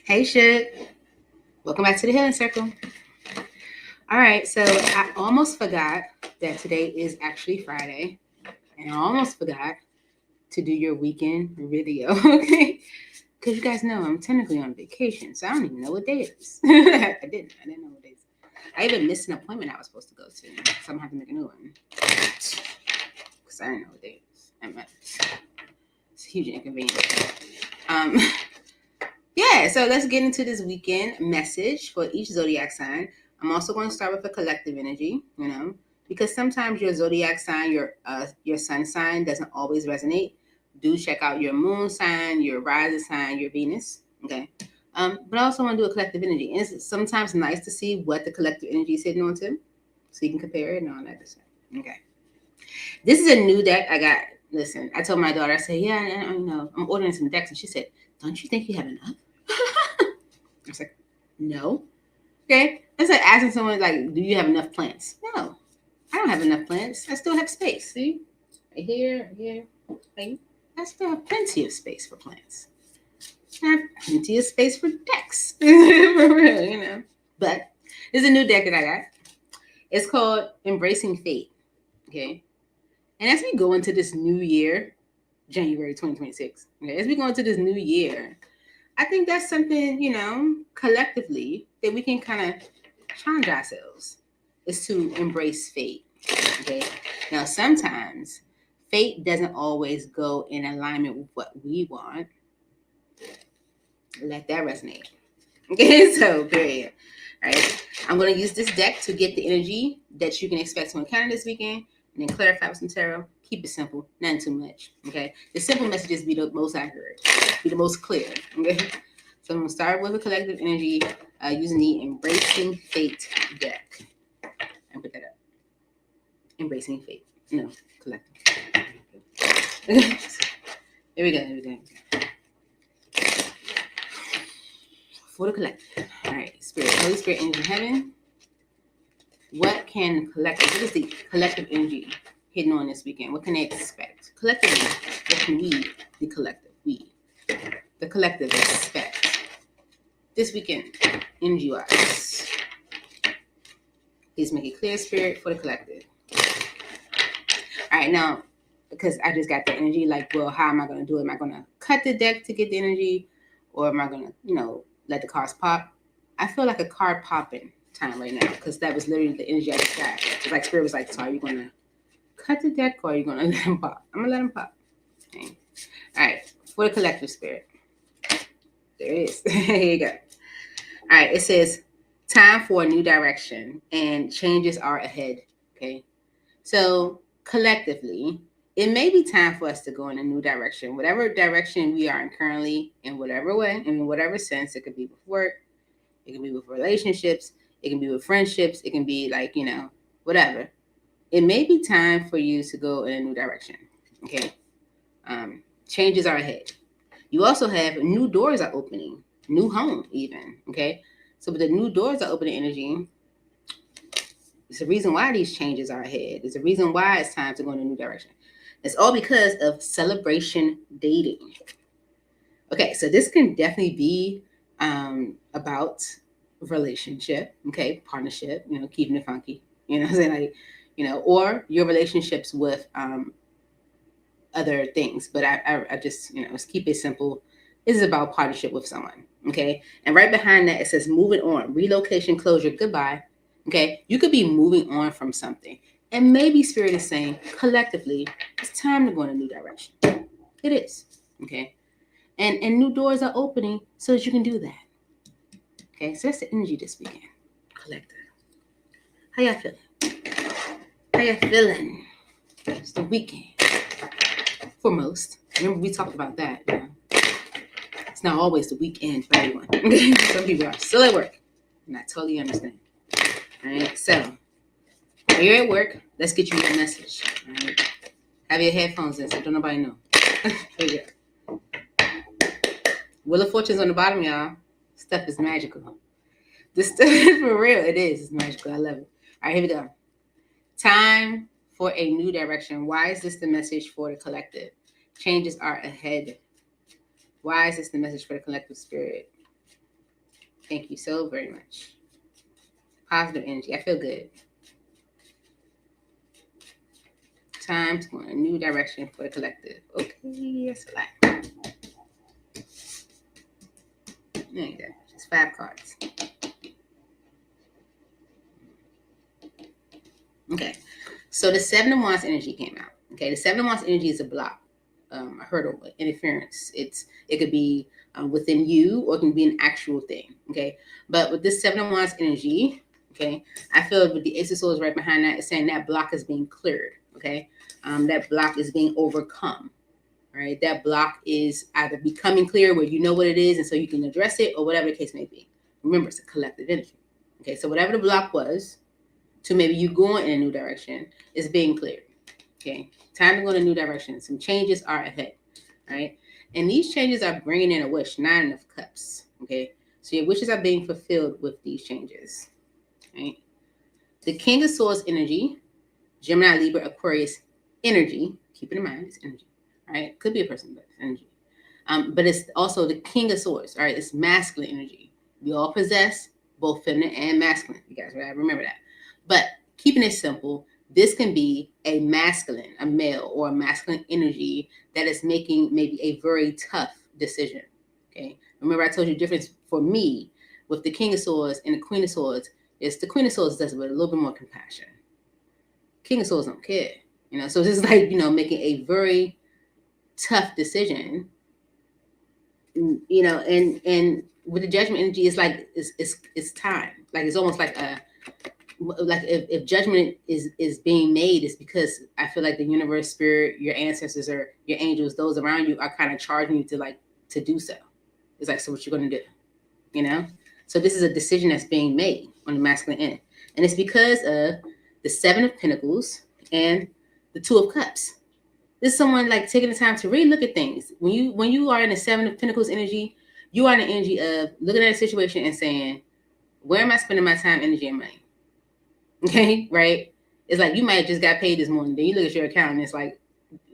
Hey, Shug. Welcome back to the Healing Circle. All right, so I almost forgot that today is actually Friday, and I almost forgot to do your weekend video, okay? Because you guys know I'm technically on vacation, so I don't even know what day it is. I didn't know what day it is. I even missed an appointment I was supposed to go to, so I'm gonna have to make a new one because I didn't know what day it is. It's a huge inconvenience. Yeah, so let's get into this weekend message for each zodiac sign. I'm also going to start with a collective energy, because sometimes your zodiac sign, your sun sign doesn't always resonate. Do check out your moon sign, your rising sign, your Venus, okay? But I also want to do a collective energy. And it's sometimes nice to see what the collective energy is hitting on to, so you can compare it and all that stuff. Okay. This is a new deck I got. Listen, I told my daughter, I said, yeah, I'm ordering some decks. And she said, don't you think you have enough? I was like, no. Okay. It's like asking someone, like, do you have enough plants? No, I don't have enough plants. I still have space. See? Right here. Like, I still have plenty of space for plants. I have plenty of space for decks. For real, But there's a new deck that I got. It's called Embracing Fate. Okay. And as we go into this new year, January 2026, okay, as we go into this new year, I think that's something, collectively that we can kind of challenge ourselves is to embrace fate. Okay. Now, sometimes fate doesn't always go in alignment with what we want. Let that resonate. Okay. So, period. All right. I'm going to use this deck to get the energy that you can expect to encounter this weekend and then clarify with some tarot. Keep it simple, nothing too much. Okay. The simple messages be the most accurate, be the most clear. Okay. So I'm going to start with a collective energy using the Embracing Fate deck. And put that up. Embracing Fate. No, collective. Here we go. For the collective. All right. Spirit, Holy Spirit, angels in heaven. What is the collective energy hidden on this weekend? What can they expect? Collectively, what can the collective expect this weekend, energy-wise? Please make it clear, Spirit, for the collective. All right, now, because I just got the energy, like, well, how am I going to do it? Am I going to cut the deck to get the energy? Or am I going to, let the cards pop? I feel like a card popping time right now, because that was literally the energy I just got. It's like Spirit was like, so are you going to cut the deck or are you going to let them pop? I'm going to let them pop. Okay. All right, for the collective, Spirit. There it is. Here you go. All right, it says, time for a new direction and changes are ahead. Okay. So collectively, it may be time for us to go in a new direction. Whatever direction we are in currently, in whatever way, in whatever sense, it could be with work, it can be with relationships, it can be with friendships, it can be like, whatever. It may be time for you to go in a new direction. Okay. Changes are ahead. You also have new doors are opening, new home even. Okay. So with the new doors are opening energy, it's the reason why these changes are ahead. It's the reason why it's time to go in a new direction. It's all because of celebration dating. Okay, so this can definitely be about relationship, okay, partnership, keeping it funky, I'm saying, like, or your relationships with other things. But I just, let's keep it simple. This is about partnership with someone, okay? And right behind that, it says moving on, relocation, closure, goodbye. Okay, you could be moving on from something. And maybe Spirit is saying, collectively, it's time to go in a new direction. It is, okay? And new doors are opening so that you can do that. Okay, so that's the energy this weekend. Collective. How y'all feeling? It's the weekend. For most. Remember, we talked about that. It's not always the weekend for everyone. Some people are still at work. And I totally understand. All right, so when you're at work, let's get you a message. All right, have your headphones in so don't nobody know. Here you go. Wheel of Fortune's on the bottom, y'all. Stuff is magical. This stuff is for real. It is. It's magical. I love it. All right, here we go. Time for a new direction. Why is this the message for the collective? Changes are ahead. Why is this the message for the collective, Spirit? Thank you so very much. Positive energy. I feel good. Time to go in a new direction for the collective. Okay, yes, a lot. Ain't that much. It's 5 cards. Okay, so the 7 of Wands energy came out. Okay, the 7 of Wands energy is a block, a hurdle, interference. It could be within you, or it can be an actual thing. Okay, but with this 7 of Wands energy, okay, I feel with the Ace of Swords right behind that, it's saying that block is being cleared. Okay, that block is being overcome. Right, that block is either becoming clear where you know what it is, and so you can address it, or whatever the case may be. Remember, it's a collective energy. Okay, so whatever the block was, to maybe you going in a new direction, is being cleared. Okay, time to go in a new direction. Some changes are ahead. Right, and these changes are bringing in a wish. 9 of Cups. Okay, so your wishes are being fulfilled with these changes. Right, the King of Swords energy, Gemini, Libra, Aquarius energy. Keep it in mind, it's energy. Right, could be a person, but it's energy. But it's also the King of Swords. Right, it's masculine energy. We all possess both feminine and masculine. You guys gotta remember that. But keeping it simple, this can be a masculine, a male, or a masculine energy that is making maybe a very tough decision. Okay. Remember, I told you the difference for me with the King of Swords and the Queen of Swords is the Queen of Swords does it with a little bit more compassion. King of Swords don't care. So this is like, making a very tough decision. And with the Judgment energy, it's like it's time. Like it's almost like if judgment is being made, it's because I feel like the universe, spirit, your ancestors, or your angels, those around you are kind of charging you to do so. It's like, so what you're going to do, So this is a decision that's being made on the masculine end. And it's because of the 7 of Pentacles and the 2 of Cups. This is someone like taking the time to really look at things. When you are in the 7 of Pentacles energy, you are in the energy of looking at a situation and saying, where am I spending my time, energy, and money? Okay, right? It's like you might have just got paid this morning. Then you look at your account and it's like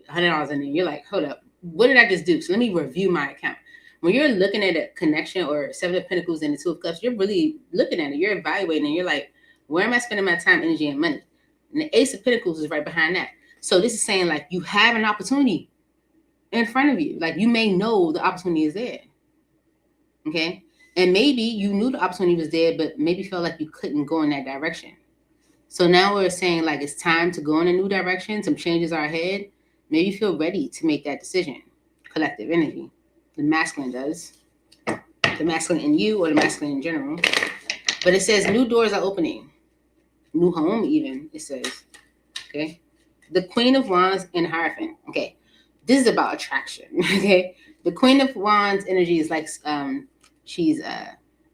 $100 in there. You're like, hold up, what did I just do? So let me review my account. When you're looking at a connection or 7 of Pentacles and the 2 of Cups, you're really looking at it. You're evaluating, and you're like, where am I spending my time, energy, and money? And the Ace of Pentacles is right behind that. So this is saying like you have an opportunity in front of you. Like you may know the opportunity is there. Okay, and maybe you knew the opportunity was there, but maybe felt like you couldn't go in that direction. So now we're saying like it's time to go in a new direction. Some changes are ahead. Maybe you feel ready to make that decision. Collective energy. The masculine does. The masculine in you, or the masculine in general. But it says new doors are opening. New home even, it says. Okay. The Queen of Wands and Hierophant. Okay. This is about attraction. Okay. The Queen of Wands energy is like she's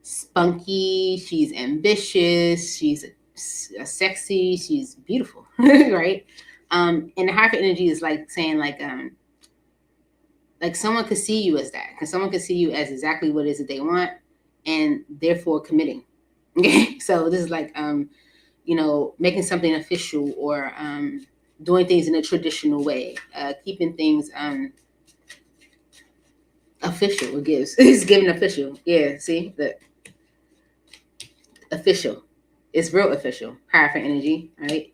spunky, she's ambitious, she's sexy, she's beautiful, right? And the Hierophant energy is like saying like someone could see you as that, because someone could see you as exactly what it is that they want, and therefore committing. Okay, so this is like making something official, or doing things in a traditional way, keeping things official. It's giving official. Yeah, see the official. It's real official. Hierophant energy, right?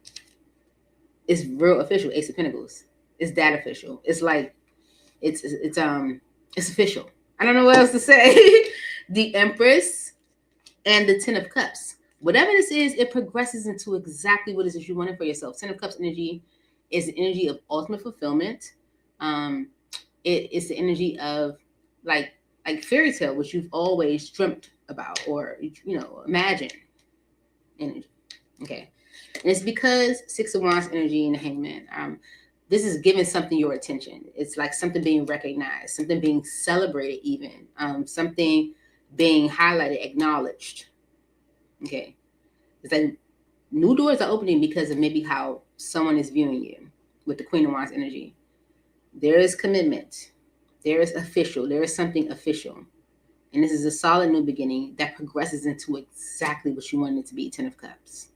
It's real official. Ace of Pentacles. It's that official. It's like it's official. I don't know what else to say. The Empress and the 10 of Cups. Whatever this is, it progresses into exactly what it is that you wanted for yourself. 10 of Cups energy is the energy of ultimate fulfillment. It's the energy of like fairy tale, which you've always dreamt about, or imagined energy. Okay. And it's because 6 of Wands energy and the Hangman. This is giving something your attention. It's like something being recognized, something being celebrated, even something being highlighted, acknowledged. Okay. It's like new doors are opening because of maybe how someone is viewing you with the Queen of Wands energy. There is commitment. There is official. There is something official. And this is a solid new beginning that progresses into exactly what you wanted it to be, 10 of Cups.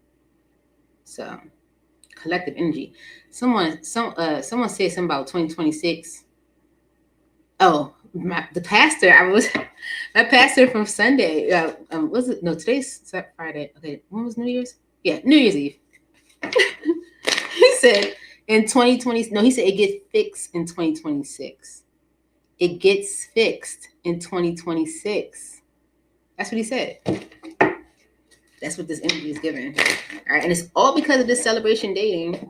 So, collective energy. Someone said something about 2026. Oh, the pastor, my pastor from Sunday. Was it? No, today's Friday. Okay, when was New Year's? Yeah, New Year's Eve. He said in 2020. No, he said it gets fixed in 2026. It gets fixed in 2026. That's what he said. That's what this energy is giving. All right, and it's all because of this celebration dating.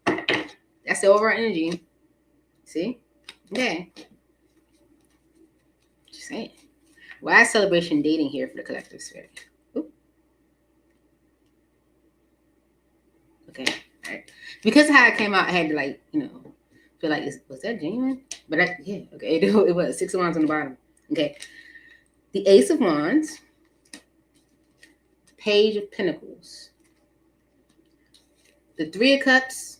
That's the overall energy. See? Okay. Just saying. Why is celebration dating here for the collective spirit? Ooh. Okay. All right. Because of how it came out, I had to feel like, was that genuine? But yeah, okay. It was 6 of Wands on the bottom. Okay. The Ace of Wands. The Page of Pentacles. The 3 of Cups.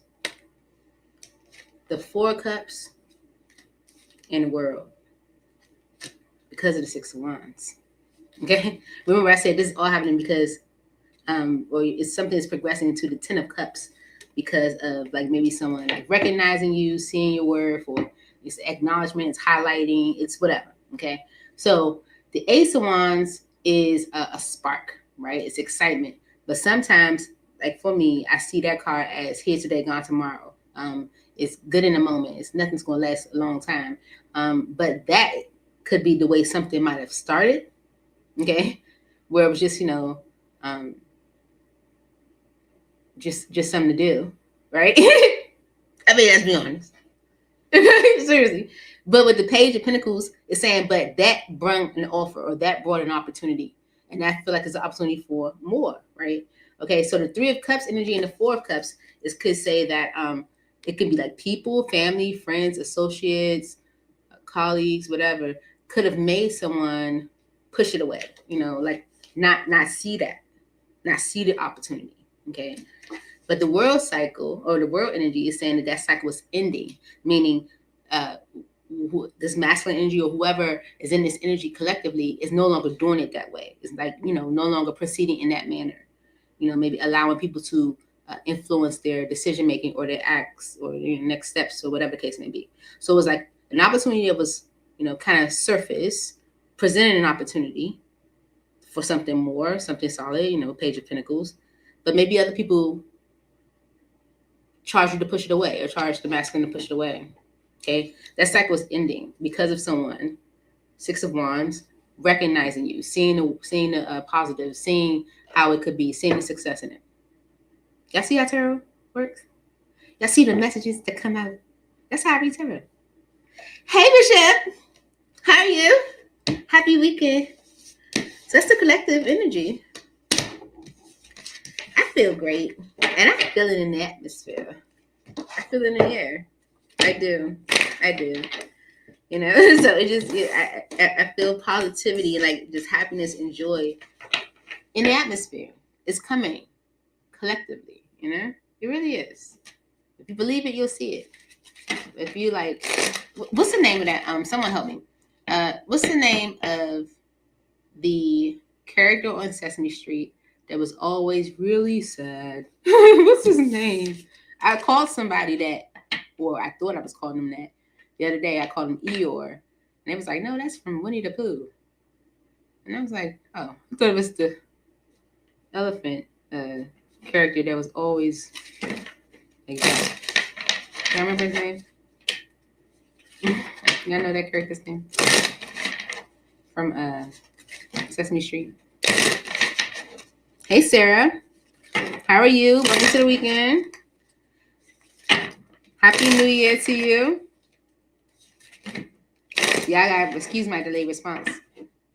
The 4 of Cups. And the World. Because of the 6 of Wands. Okay? Remember I said this is all happening because or it's something that's progressing into the 10 of Cups because of maybe someone recognizing you, seeing your worth, or it's acknowledgement, it's highlighting, it's whatever. Okay? So the Ace of Wands is a spark, right? It's excitement. But sometimes, for me, I see that card as here today, gone tomorrow. It's good in a moment. Nothing's going to last a long time. But that could be the way something might have started, okay? Where it was just, just something to do, right? I mean, let's be honest. Seriously. But with the Page of Pentacles, it's saying, but that brought an offer or that brought an opportunity. And I feel like it's an opportunity for more, right? Okay, so the 3 of Cups energy and the 4 of Cups could say that it could be people, family, friends, associates, colleagues, whatever, could have made someone push it away, not see that, not see the opportunity, okay? But the world cycle or the world energy is saying that cycle is ending, meaning this masculine energy or whoever is in this energy collectively is no longer doing it that way. It's no longer proceeding in that manner, maybe allowing people to influence their decision making or their acts or their next steps or whatever the case may be. So it was an opportunity that was, kind of surface, presenting an opportunity for something more, something solid, Page of Pentacles. But maybe other people charge you to push it away or charge the masculine to push it away. Okay? That cycle is ending because of someone, 6 of Wands, recognizing you, seeing the positive, seeing how it could be, seeing the success in it. Y'all see how tarot works? Y'all see the messages that come out? That's how I read tarot. Hey, Bishop. How are you? Happy weekend. So that's the collective energy. I feel great. And I feel it in the atmosphere. I feel it in the air. I do. So it just, I feel positivity and just happiness and joy in the atmosphere. It's coming collectively, It really is. If you believe it, you'll see it. If you what's the name of that? Someone help me. What's the name of the character on Sesame Street that was always really sad? What's his name? I called somebody that, or I thought I was calling him that. The other day I called him Eeyore. And they was like, no, that's from Winnie the Pooh. And I was like, oh, I thought it was the elephant character that was always like that. Do you remember his name? Y'all know that character's name? From Sesame Street. Hey, Sarah. How are you? Welcome to the weekend. Happy New Year to you. Yeah, I gotta excuse my delayed response.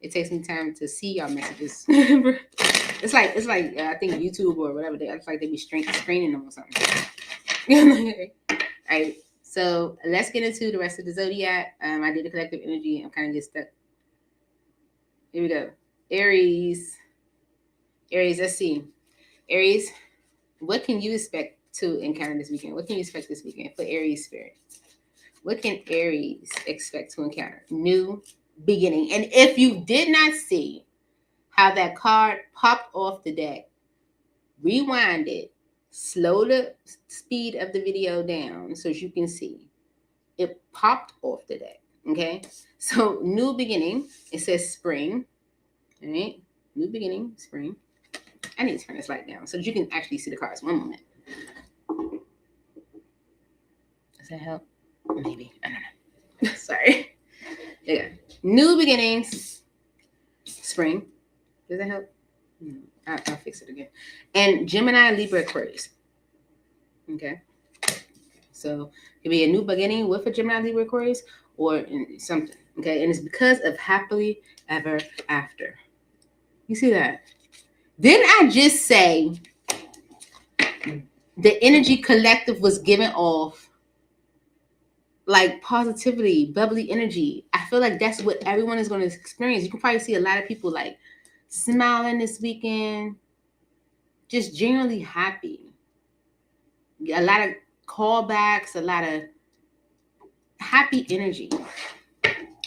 It takes me time to see y'all messages. It's like I think YouTube or whatever it's like they be screening them or something. All right, so let's get into the rest of the zodiac. I did the collective energy. I'm kind of get stuck. Here we go. Aries. Let's see. Aries, what can you expect to encounter this weekend? What can you expect this weekend for Aries spirit? What can Aries expect to encounter? New beginning. And if you did not see how that card popped off the deck, rewind it, slow the speed of the video down so you can see. It popped off the deck, okay? So new beginning, it says spring, all right? New beginning, spring. I need to turn this light down so that you can actually see the cards. One moment. Does that help? Maybe. I don't know. Sorry. Yeah. New beginnings, spring. Does that help? I'll fix it again. And Gemini, Libra, Aquarius. Okay. So it could be a new beginning with a Gemini, Libra, Aquarius, or something. Okay. And it's because of happily ever after. You see that? Didn't I just say the energy collective was giving off like positivity, bubbly energy? I feel like that's what everyone is going to experience. You can probably see a lot of people like smiling this weekend, just generally happy. A lot of callbacks, a lot of happy energy.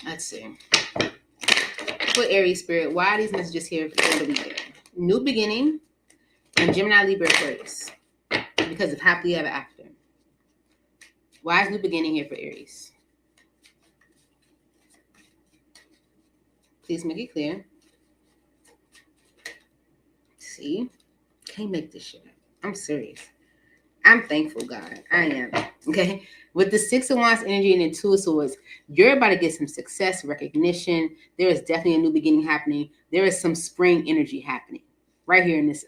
Let's see. For Aries spirit, why are these messages here for the weekend? New beginning and Gemini, Libra, Aquarius. Because of happily ever after. Why is new beginning here for Aries? Please make it clear. See? Can't make this shit up. I'm serious. I'm thankful, God. I am. Okay? With the Six of Wands energy and the Two of Swords, you're about to get some success, recognition. There is definitely a new beginning happening. There is some spring energy happening right here in this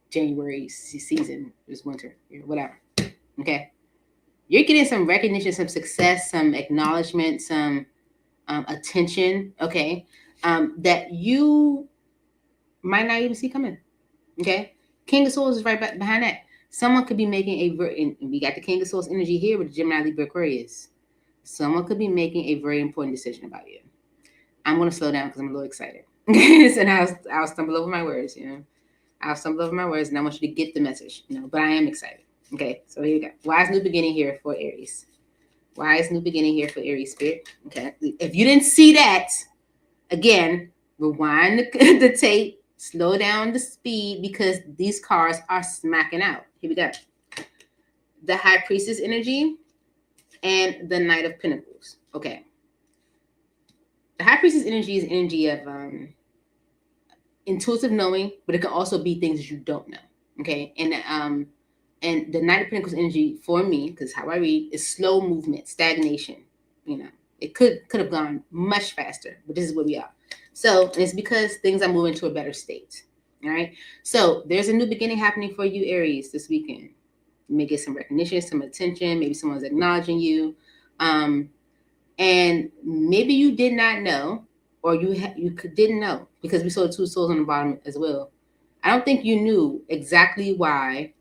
January season, this winter, whatever. Okay? You're getting some recognition, some success, some acknowledgement, some attention, okay, that you might not even see coming. Okay? King of Swords is right back behind that. Someone could be making and we got the King of Swords energy here with Gemini, Libra, Aquarius. Someone could be making a very important decision about you. I'm going to slow down because I'm a little excited. And I'll stumble over my words, I'll stumble over my words, and I want you to get the message, but I am excited. Okay, so here you go. Why is new beginning here for Aries? Why is new beginning here for Aries spirit? Okay, if you didn't see that, again, rewind the tape, slow down the speed because these cards are smacking out. Here we go. The High Priestess energy and the Knight of Pentacles. Okay. The High Priestess energy is energy of intuitive knowing, but it can also be things that you don't know. Okay. And the Knight of Pentacles energy for me, because how I read, is slow movement, stagnation. It could have gone much faster, but this is where we are. So it's because things are moving to a better state. All right. So there's a new beginning happening for you, Aries, this weekend. You may get some recognition, some attention. Maybe someone's acknowledging you. And maybe you did not know, or you didn't know, because we saw the Two Souls on the bottom as well. I don't think you knew exactly why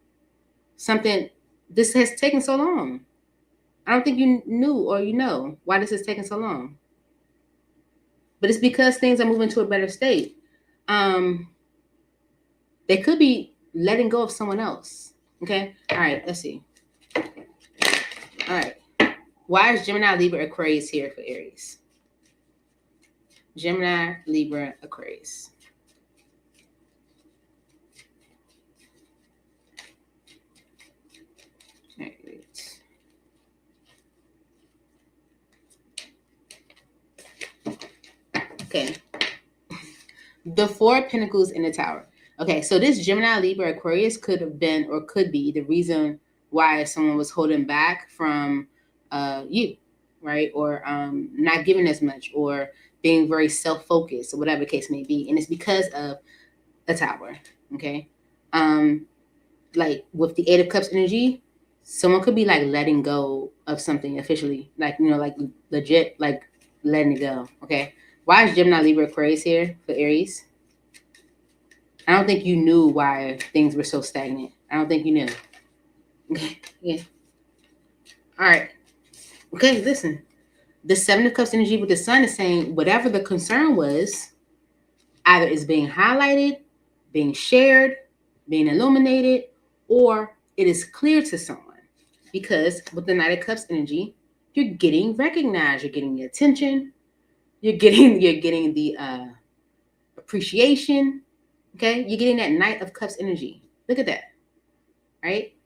this has taken so long. I don't think you knew or why this has taken so long. But it's because things are moving to a better state. They could be letting go of someone else. Okay? All right, let's see. All right. Why is Gemini, Libra, Aquarius here for Aries? Gemini, Libra, Aquarius. All right. Okay. The Four of Pentacles in the Tower. Okay, so this Gemini, Libra, Aquarius could have been or could be the reason why someone was holding back from you, right? Or not giving as much, or being very self-focused, or whatever the case may be. And it's because of the Tower, okay? Like with the Eight of Cups energy, someone could be like letting go of something officially, like, like legit, like letting it go, okay? Why is Gemini, Libra, Aquarius here for Aries? I don't think you knew why things were so stagnant. I don't think you knew. Okay, yeah. All right. Okay, listen. The Seven of Cups energy with the Sun is saying whatever the concern was, either is being highlighted, being shared, being illuminated, or it is clear to someone. Because with the Knight of Cups energy, you're getting recognized, you're getting the attention, you're getting the appreciation. Okay, you're getting that Knight of Cups energy. Look at that, right?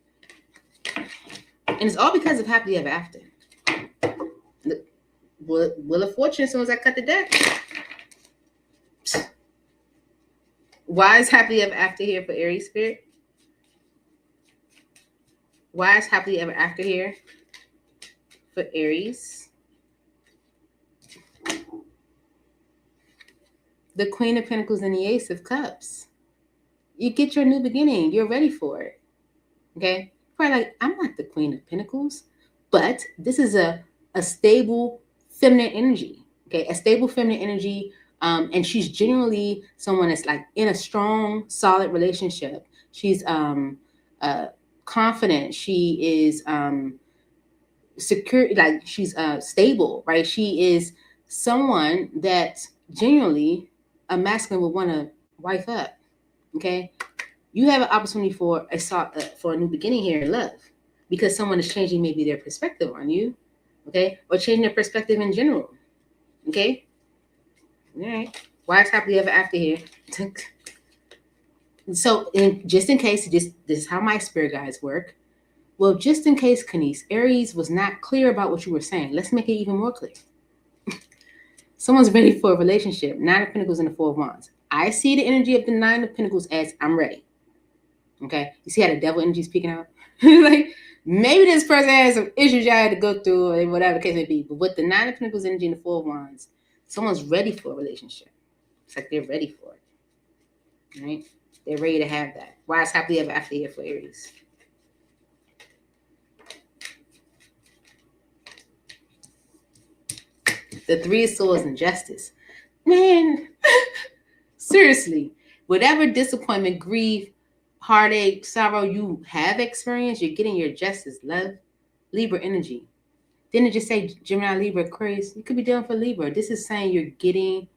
And it's all because of happily ever after. Wheel of Fortune as soon as I cut the deck. Why is happily ever after here for Aries spirit? Why is happily ever after here for Aries? The Queen of Pentacles and the Ace of Cups. You get your new beginning. You're ready for it. Okay? Probably like, I'm not the Queen of Pentacles, but this is a stable feminine energy. Okay? A stable feminine energy. And she's genuinely someone that's like in a strong, solid relationship. She's confident. She is secure, like she's stable, right? She is someone that genuinely a masculine would want to wife up. Okay, you have an opportunity for a new beginning here in love, because someone is changing maybe their perspective on you, okay, or changing their perspective in general. Okay, all right. Why is happily ever after here? So, just in case, this is how my spirit guides work. Well, just in case, Kanice, Aries was not clear about what you were saying, let's make it even more clear. Someone's ready for a relationship. 9 of Pentacles and the 4 of Wands. I see the energy of the 9 of Pentacles as I'm ready. Okay? You see how the devil energy is peeking out? Like, maybe this person has some issues y'all had to go through, or whatever the case may be. But with the 9 of Pentacles energy and the 4 of Wands, someone's ready for a relationship. It's like they're ready for it. Right? They're ready to have that. Why is happily ever after here for Aries? The 3 of Swords and Justice. Man, seriously, whatever disappointment, grief, heartache, sorrow you have experienced, you're getting your justice. Love, Libra energy. Didn't it just say Gemini, Libra, Aquarius? You could be dealing for Libra. This is saying you're getting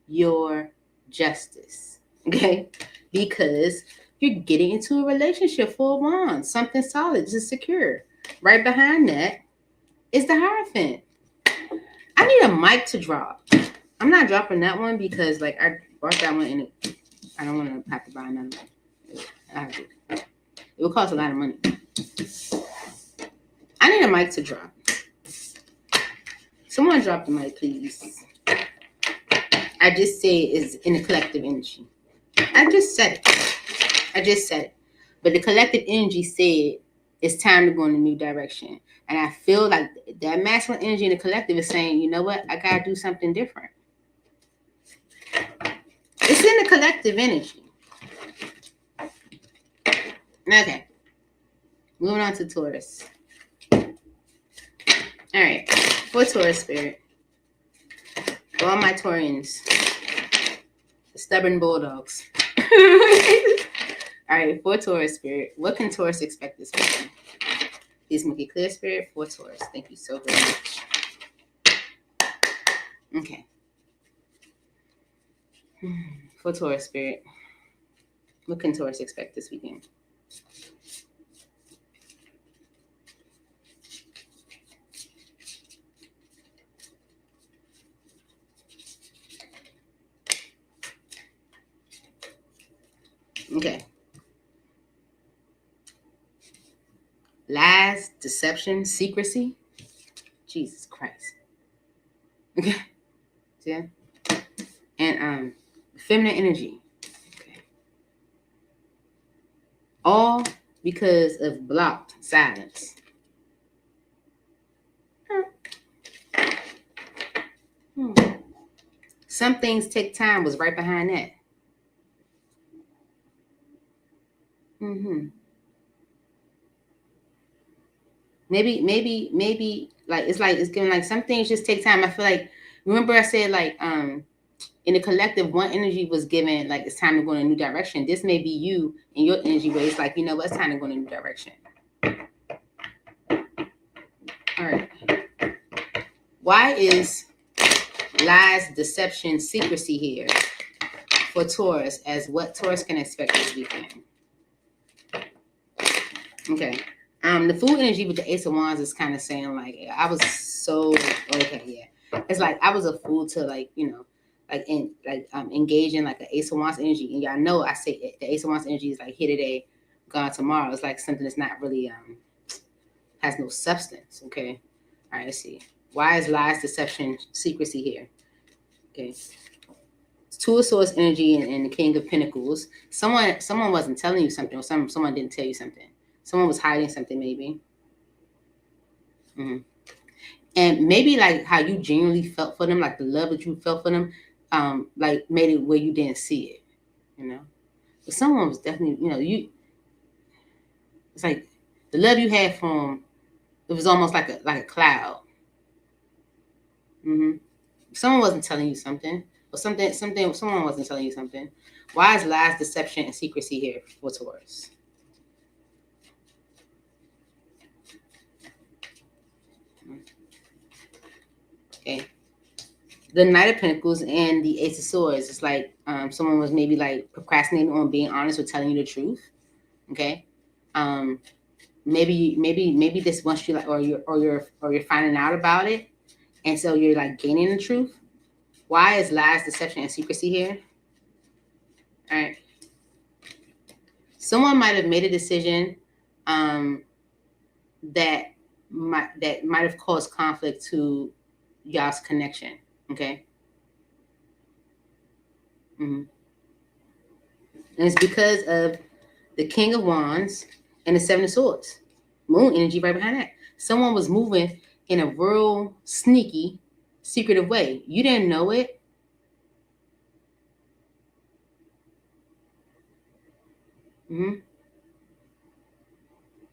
your justice, okay? Because you're getting into a relationship full of wands, something solid. This is secure. Right behind that is the Hierophant. I need a mic to drop. I'm not dropping that one because, like, I bought that one and I don't want to have to buy another one. It will cost a lot of money. I need a mic to drop. Someone drop the mic, please. I just say it's in the collective energy. I just said it. But the collective energy said it's time to go in a new direction. And I feel like that masculine energy in the collective is saying, you know what? I got to do something different. It's in the collective energy. Okay. Moving on to Taurus. All right. For Taurus spirit. For all my Taurians. The stubborn bulldogs. All right. For Taurus spirit. What can Taurus expect this weekend? Please make it clear, spirit, for Taurus. Thank you so very much. Okay. For Taurus spirit. What can Taurus expect this weekend? Okay. Lies, deception, secrecy. Jesus Christ. Okay. Yeah. And feminine energy. Okay. All because of blocked silence. Some things take time was right behind that. Maybe like it's giving like some things just take time. I feel like, remember I said like in the collective, one energy was given like it's time to go in a new direction. This may be you in your energy where it's like, you know what, it's time to go in a new direction. All right. Why is lies, deception, secrecy here for Taurus as what Taurus can expect this weekend? Okay. The Fool energy with the Ace of Wands is kind of saying like, I was so okay, yeah. It's like I was a fool to like, you know, like engage in like the Ace of Wands energy. And y'all know I say the Ace of Wands energy is like here today, gone tomorrow. It's like something that's not really has no substance. Okay. All right, let's see. Why is lies, deception, secrecy here? Okay. It's Two of Swords energy and the King of Pentacles. Someone wasn't telling you something, or someone didn't tell you something. Someone was hiding something, maybe. Mm-hmm. And maybe like how you genuinely felt for them, like the love that you felt for them, like made it where you didn't see it, you know. But someone was definitely, it's like the love you had for them, it was almost like a cloud. Mm-hmm. Someone wasn't telling you something, or someone wasn't telling you something. Why is lies, deception, and secrecy here for Taurus? Okay. The Knight of Pentacles and the Ace of Swords. It's like someone was maybe like procrastinating on being honest or telling you the truth. Okay. Maybe this wants you like, or you're finding out about it, and so you're like gaining the truth. Why is lies, deception, and secrecy here? All right. Someone might have made a decision that might have caused conflict to y'all's connection. Okay. Mm-hmm. And it's because of the King of Wands and the Seven of Swords. Moon energy right behind that. Someone was moving in a real sneaky, secretive way. You didn't know it. Mm-hmm.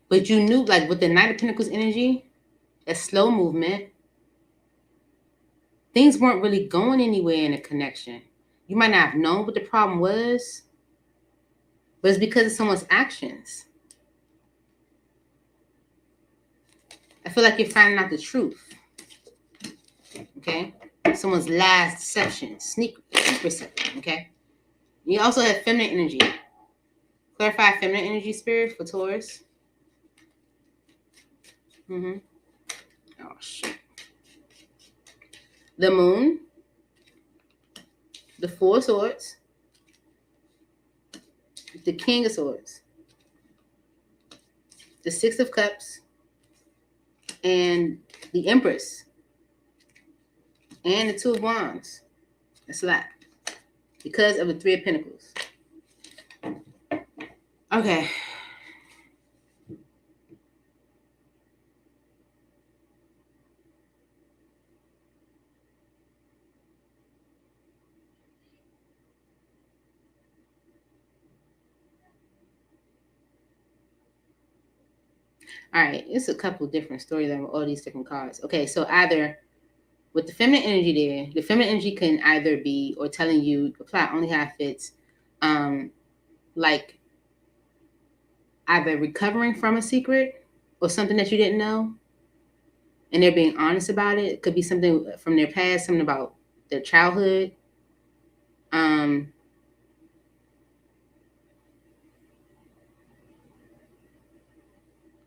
But you knew, like with the Knight of Pentacles energy, a slow movement, things weren't really going anywhere in a connection. You might not have known what the problem was, but it's because of someone's actions. I feel like you're finding out the truth. Okay? Someone's lies, deception, secrecy. Okay? You also have feminine energy. Clarify feminine energy, spirit, for Taurus. Mm-hmm. Oh, shit. The Moon. The Four of Swords. The King of Swords. The Six of Cups. And the Empress. And the Two of Wands. That's a lot. Because of the Three of Pentacles. Okay. All right. It's a couple different stories on all these different cards. Okay. So either with the feminine energy there, the feminine energy can either be, or telling you, apply only how it fits, like either recovering from a secret or something that you didn't know, and they're being honest about it. It could be something from their past, something about their childhood.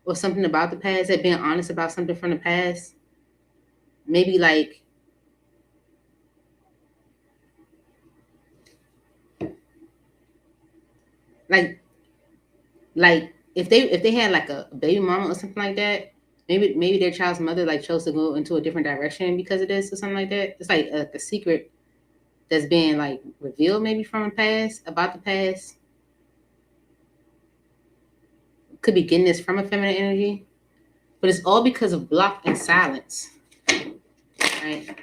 Or something about the past. They're being honest about something from the past. Maybe like if they had like a baby mama or something like that, maybe their child's mother like chose to go into a different direction because of this or something like that. It's like a secret that's being like revealed maybe from the past, about the past. Could be getting this from a feminine energy, but it's all because of block and silence. Right?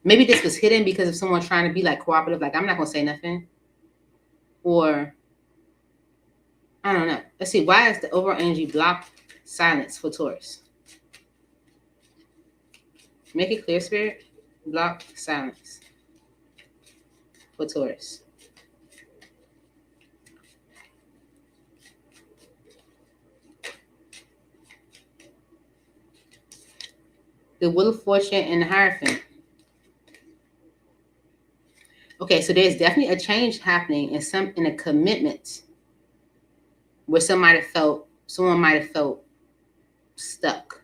Maybe this was hidden because of someone trying to be like cooperative, like I'm not gonna say nothing. Or I don't know. Let's see. Why is the overall energy block silence for Taurus? Make it clear, Spirit. Block silence for Taurus. The Wheel of Fortune and the Hierophant. Okay, so there's definitely a change happening in a commitment where someone might have felt stuck.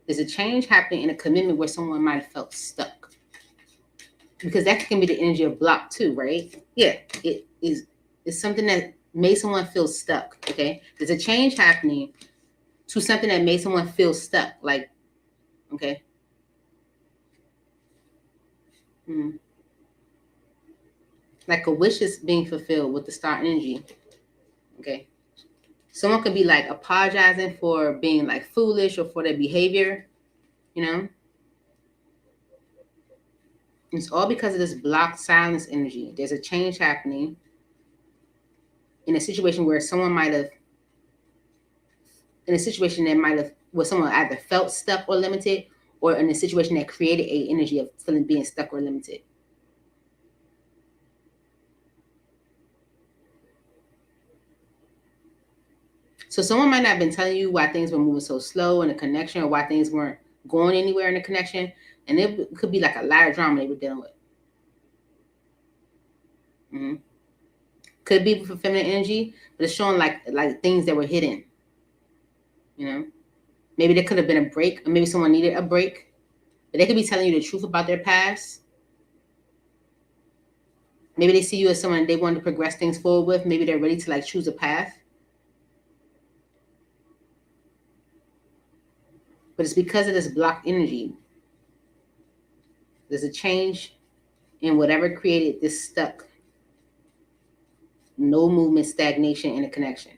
There's a change happening in a commitment where someone might have felt stuck. Because that can be the energy of block too, right? Yeah, it's something that made someone feel stuck. Okay, there's a change happening to something that made someone feel stuck. Like, okay, Like a wish is being fulfilled with the star energy. Okay. Someone could be like apologizing for being like foolish or for their behavior, you know? It's all because of this blocked silence energy. There's a change happening in a situation where someone might have, in a situation that might have, where someone either felt stuck or limited, or in a situation that created a energy of feeling being stuck or limited. So someone might not have been telling you why things were moving so slow in a connection, or why things weren't going anywhere in a connection, and it could be like a lot of drama they were dealing with. Mm-hmm. Could be for feminine energy, but it's showing like things that were hidden. You know, maybe there could have been a break, or maybe someone needed a break. But they could be telling you the truth about their past. Maybe they see you as someone they want to progress things forward with. Maybe they're ready to like choose a path. But it's because of this blocked energy. There's a change in whatever created this stuck, no movement, stagnation in a connection.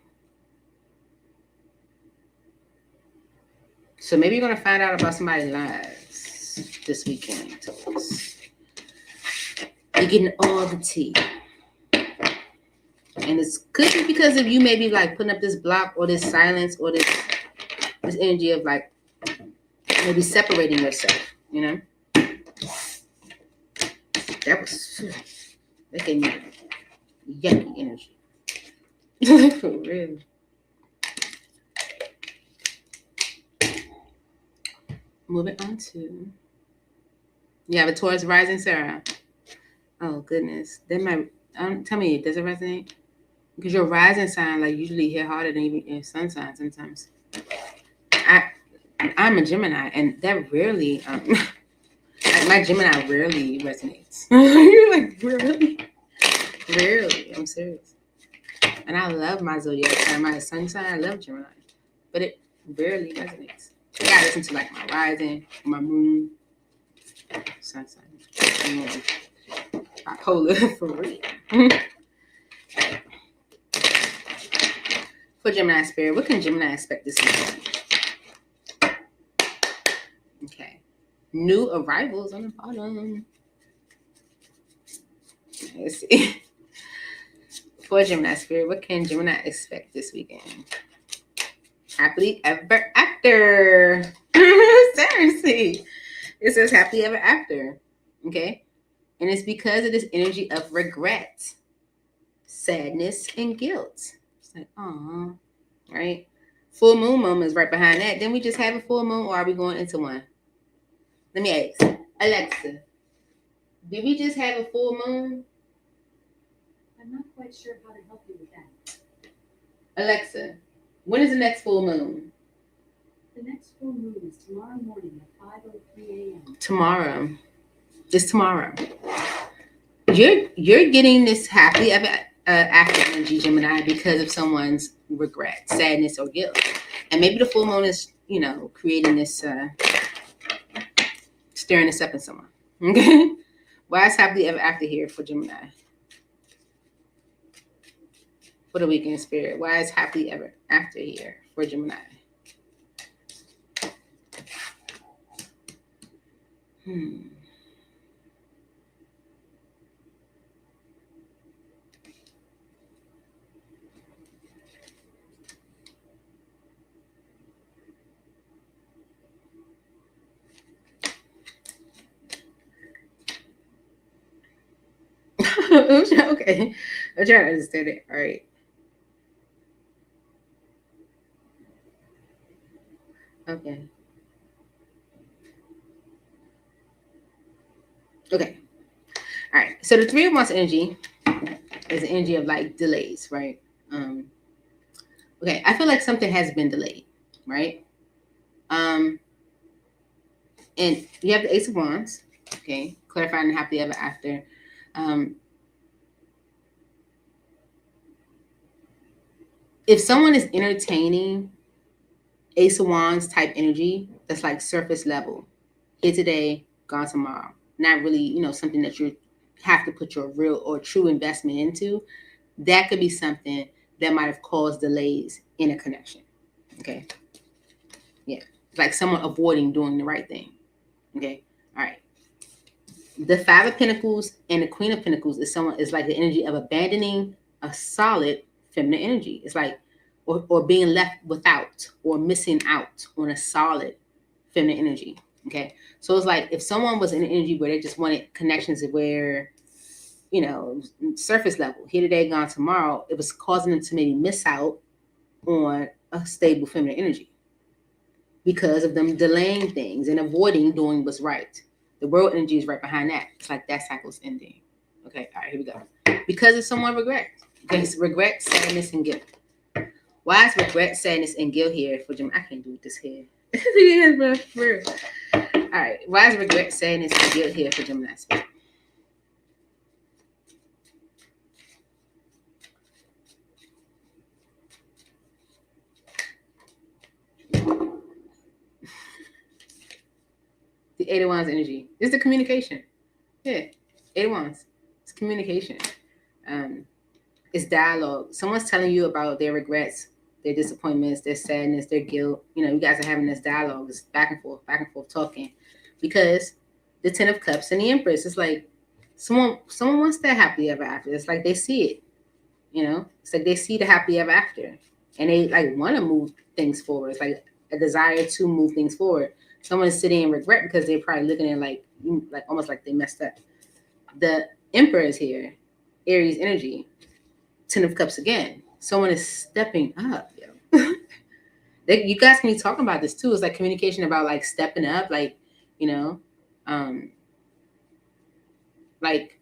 So maybe you're going to find out about somebody's lives this weekend, Taurus. You're getting all the tea. And it could be because of you maybe like putting up this block or this silence or this energy of like maybe separating yourself, you know? That gave me yucky energy. For real. Moving on to, you have a Taurus rising, Sarah. Oh goodness, that might. Tell me, does it resonate? Because your rising sign like usually hit harder than even your sun sign sometimes. I'm a Gemini, and that rarely. My Gemini rarely resonates. You're like rarely. I'm serious. And I love my zodiac sign, my sun sign. I love Gemini, but it rarely resonates. I gotta listen to like my rising, my moon, sun sign, bipolar for real. For Gemini spirit, what can Gemini expect this weekend? Okay, new arrivals on the bottom. Let's see. For Gemini spirit, what can Gemini expect this weekend? Happily ever after. Seriously. It says happily ever after. Okay? And it's because of this energy of regret, sadness, and guilt. It's like, aw, right? Full moon moment is right behind that. Then we just have a full moon, or are we going into one? Let me ask. Alexa, did we just have a full moon? I'm not quite sure how to help you with that. Alexa, when is the next full moon? The next full moon is tomorrow morning at 5:03 a.m. Tomorrow. It's tomorrow. You're getting this happily ever after energy, Gemini, because of someone's regret, sadness, or guilt. And maybe the full moon is, creating this, stirring this up in someone. Okay? Why is happily ever after here for Gemini? For the weekend spirit, why is happily ever after here for Gemini? Okay, I'm trying to understand it. All right. Okay. Okay. All right. So the Three of Wands energy is the energy of like delays, right? Okay. I feel like something has been delayed, right? And you have the Ace of Wands. Okay. Clarifying and happily ever after. If someone is entertaining Ace of Wands type energy, that's like surface level. Here today, gone tomorrow. not really, something that you have to put your real or true investment into, that could be something that might have caused delays in a connection. Okay. Yeah. Like someone avoiding doing the right thing. Okay. All right. The Five of Pentacles and the Queen of Pentacles is like the energy of abandoning a solid feminine energy. It's like, or being left without or missing out on a solid feminine energy. Okay. So it's like if someone was in an energy where they just wanted connections where, surface level, here today, gone tomorrow, it was causing them to maybe miss out on a stable feminine energy because of them delaying things and avoiding doing what's right. The world energy is right behind that. It's like that cycle's ending. Okay, all right, here we go. Because of someone regret. Okay, so regret, sadness, and guilt. Why is regret, sadness, and guilt here for Gemini? I can't do this here. All right, why is regret, sadness, and guilt here for Gemini? The Eight of Wands energy. It's the communication. Yeah, Eight of Wands. It's communication. It's dialogue. Someone's telling you about their regrets, their disappointments, their sadness, their guilt. You guys are having this dialogue, this back and forth talking. Because the Ten of Cups and the Empress, it's like someone wants that happy ever after. It's like they see it. It's like they see the happy ever after. And they like want to move things forward. It's like a desire to move things forward. Someone is sitting in regret because they're probably looking at like almost like they messed up. The Emperor is here, Aries energy, Ten of Cups again. Someone is stepping up. You guys can be talking about this too. It's like communication about like stepping up, like like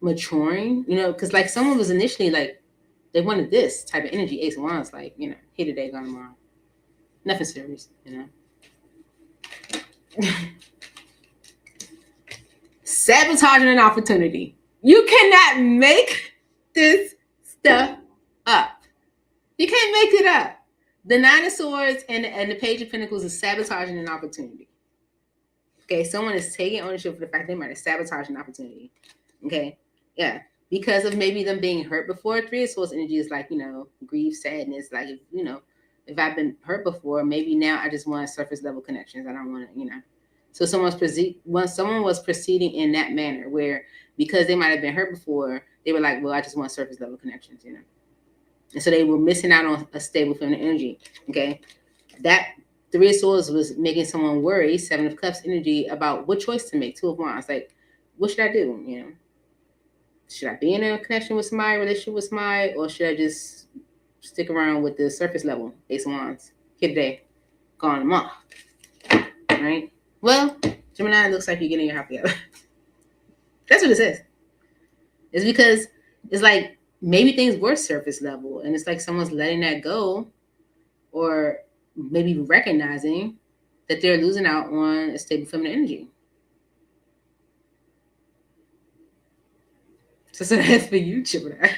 maturing. Because like someone was initially like they wanted this type of energy. Ace of Wands, like here today, gone tomorrow. Nothing serious, Sabotaging an opportunity. You cannot make this stuff up. You can't make it up. The Nine of Swords and the Page of Pentacles is sabotaging an opportunity. Okay, someone is taking ownership for the fact they might have sabotaged an opportunity. Okay, yeah, because of maybe them being hurt before. Three of Swords energy is like grief, sadness. Like if I've been hurt before, maybe now I just want surface level connections. I don't want to, So someone was proceeding in that manner where because they might have been hurt before, they were like, well, I just want surface level connections, And so they were missing out on a stable feminine energy. Okay. That Three of Swords was making someone worry, Seven of Cups energy, about what choice to make. Two of Wands, like, what should I do? Should I be in a connection with somebody, relationship with somebody, or should I just stick around with the surface level? Ace of Wands, here today, gone tomorrow. Right? Well, Gemini, it looks like you're getting your happy hour. That's what it says. It's because it's like maybe things were surface level, and it's like someone's letting that go, or maybe recognizing that they're losing out on a stable feminine energy. So that's for you, Gemini.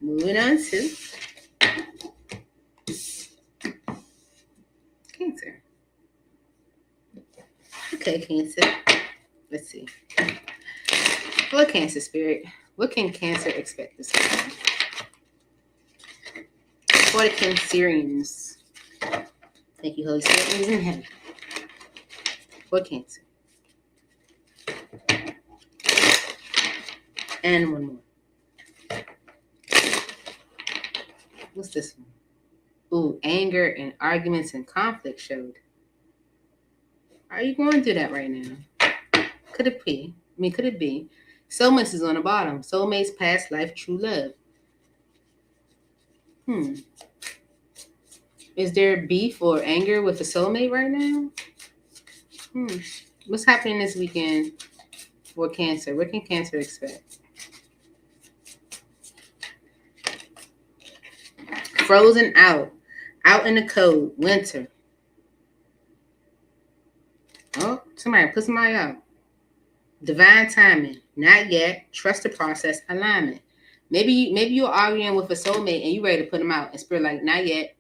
Moving on to Cancer. Okay, Cancer. Let's see. For Cancer spirit, what can Cancer expect this week? For the Cancerians. Thank you, Holy Spirit. Who's in heaven? For Cancer. And one more. What's this one? Ooh, anger and arguments and conflict showed. Are you going through that right now? Could it be? Could it be? Soulmates is on the bottom. Soulmates, past life, true love. Is there beef or anger with a soulmate right now? What's happening this weekend for Cancer? What can Cancer expect? Frozen out in the cold, winter. Oh, somebody put somebody out. Divine timing, not yet. Trust the process, alignment. Maybe you're arguing with a soulmate and you ready to put them out. And spirit like, not yet.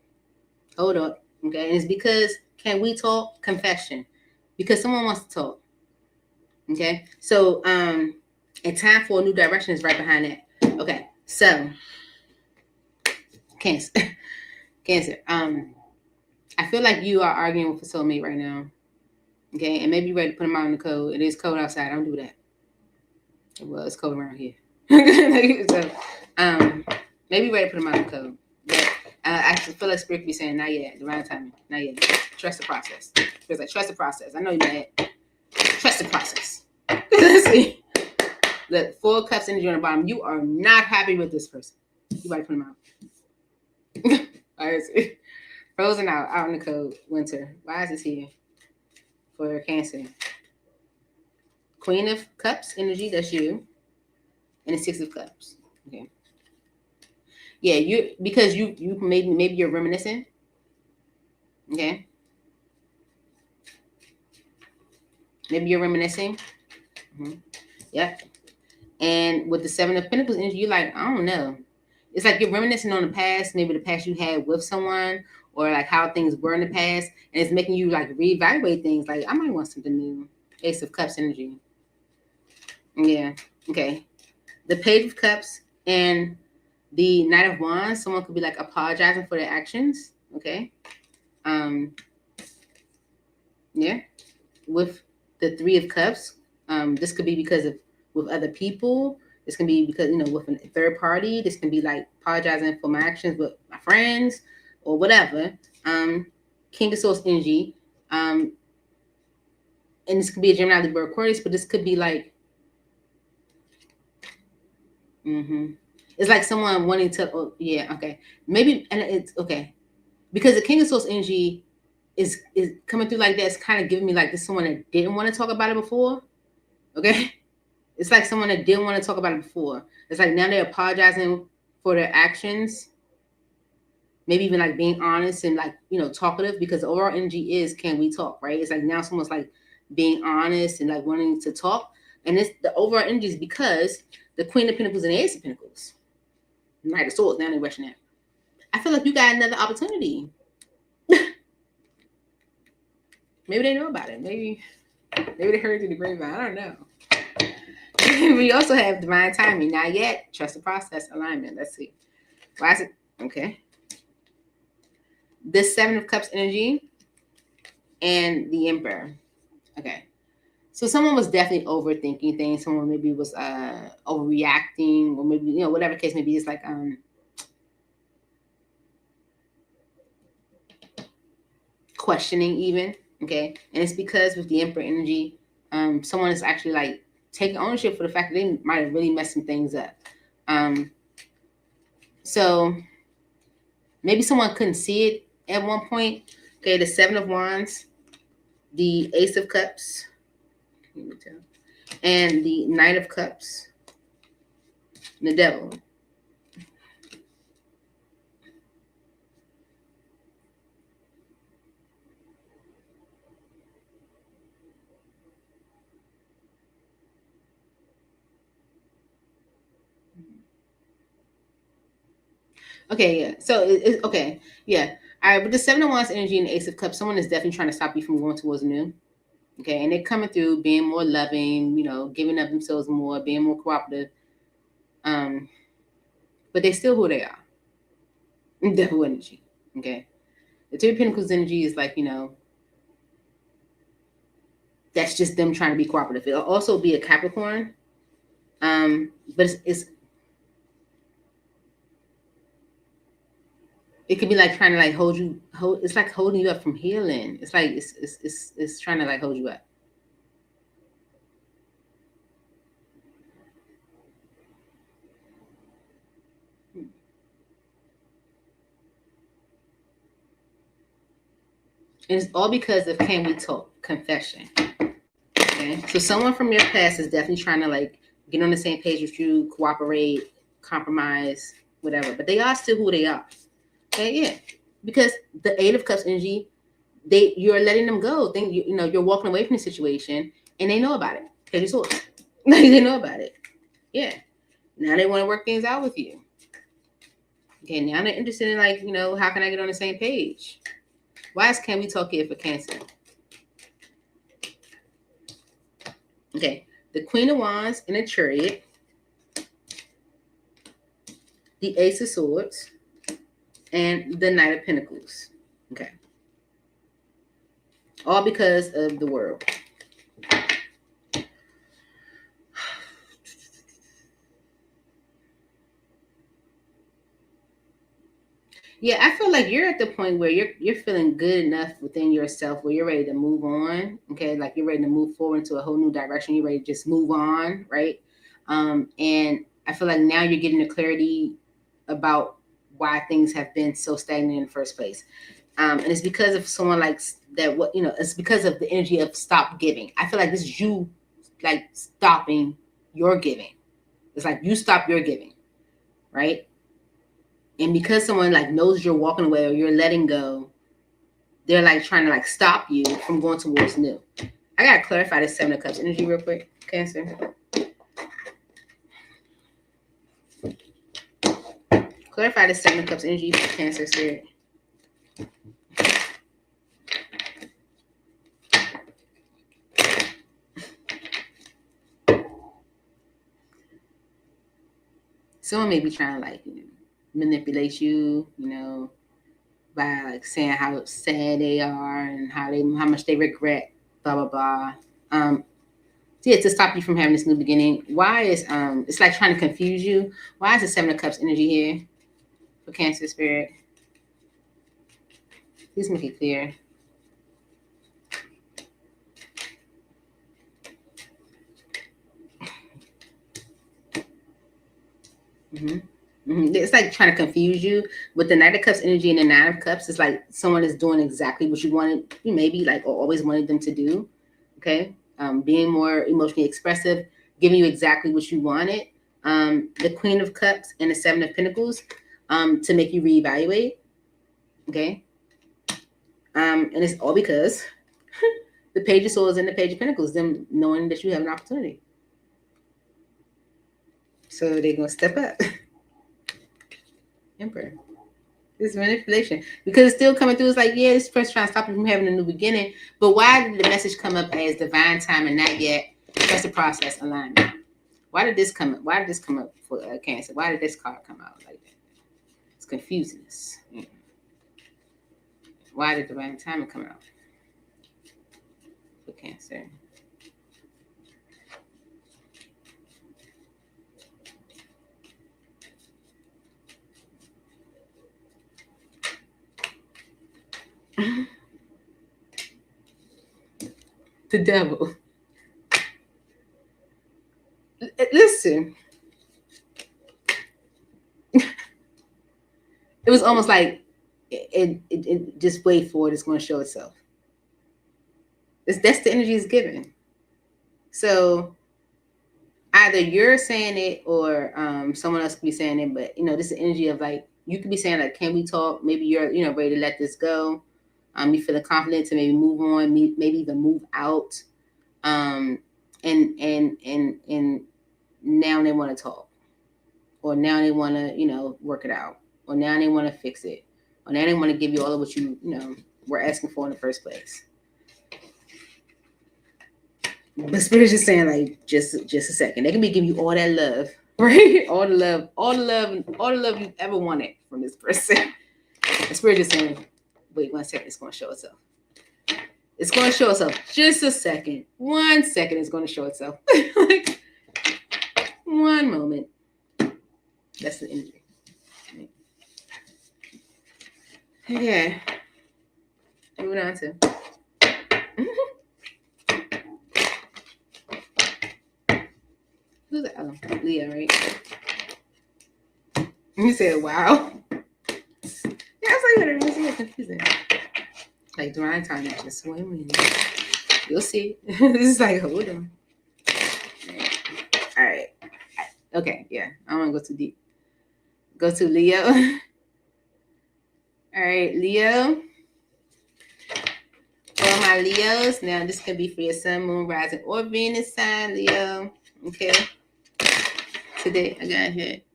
Hold up. Okay, and it's because can we talk? Confession. Because someone wants to talk. Okay, so and time for a new direction is right behind that. Okay, so Cancer, Cancer. I feel like you are arguing with a soulmate right now. Okay, and maybe you're ready to put them out in the cold. It is cold outside. Don't do that. Well, it's cold around here. So, maybe you're ready to put them out in the cold. But I feel like Spirit be saying, not yet. Divine timing. Not yet. Trust the process. It's like, trust the process. I know you're mad. Trust the process. Let's see. The 4 of Cups energy on the bottom. You are not happy with this person. You better put them out. All right, see. Frozen out in the cold, winter. Why is this here? For Cancer. Queen of Cups energy, that's you. And the 6 of Cups. Okay. Yeah, because you maybe you're reminiscing. Okay. Maybe you're reminiscing. Mm-hmm. Yeah. And with the 7 of Pentacles energy, you're like, I don't know. It's like you're reminiscing on the past, maybe the past you had with someone, or like how things were in the past, and it's making you like reevaluate things. Like, I might want something new. Ace of Cups energy. Yeah. Okay. The Page of Cups and the Knight of Wands. Someone could be like apologizing for their actions. Okay. Yeah. With the 3 of Cups, this could be because of with other people. This can be because, with a third party. This can be like apologizing for my actions with my friends or whatever. King of Swords energy. And this could be a Gemini, Libra, Aquarius, but this could be like, it's like someone wanting to, yeah, okay. Maybe, and it's okay. Because the King of Swords energy is coming through like that. It's kind of giving me like this someone that didn't want to talk about it before. Okay. It's like someone that didn't want to talk about it before. It's like now they're apologizing for their actions. Maybe even like being honest and like, talkative, because the overall energy is, can we talk, right? It's like now someone's like being honest and like wanting to talk. And it's the overall energy is because the Queen of Pentacles and the Ace of Pentacles. Knight of Swords, now they're rushing that. I feel like you got another opportunity. Maybe they know about it. Maybe they heard through the grapevine. I don't know. We also have divine timing. Not yet. Trust the process. Alignment. Let's see. Why is it? Okay. This 7 of Cups energy and the Emperor. Okay. So someone was definitely overthinking things. Someone maybe was overreacting, or maybe, whatever case maybe. It's like questioning even. Okay. And it's because with the Emperor energy, someone is actually like taking ownership for the fact that they might have really messed some things up. So maybe someone couldn't see it at one point. Okay, the 7 of Wands, the Ace of Cups, and the Knight of Cups, and the Devil. Okay, yeah. So it's okay. Yeah. All right, but the 7 of Wands energy and the Ace of Cups, someone is definitely trying to stop you from going towards new. Okay, and they're coming through being more loving, giving up themselves more, being more cooperative. But they still who they are. Devil energy. Okay. The 2 of Pentacles energy is like, that's just them trying to be cooperative. It'll also be a Capricorn. But it could be like trying to like it's like holding you up from healing. It's like it's trying to like hold you up. And it's all because of can we talk confession. Okay. So someone from your past is definitely trying to like get on the same page with you, cooperate, compromise, whatever. But they are still who they are. Okay, yeah. Because the 8 of Cups energy, you're letting them go. Then you're walking away from the situation, and they know about it. Page of Swords. They know about it. Yeah. Now they want to work things out with you. Okay, now they're interested in like, how can I get on the same page? Why is can we talk here for Cancer? Okay, the Queen of Wands in a Chariot, the Ace of Swords, and the Knight of Pentacles. Okay. All because of the world. Yeah, I feel like you're at the point where you're feeling good enough within yourself where you're ready to move on. Okay, like you're ready to move forward into a whole new direction. You're ready to just move on, right? And I feel like now you're getting the clarity about why things have been so stagnant in the first place. And it's because of someone like that. What you know, it's because of the energy of stop giving. I feel like this is you, like stopping your giving. It's like you stop your giving, right? And because someone like knows you're walking away or you're letting go, they're like trying to like stop you from going towards new. I gotta clarify this Seven of Cups energy real quick, Cancer. Clarify this Seven of Cups energy for Cancer spirit. Someone may be trying to like manipulate you, by like saying how sad they are and how much they regret, blah blah blah. So yeah, to stop you from having this new beginning. Why is it's like trying to confuse you? Why is the Seven of Cups energy here for Cancer spirit? Please make it clear. Mm-hmm. Mm-hmm. It's like trying to confuse you with the Knight of Cups energy and the Nine of Cups. It's like someone is doing exactly what you wanted, you maybe like or always wanted them to do. Okay, being more emotionally expressive, giving you exactly what you wanted. The Queen of Cups and the Seven of Pentacles, to make you reevaluate. Okay, and it's all because the Page of Swords and the Page of Pentacles, them knowing that you have an opportunity. So they're gonna step up. Emperor. This manipulation. Because it's still coming through. It's like, yeah, this person trying to stop you from having a new beginning. But why did the message come up as divine time and not yet? That's the process alignment. Why did this come up? Why did this come up for Cancer? Why did this card come out like that? It's confusing us. Why did divine timing come out for Cancer? The devil. Listen. It was almost like it just wait for it. It's going to show itself. That's the energy it's given. So either you're saying it or someone else could be saying it, but this is the energy of like you could be saying like, can we talk? Maybe you're ready to let this go. You feel the confidence to maybe move on, maybe even move out. And now they want to talk, or now they want to work it out, or now they want to fix it, or now they want to give you all of what you were asking for in the first place. But Spirit's just saying like just a second. They can be giving you all that love, right? All the love you've ever wanted from this person. The Spirit just saying, wait 1 second, it's gonna show itself. It's gonna show itself. Just a second. 1 second, it's gonna show itself. Like, one moment. That's the energy. Okay. Moving on to. Who's that? Oh, Leah, right? You said, wow. Yeah, I was like, it's confusing. Like, divine timing, just swimming. You'll see. This is like, hold on. All right. Okay, yeah. I don't want to go too deep. Go to Leo. All right, Leo. For my Leos, now this could be for your sun, moon, rising, or Venus sign, Leo. Okay. Today I got hit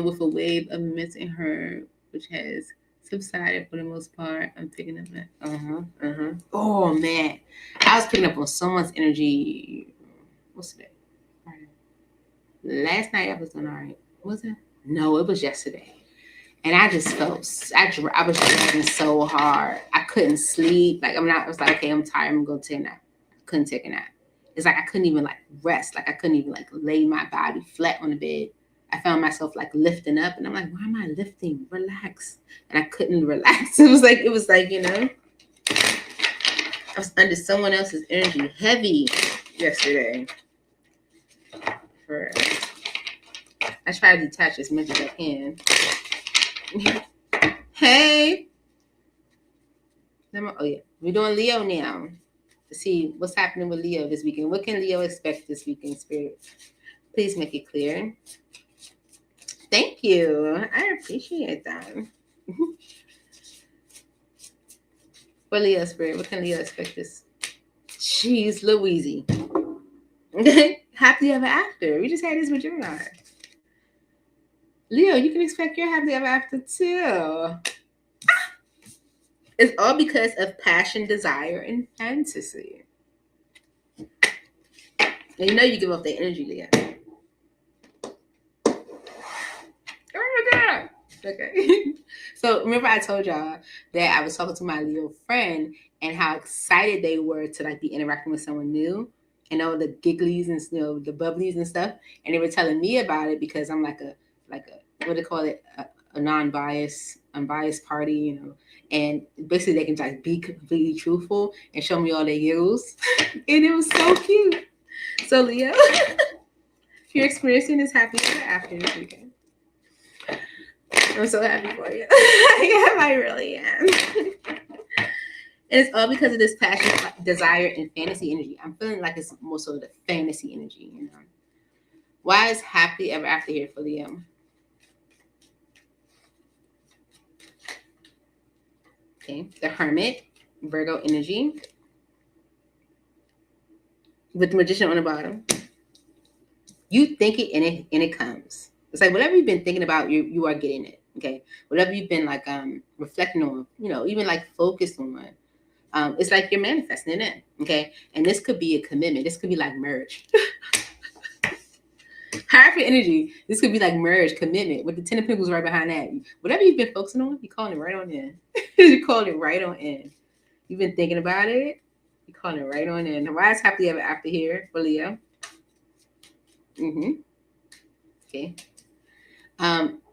with a wave of missing her, which has subsided for the most part. I'm picking up that. Oh man, I was picking up on someone's energy. What's today? Friday. Last night I was doing all right. Was it? No, it was yesterday. And I just felt, I was dragging so hard. I couldn't sleep. Like, I was like, okay, I'm tired. I'm going to take a nap. I couldn't take a nap. It's like I couldn't even like rest. Like I couldn't even like lay my body flat on the bed. I found myself like lifting up, and I'm like, why am I lifting? Relax. And I couldn't relax. It was like, you know, I was under someone else's energy, heavy yesterday. I try to detach as much as I can. Hey. Oh yeah, we're doing Leo now to see what's happening with Leo this weekend. What can Leo expect this weekend, Spirit? Please make it clear. Thank you. I appreciate that. For Leo, Spirit, what can Leo expect this? Jeez, Louise. Happily ever after. We just had this with Gemini. Leo, you can expect your happily ever after too. It's all because of passion, desire, and fantasy. And you know you give off the energy, Leo. Oh my God. Okay. So remember I told y'all that I was talking to my Leo friend and how excited they were to like be interacting with someone new and all the gigglies and, you know, the bubblies and stuff. And they were telling me about it because I'm like a what do they call it? A unbiased party, you know. And basically they can like be completely truthful and show me all their giggles. And it was so cute. So Leo, if you're experiencing this happy after this weekend, I'm so happy for you. I really am. And it's all because of this passion, desire, and fantasy energy. I'm feeling like it's more so the fantasy energy, you know. Why is happy ever after here for Leo? Okay, the Hermit, Virgo energy, with the Magician on the bottom. You think it and it comes. It's like whatever you've been thinking about, you are getting it. Okay, whatever you've been like reflecting on, you know, even like focused on. It's like you're manifesting it in, okay? And this could be a commitment. This could be like merge. Powerful energy. This could be like merge, commitment, with the 10 of Pentacles right behind that. Whatever you've been focusing on, you're calling it right on in. You're calling it right on in. You've been thinking about it, you're calling it right on in. Why is happily ever after here for Leo? Okay.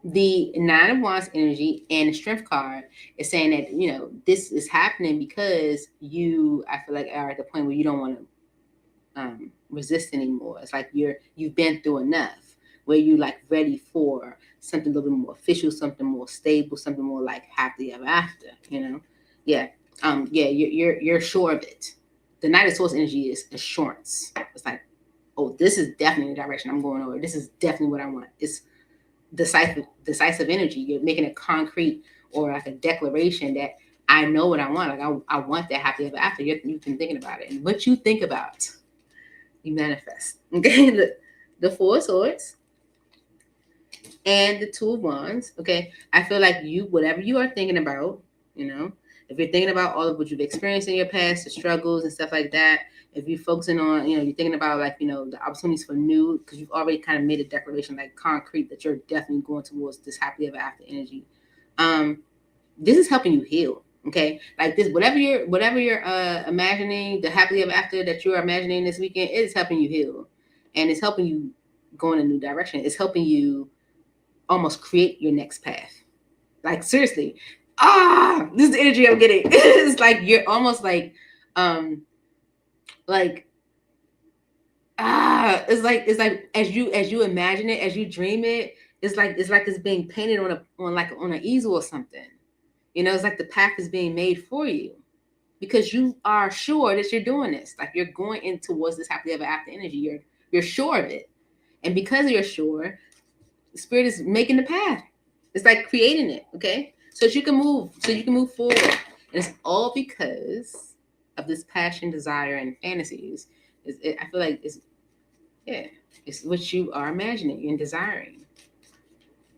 The Nine of Wands energy and the Strength card is saying that, you know, this is happening because you, I feel like, are at the point where you don't want to resist anymore. It's like you've been through enough where you like ready for something a little bit more official, something more stable, something more like happily ever after, you know? Yeah. You're sure of it. The Knight of Swords energy is assurance. It's like, oh, this is definitely the direction I'm going over. This is definitely what I want. It's decisive energy. You're making a concrete or like a declaration that I know what I want. Like I want that happy ever after. You've been thinking about it. And what you think about, you manifest. Okay. The Four of Swords and the Two of Wands. Okay. I feel like whatever you are thinking about, you know, if you're thinking about all of what you've experienced in your past, the struggles and stuff like that, if you're focusing on, you know, you're thinking about like, you know, the opportunities for new, because you've already kind of made a declaration like concrete that you're definitely going towards this happily ever after energy. This is helping you heal. Okay. Like this, whatever you're imagining, the happily ever after that you're imagining this weekend, it is helping you heal. And it's helping you go in a new direction. It's helping you almost create your next path. Like seriously. This is the energy I'm getting. It's like you're almost like it's like as you imagine it, as you dream it, it's like it's being painted on an easel or something. You know, it's like the path is being made for you because you are sure that you're doing this. Like you're going in towards this happily ever after energy. You're sure of it, and because you're sure, the Spirit is making the path. It's like creating it. Okay, so you can move forward, and it's all because of this passion, desire, and fantasies. I feel like it's what you are imagining and desiring.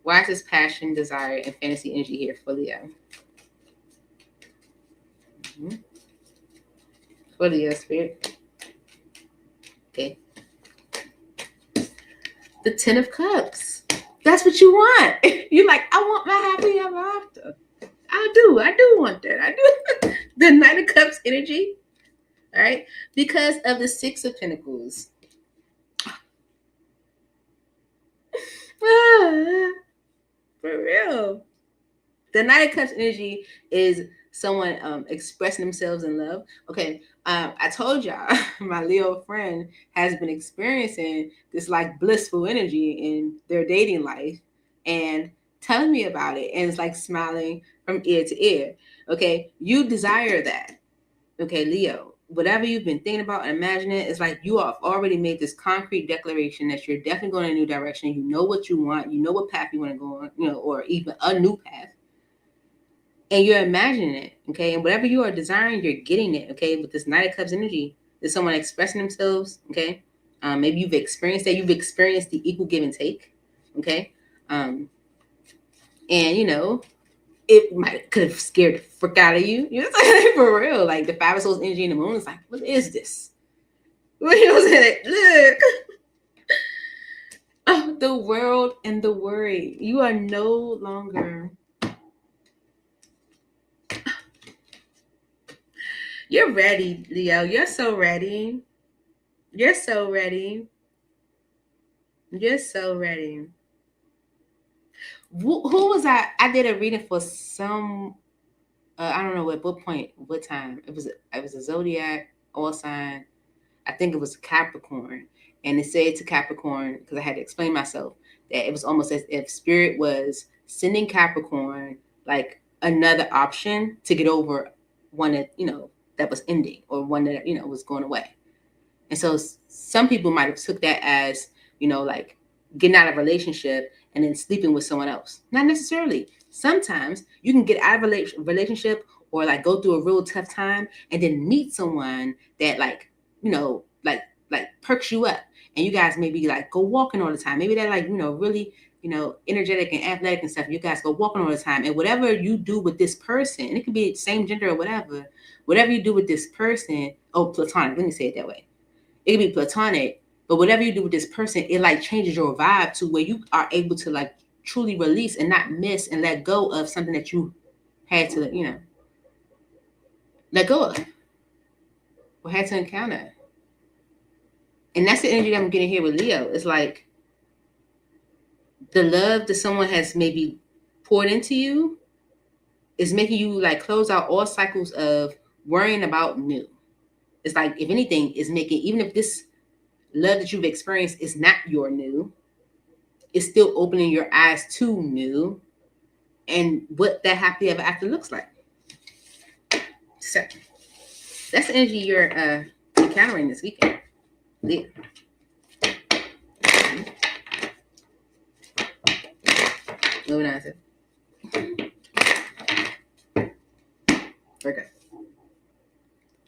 Why is this passion, desire, and fantasy energy here for Leo? For Leo, Spirit. Okay. The 10 of Cups. That's what you want. You're like, I want my happy ever after. I do want that. I do. The Knight of Cups energy. All right. Because of the 6 of Pentacles. For real. The Knight of Cups energy is someone expressing themselves in love. Okay. I told y'all my Leo friend has been experiencing this like blissful energy in their dating life and telling me about it. And it's like smiling from ear to ear. Okay. You desire that. Okay, Leo, whatever you've been thinking about and imagining, it's like you have already made this concrete declaration that you're definitely going in a new direction. You know what you want. You know what path you want to go on, or even a new path. And you're imagining it, okay? And whatever you are desiring, you're getting it, okay? With this Knight of Cups energy, there's someone expressing themselves, okay? Maybe you've experienced that. You've experienced the equal give and take, okay? And, it could have scared the frick out of you. You know, for real. Like the 5 of Swords energy in the moon is like, what is this? You know what I'm saying? Look. Oh, the world and the worry. You are no longer. You're ready, Leo. You're so ready. You're so ready. You're so ready. Who was I? I did a reading for some. I don't know what point, what time. It was a zodiac all sign. I think it was Capricorn, and it said to Capricorn, because I had to explain myself, that it was almost as if Spirit was sending Capricorn like another option to get over one that that was ending, or one that was going away. And so some people might have took that as like getting out of a relationship and then sleeping with someone else. Not necessarily. Sometimes you can get out of a relationship or like go through a real tough time and then meet someone that like perks you up, and you guys maybe like go walking all the time. Maybe they're like really energetic and athletic and stuff. You guys go walking all the time, and whatever you do with this person, and it could be same gender or whatever you do with this person. Oh, platonic. Let me say it that way. It could be platonic, but whatever you do with this person, it like changes your vibe to where you are able to like truly release and not miss and let go of something that you had to let go of or had to encounter. And that's the energy that I'm getting here with Leo. It's like the love that someone has maybe poured into you is making you like close out all cycles of worrying about new. It's like, if anything, is making, even if this love that you've experienced is not your new, it's still opening your eyes to new and what that happy ever after looks like. So that's the energy you're encountering this weekend. Yeah. Moving on to Virgo.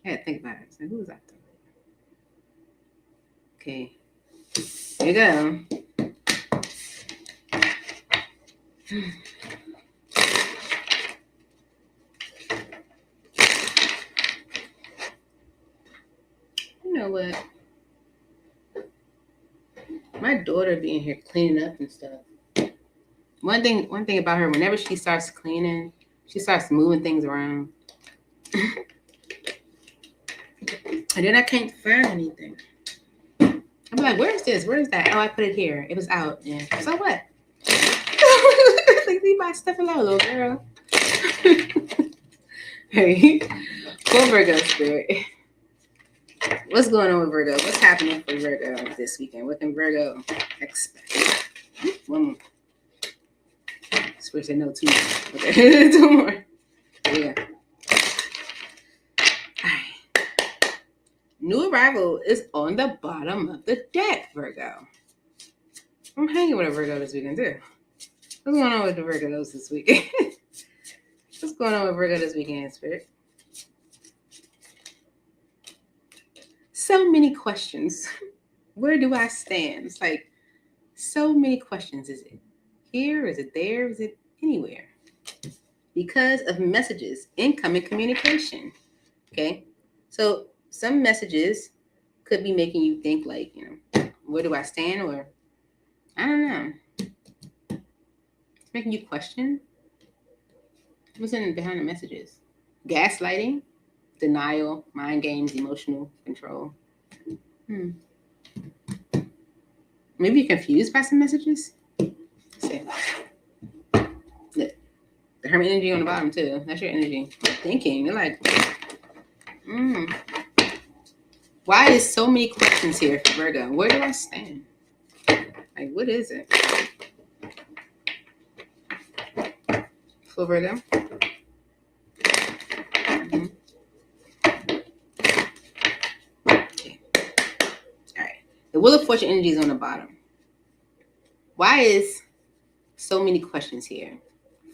I had to think about it. So who was that? Okay. Here you go. You know what? My daughter being here cleaning up and stuff. One thing about her, whenever she starts cleaning, she starts moving things around. And then I can't find anything. I'm like, where's this? Where's that? Oh, I put it here. It was out. Yeah. So what? Like, leave my stuff alone, little girl. Hey, for Virgo spirit. What's going on with Virgo? What's happening for Virgo this weekend? What can Virgo expect? One more. Spirit said no, 2 more. Okay, 2 more. Yeah. All right. New arrival is on the bottom of the deck, Virgo. I'm hanging with a Virgo this weekend too. What's going on with the Virgos this weekend? What's going on with Virgo this weekend, Spirit? So many questions. Where do I stand? It's like so many questions. Is it here? Is it there? Is it anywhere? Because of messages, incoming communication. Okay. So some messages could be making you think like, where do I stand? Or I don't know. It's making you question. What's in behind the messages? Gaslighting, denial, mind games, emotional control. Maybe you're confused by some messages. See. The Hermit energy on the bottom too. That's your energy. Thinking. You're like, why is so many questions here for Virgo? Where do I stand? Like, what is it for Virgo? Okay. All right. The Wheel of Fortune energy is on the bottom. Why is so many questions here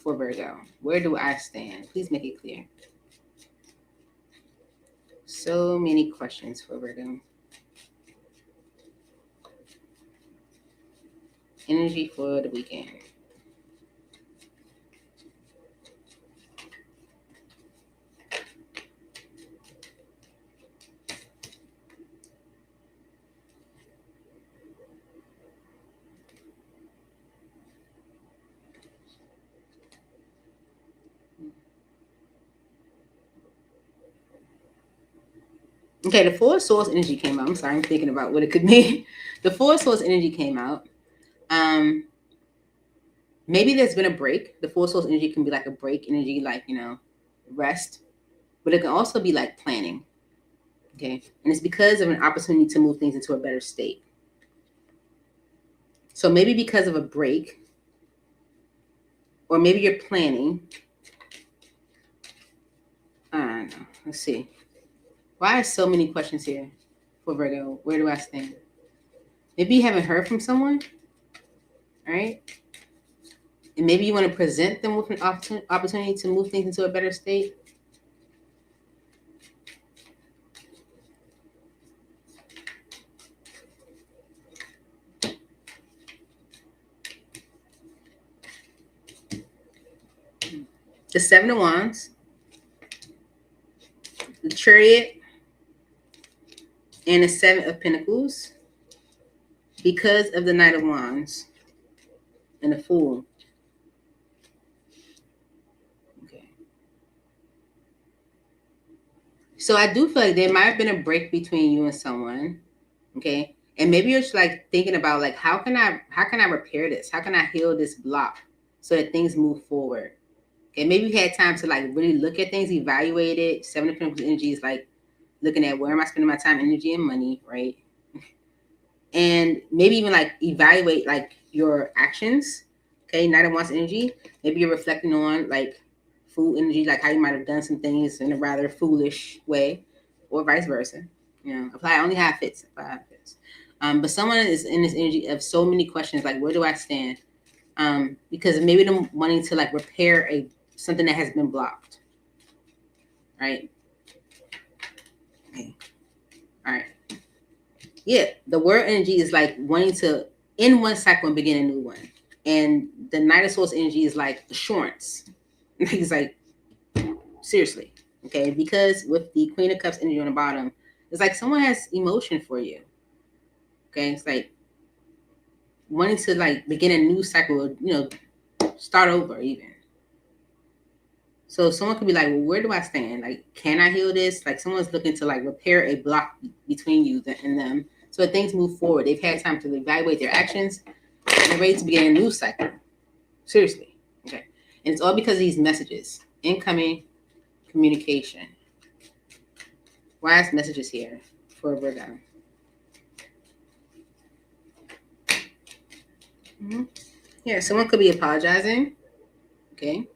for Virgo? Where do I stand? Please make it clear. So many questions for Virgo. Energy for the weekend. Okay, the Four Swords energy came out. I'm sorry, I'm thinking about what it could mean. The Four Swords energy came out. Maybe there's been a break. The Four Swords energy can be like a break energy, like, rest. But it can also be like planning. Okay. And it's because of an opportunity to move things into a better state. So maybe because of a break, or maybe you're planning. I don't know. Let's see. Why are so many questions here for Virgo? Where do I stand? Maybe you haven't heard from someone. All right. And maybe you want to present them with an opportunity to move things into a better state. The Seven of Wands, the Chariot, and the Seven of Pentacles, because of the Knight of Wands and the Fool. Okay. So I do feel like there might have been a break between you and someone. Okay. And maybe you're just like thinking about like, how can I repair this? How can I heal this block so that things move forward? Okay, maybe you had time to like really look at things, evaluate it. Seven of Pentacles energy is like looking at where am I spending my time, energy, and money, right? And maybe even like evaluate like your actions. Okay, Knight of Wands energy. Maybe you're reflecting on like Fool energy, like how you might have done some things in a rather foolish way, or vice versa. Apply only how it fits. But someone is in this energy of so many questions, like where do I stand? Because maybe them wanting to like repair something that has been blocked, right? Okay. All right. Yeah, the word energy is like wanting to end one cycle and begin a new one, and the Knight of Swords energy is like assurance. It's like seriously, okay? Because with the Queen of Cups energy on the bottom, it's like someone has emotion for you. Okay, it's like wanting to like begin a new cycle, start over even. So someone could be like, well, where do I stand? Like, can I heal this? Like someone's looking to like repair a block between you and them so that things move forward. They've had time to evaluate their actions and they're ready to begin a new cycle. Seriously. Okay. And it's all because of these messages. Incoming communication. Wise messages here for Virgo. Yeah, someone could be apologizing. Okay.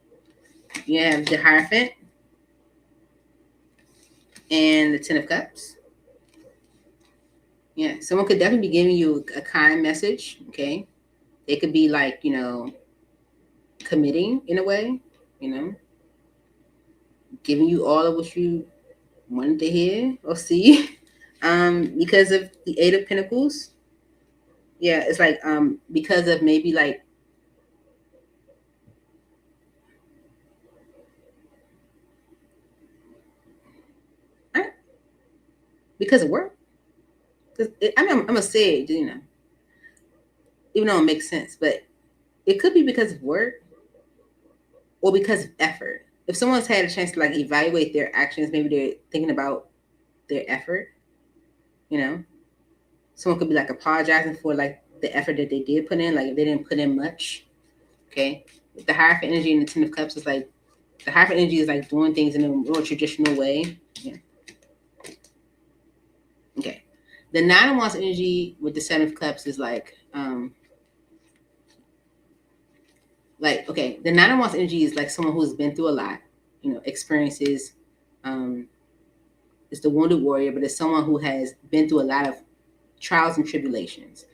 You have the Hierophant and the Ten of Cups. Yeah, someone could definitely be giving you a kind message. Okay. They could be like, committing in a way, giving you all of what you wanted to hear or see. Because of the Eight of Pentacles. Yeah, it's like because of maybe like because of work. I'm a sage, even though it makes sense, but it could be because of work or because of effort. If someone's had a chance to like evaluate their actions, maybe they're thinking about their effort, you know. Someone could be like apologizing for like the effort that they did put in, like if they didn't put in much. Okay. The Hierophant energy in the Ten of Cups is like, the Hierophant energy is like doing things in a more traditional way. Yeah. Okay. The Nine of Wands energy with the Seven of Cups is like okay, the Nine of Wands energy is like someone who's been through a lot, you know, experiences. It's the wounded warrior, but it's someone who has been through a lot of trials and tribulations.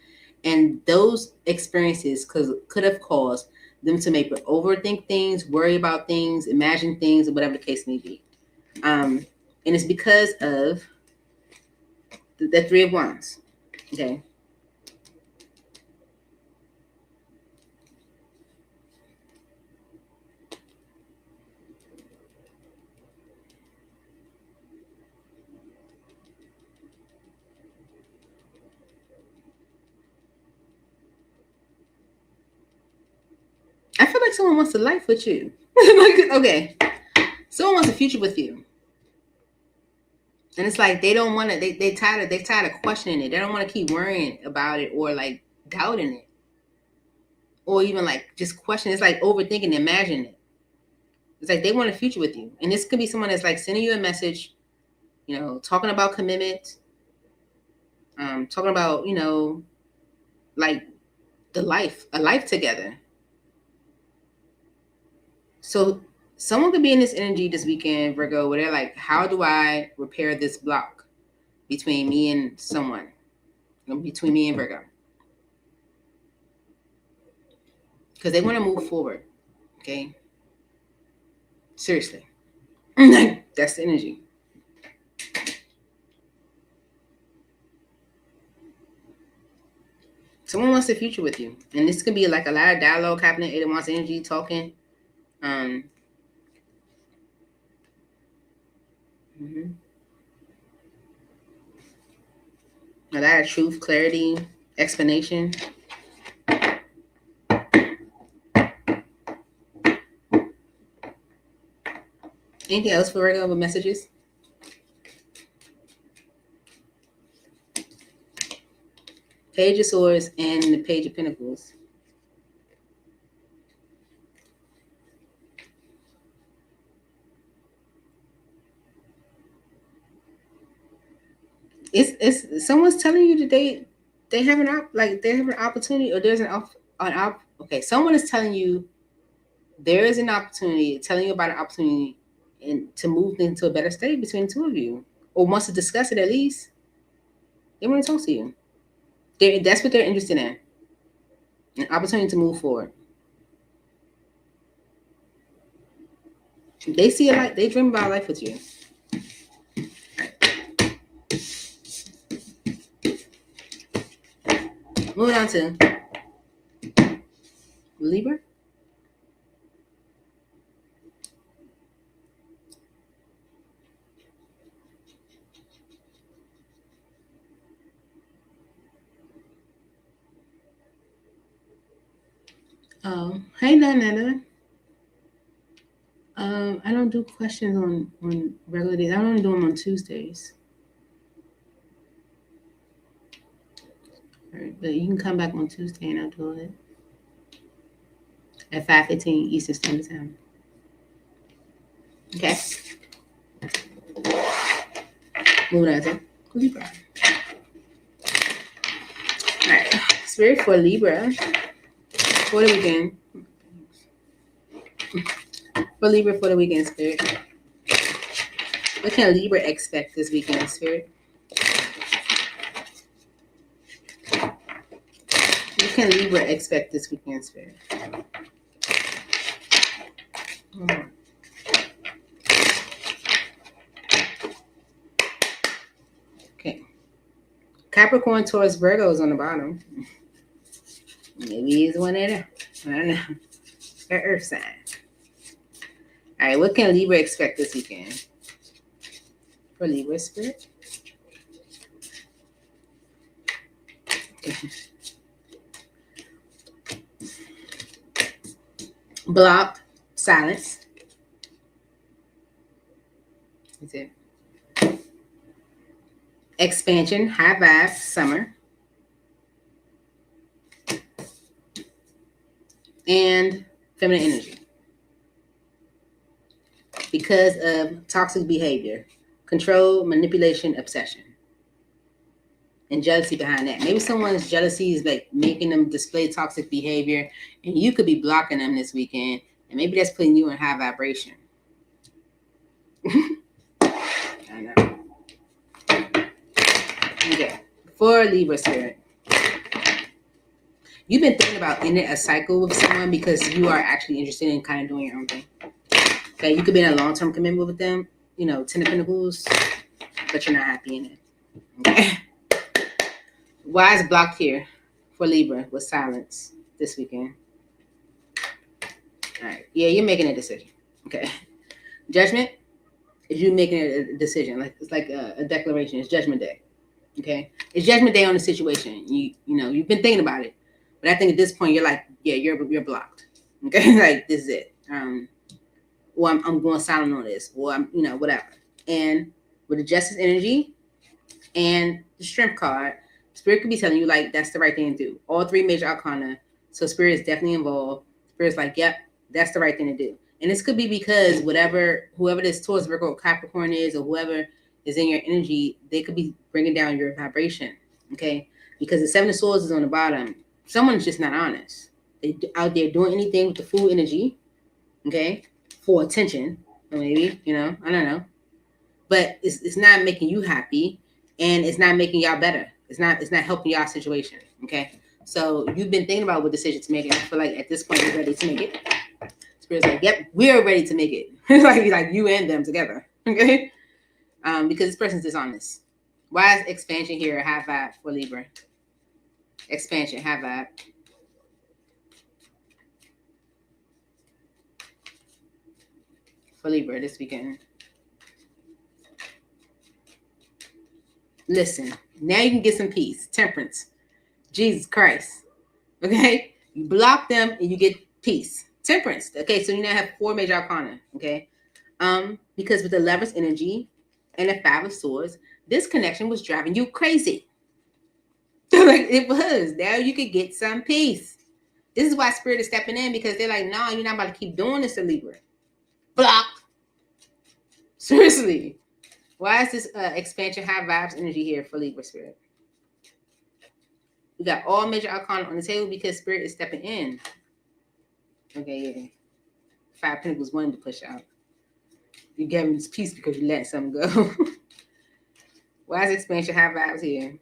And those experiences could have caused them to maybe overthink things, worry about things, imagine things, or whatever the case may be. And it's because of the Three of Wands. Okay. I feel like someone wants a life with you. Okay. Someone wants a future with you. And it's like they don't want to, they tired of questioning it. They don't want to keep worrying about it or like doubting it. Or even like just questioning. It's like overthinking, imagining it. It's like they want a future with you. And this could be someone that's like sending you a message, you know, talking about commitment, talking about, you know, like a life together. So someone could be in this energy this weekend, Virgo, where they're like, how do I repair this block between me and someone, between me and Virgo? Because they want to move forward. Okay. Seriously. That's the energy. Someone wants a future with you. And this could be like a lot of dialogue happening. Eight of Wands energy, talking. Mm-hmm. A lot of truth, clarity, explanation. Anything else for Virgo with messages? Page of Swords and the Page of Pentacles. It's someone's telling you that they have an opportunity, or there's okay, someone is telling you there is an opportunity, telling you about an opportunity and to move into a better state between the two of you, or wants to discuss it at least. They want to talk to you. That's what they're interested in. An opportunity to move forward. They see a life, they dream about life with you. Moving on to Libra. Hey Nana. I don't do questions on regular days. I only do them on Tuesdays. All right, but you can come back on Tuesday and I'll do it at 5:15 Eastern Standard Time. Okay. Moving on to Libra. All right, Spirit for Libra for the weekend. For Libra for the weekend, Spirit. What can Libra expect this weekend, Spirit? What can Libra expect this weekend, Spirit? Okay. Capricorn, Taurus, Virgo is on the bottom. Maybe he's one of them. I don't know. They're Earth sign. All right, what can Libra expect this weekend? For Libra, Spirit? Okay. Blocked, silence. That's it. Expansion, high vibes, summer. And feminine energy. Because of toxic behavior, control, manipulation, obsession, and jealousy behind that. Maybe someone's jealousy is like making them display toxic behavior, and you could be blocking them this weekend, and maybe that's putting you in high vibration. I know. Okay, for Libra spirit, you've been thinking about ending a cycle with someone because you are actually interested in kind of doing your own thing. Okay, you could be in a long-term commitment with them, you know, 10 of Pentacles, but you're not happy in it. Okay. Why is blocked here for Libra with silence this weekend? All right. Yeah, you're making a decision. Okay. Judgment is you making a decision. Like it's like a declaration. It's Judgment Day. Okay. It's Judgment Day on the situation. You know you've been thinking about it, but I think at this point you're like, yeah, you're blocked. Okay. Like this is it. Or I'm going silent on this, or I'm whatever. And with the Justice energy and the Strength card, Spirit could be telling you like that's the right thing to do. All three major arcana. So Spirit is definitely involved. Spirit's like, yep, that's the right thing to do. And this could be because whoever this Taurus, Virgo, Capricorn is, or whoever is in your energy, they could be bringing down your vibration. Okay, because the Seven of Swords is on the bottom. Someone's just not honest. They out there doing anything with the full energy. Okay, for attention, or maybe I don't know, but it's not making you happy, and it's not making y'all better. It's not helping y'all situation. Okay, so you've been thinking about what decision to make, and I feel like at this point you're ready to make it. Spirit's like, yep, we're ready to make it. like you and them together. Okay, because this person's dishonest. Why is expansion here a high vibe for Libra? Expansion, high vibe. For Libra this weekend. Listen, now you can get some peace. Temperance. Jesus Christ. Okay? You block them and you get peace. Temperance. Okay, so you now have 4 major arcana. Okay? Because with the Lover's energy and the 5 of Swords, this connection was driving you crazy. Like it was. Now you could get some peace. This is why Spirit is stepping in, because they're like, no, you're not about to keep doing this to Libra. Block. Seriously. Why is this expansion high vibes energy here for Libra Spirit? We got all major arcana on the table because Spirit is stepping in. Okay, yeah. 5 Pentacles wanting to push out. You gave him this peace because you let something go. Why is expansion high vibes here?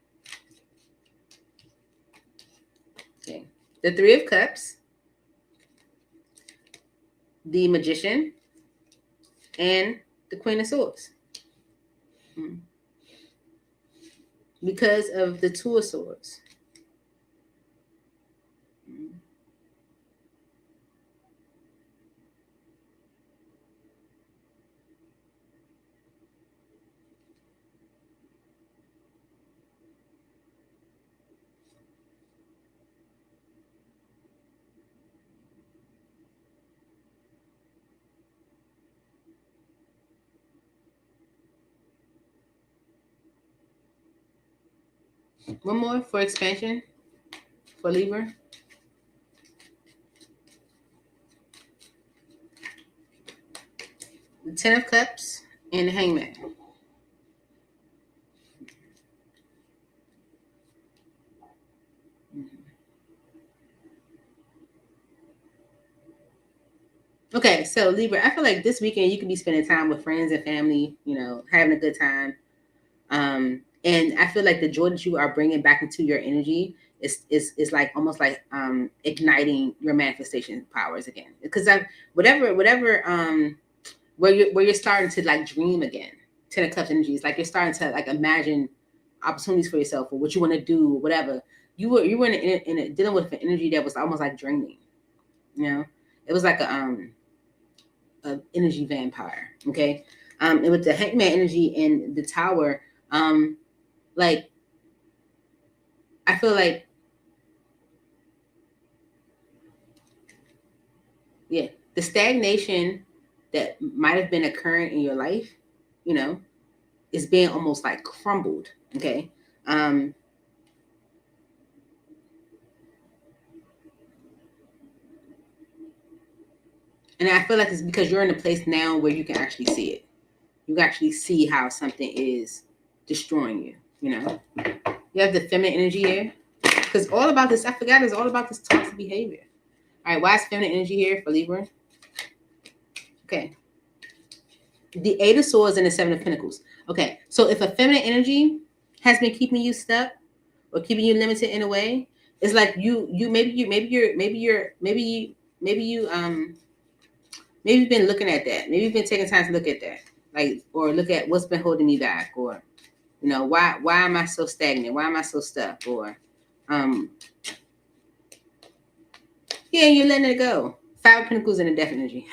Okay. The 3 of Cups, the Magician, and the Queen of Swords. Because of the 2 of Swords. One more for expansion for Libra. The 10 of Cups and the Hangman. Okay, so Libra, I feel like this weekend you could be spending time with friends and family, having a good time. And I feel like the joy that you are bringing back into your energy is like almost like igniting your manifestation powers again. Because whatever where you're starting to like dream again. 10 of Cups energy is like you're starting to like imagine opportunities for yourself or what you want to do or whatever. You were in dealing with an energy that was almost like dreaming. It was like a energy vampire. Okay, and with the Hangman energy and the Tower, like I feel like, yeah, the stagnation that might have been occurring in your life, is being almost like crumbled. Okay. And I feel like it's because you're in a place now where you can actually see it. You can actually see how something is destroying you. You have the feminine energy here. Because all about this, I forgot, it's all about this toxic behavior. All right, why is feminine energy here for Libra? Okay. The Eight of Swords and the Seven of Pentacles. Okay, so if a feminine energy has been keeping you stuck or keeping you limited in a way, it's like maybe you've been looking at that. Maybe you've been taking time to look at that, like, or look at what's been holding me back, or why am I so stagnant? Why am I so stuck? Or you're letting it go. Five of Pentacles and the Death energy.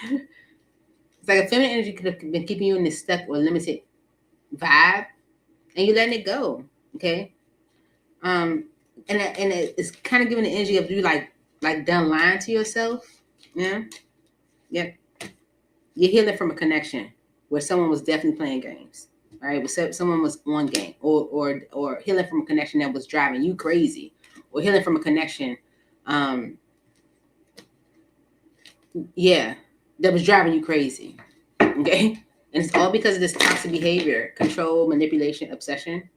It's like a feminine energy could have been keeping you in this stuck or limited vibe, and you're letting it go. Okay. And it's kind of giving the energy of you like done lying to yourself. Yeah. Yep. You're healing from a connection where someone was definitely playing games. All right. Someone was on game, or healing from a connection that was driving you crazy, or healing from a connection, that was driving you crazy. Okay. And it's all because of this toxic behavior, control, manipulation, obsession.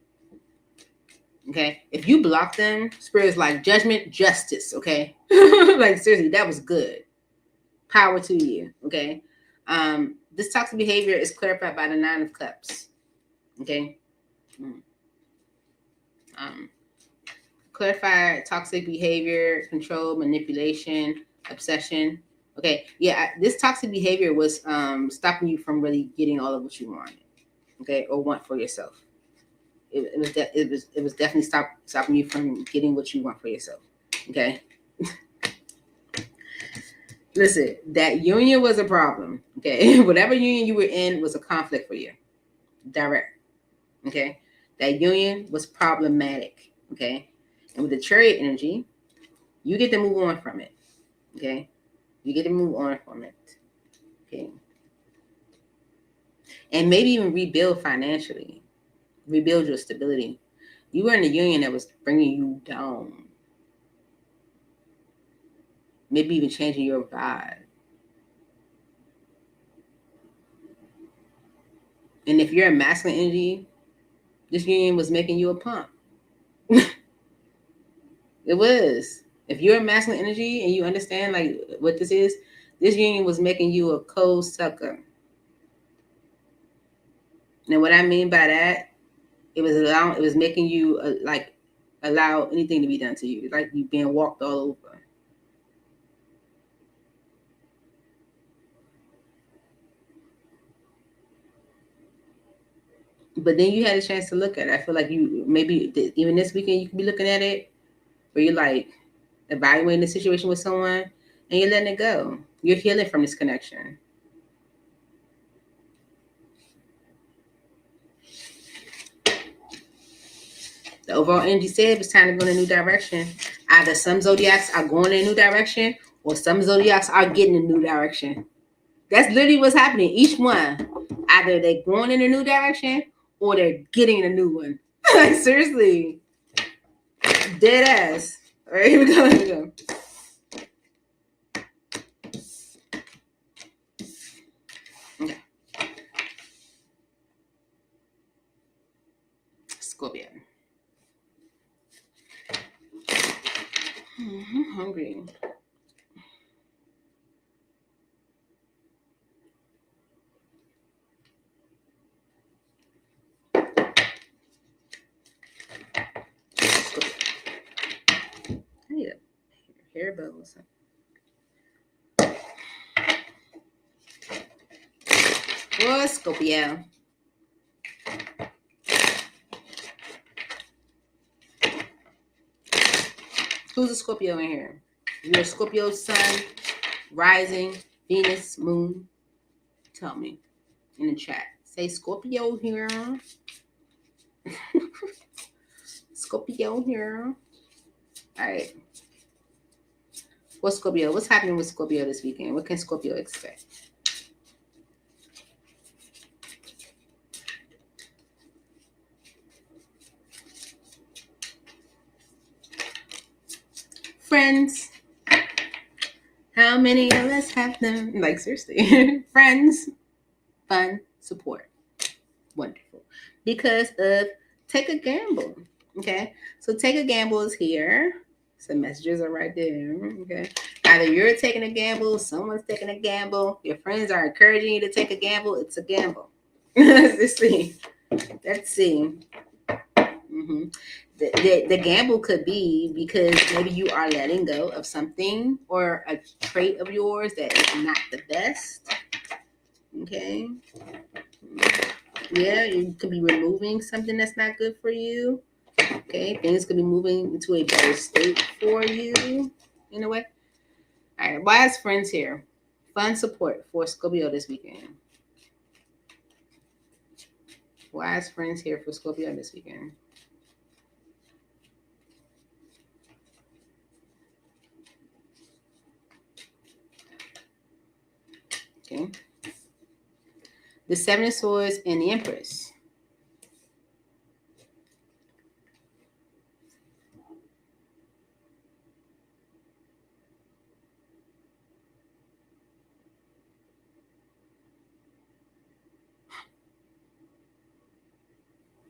Okay. If you block them, spirit's like judgment, justice. Okay. Like, seriously, that was good. Power to you. Okay. This toxic behavior is clarified by the Nine of Cups. Okay. Clarify toxic behavior, control, manipulation, obsession. Okay. Yeah. This toxic behavior was stopping you from really getting all of what you wanted. Okay. Or want for yourself. It was definitely stopping you from getting what you want for yourself. Okay. Listen, that union was a problem. Okay. Whatever union you were in was a conflict for you. Direct. Okay. That union was problematic. Okay. And with the Chariot energy, you get to move on from it. Okay. You get to move on from it. Okay. And maybe even rebuild financially. Rebuild your stability. You were in a union that was bringing you down. Maybe even changing your vibe. And if you're a masculine energy, this union was making you a pump. It was. If you're a masculine energy and you understand like what this is, this union was making you a cold sucker. Now, what I mean by that, it was making you allow anything to be done to you, like you being walked all over. But then you had a chance to look at it. I feel like you maybe even this weekend you could be looking at it, where you're like evaluating the situation with someone and you're letting it go. You're healing from this connection. The overall energy said it's time to go in a new direction. Either some zodiacs are going in a new direction or some zodiacs are getting a new direction. That's literally what's happening. Each one, either they're going in a new direction or they're getting a new one. Like, seriously. Dead ass. All right, here we go. Here we go. Okay. Scorpio. I'm hungry. I need a hair bow or something. What, Scorpio? Who's a Scorpio in here? You're a Scorpio sun, rising, Venus, moon. Tell me in the chat. Say Scorpio here. Scorpio here. All right. For Scorpio, what's happening with Scorpio this weekend? What can Scorpio expect? Friends. How many of us have them? Like, seriously. Friends, fun, support. Wonderful. Because of take a gamble. Okay. So take a gamble is here. Some messages are right there. Okay. Either you're taking a gamble, someone's taking a gamble, your friends are encouraging you to take a gamble. It's a gamble. Let's see. Let's see. Mm-hmm. The gamble could be because maybe you are letting go of something or a trait of yours that is not the best. Okay. Yeah, you could be removing something that's not good for you. Okay, things could be moving into a better state for you in a way. All right, wise friends here. Fun support for Scorpio this weekend. Wise friends here for Scorpio this weekend. Okay. The Seven of Swords and the Empress.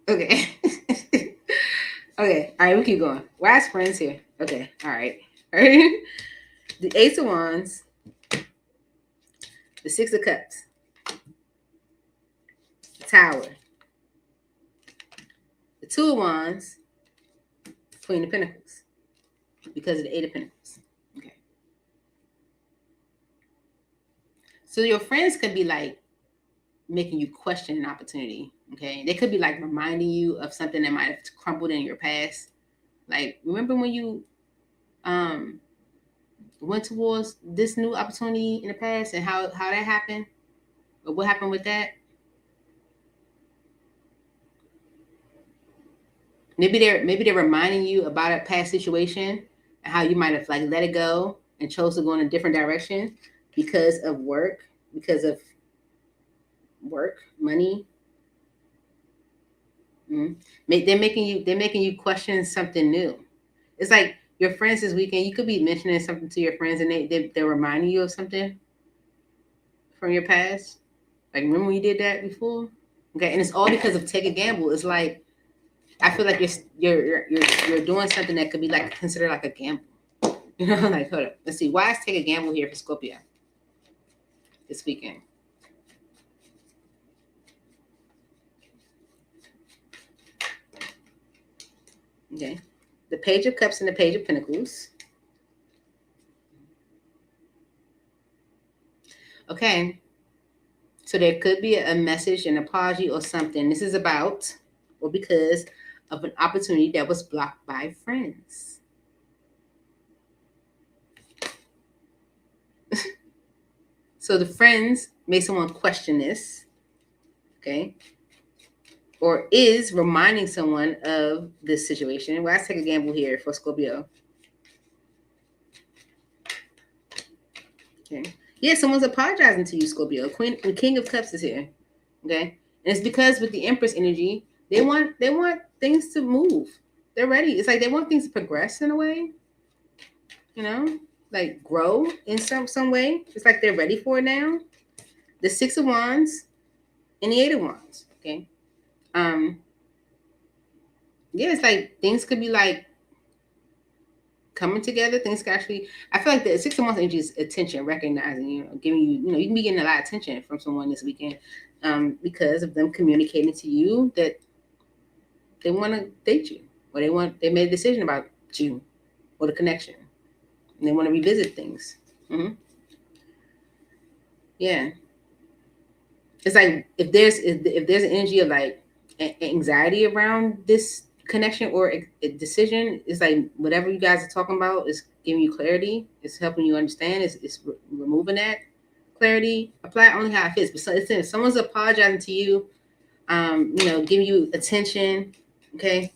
Okay. Okay. All right, we keep going. Wise friends here. Okay. All right. All right. The Ace of Wands. The Six of Cups. The Tower. The Two of Wands. Queen of Pentacles. Because of the Eight of Pentacles. Okay. So your friends could be like making you question an opportunity. Okay. They could be like reminding you of something that might have crumbled in your past. Like, remember when you went towards this new opportunity in the past and how that happened? Or what happened with that? Maybe they're reminding you about a past situation and how you might have like let it go and chose to go in a different direction because of work, money. Mm-hmm. They're making you question something new. It's like your friends this weekend. You could be mentioning something to your friends, and they're reminding you of something from your past. Like, remember when you did that before? Okay, and it's all because of take a gamble. It's like I feel like you're doing something that could be like considered like a gamble. You know, like hold up. Let's see. Why is take a gamble here for Scorpio this weekend? Okay. The Page of Cups and the Page of Pentacles. Okay. So there could be a message, an apology, or something. This is about or because of an opportunity that was blocked by friends. So the friends made someone question this. Okay. Or is reminding someone of this situation. Well, let's take a gamble here for Scorpio. Okay. Yeah, someone's apologizing to you, Scorpio. The King of Cups is here. Okay. And it's because with the Empress energy, they want things to move. They're ready. It's like they want things to progress in a way. You know, like grow in some way. It's like they're ready for it now. The Six of Wands and the Eight of Wands. Okay. Yeah, it's like things could be like coming together. Things can actually, I feel like the 6 of Wands energy is attention, recognizing, giving you, you can be getting a lot of attention from someone this weekend because of them communicating to you that they want to date you or they made a decision about you or the connection and they want to revisit things. Mm-hmm. Yeah. It's like if there's an energy of like anxiety around this connection or a decision, it's like whatever you guys are talking about is giving you clarity. It's helping you understand. It's removing that clarity. Apply only how it fits. But so it's if someone's apologizing to you, giving you attention. Okay,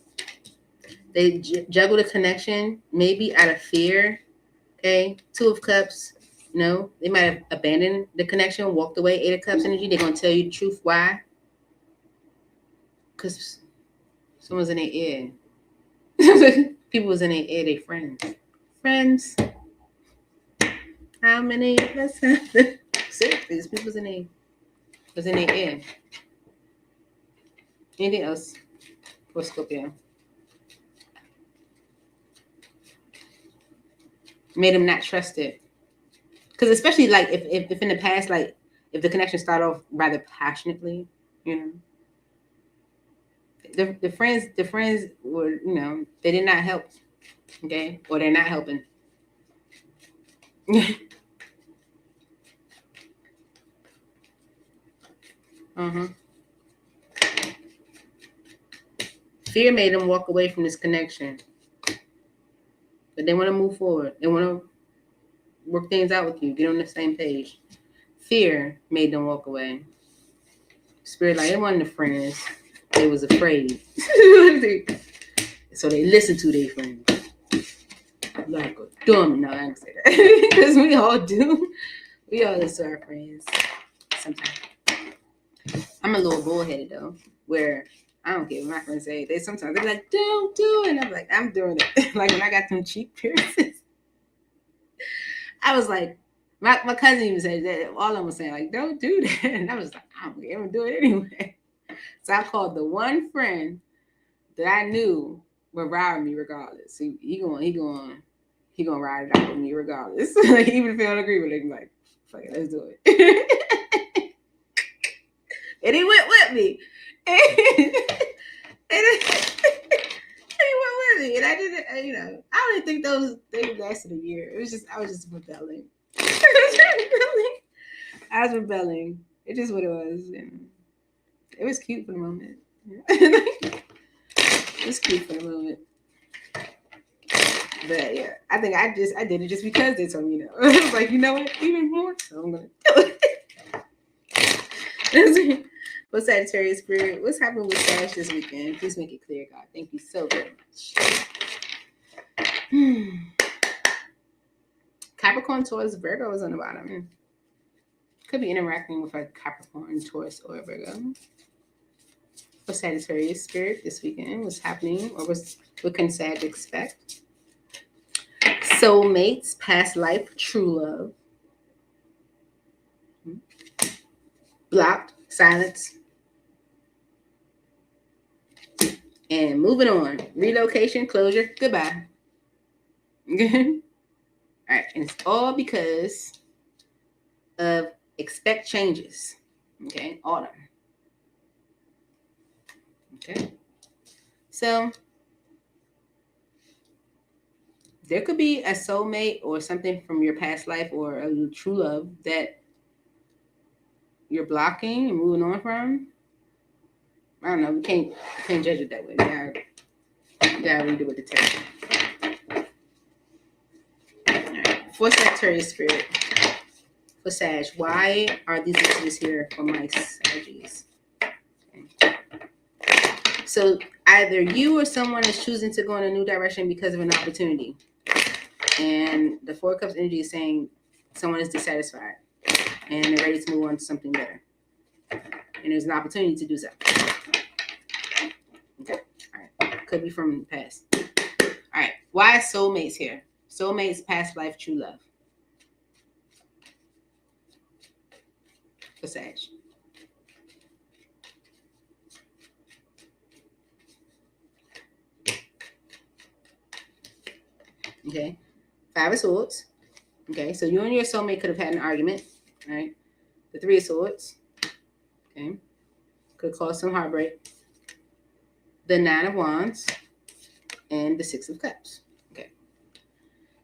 they juggle the connection maybe out of fear. Okay, Two of Cups. No, they might have abandoned the connection, walked away. Eight of Cups energy. They're gonna tell you the truth. Why? Because someone's in their ear. People was in their ear. They friends. Friends. How many? Let's have the seriously. People was in their ear. Anything else for Scorpio? Made them not trust it. Because especially like if in the past, like if the connection started off rather passionately, you know, the friends were, you know, they did not help, okay, or they're not helping. Fear made them walk away from this connection, but they want to move forward. They want to work things out with you, get on the same page. Fear made them walk away. Spirit, like, they wasn't the friends. They was afraid. So they listened to their friends. Like a dumb. No, I didn't say that. Because we all do. We all listen to our friends sometimes. I'm a little bullheaded though, where I don't care what my friends say. They sometimes they're like, don't do it. And I'm like, I'm doing it. Like when I got them cheek piercings, I was like, my cousin even said that. All of them was saying, like, don't do that. And I was like, I don't care, I'm gonna do it anyway. So I called the one friend that I knew would ride with me regardless. He gonna ride it out with me regardless. Like even if he don't agree with it, I'm like, fuck it, let's do it. And he went with me. And he went with me. And I didn't, you know, I don't even think they lasted a year. It was just, I was just rebelling. I was rebelling. It's just what it was. And it was cute for the moment. It was cute for the moment. But yeah, I think I did it just because they told me no. I was like, you know what? Even more, so I'm gonna do it. For Sagittarius spirit, what's happening with Sag this weekend? Please make it clear, God. Thank you so very much. Capricorn, Taurus, Virgo is on the bottom. Could be interacting with a Capricorn, Taurus, or Virgo. For Sagittarius spirit this weekend, what's happening, or what can Sag expect? Soulmates, past life, true love. Blocked, silence. And moving on. Relocation, closure, goodbye. All right. And it's all because of expect changes. Okay. Autumn. Okay. So there could be a soulmate or something from your past life or a true love that you're blocking and moving on from. I don't know. We can't judge it that way. You gotta read it with the text. All right. For Sagittarius spirit. For Sag, why are these messages here for my Saggies? Okay. So either you or someone is choosing to go in a new direction because of an opportunity. And the Four of Cups energy is saying someone is dissatisfied and they're ready to move on to something better. And there's an opportunity to do so. Okay. All right. Could be from the past. All right. Why is soulmates here? Soulmates, past life, true love. For Sag. Okay. Five of Swords. Okay. So you and your soulmate could have had an argument. All right. The Three of Swords. Okay. Could cause some heartbreak. The Nine of Wands. And the Six of Cups. Okay.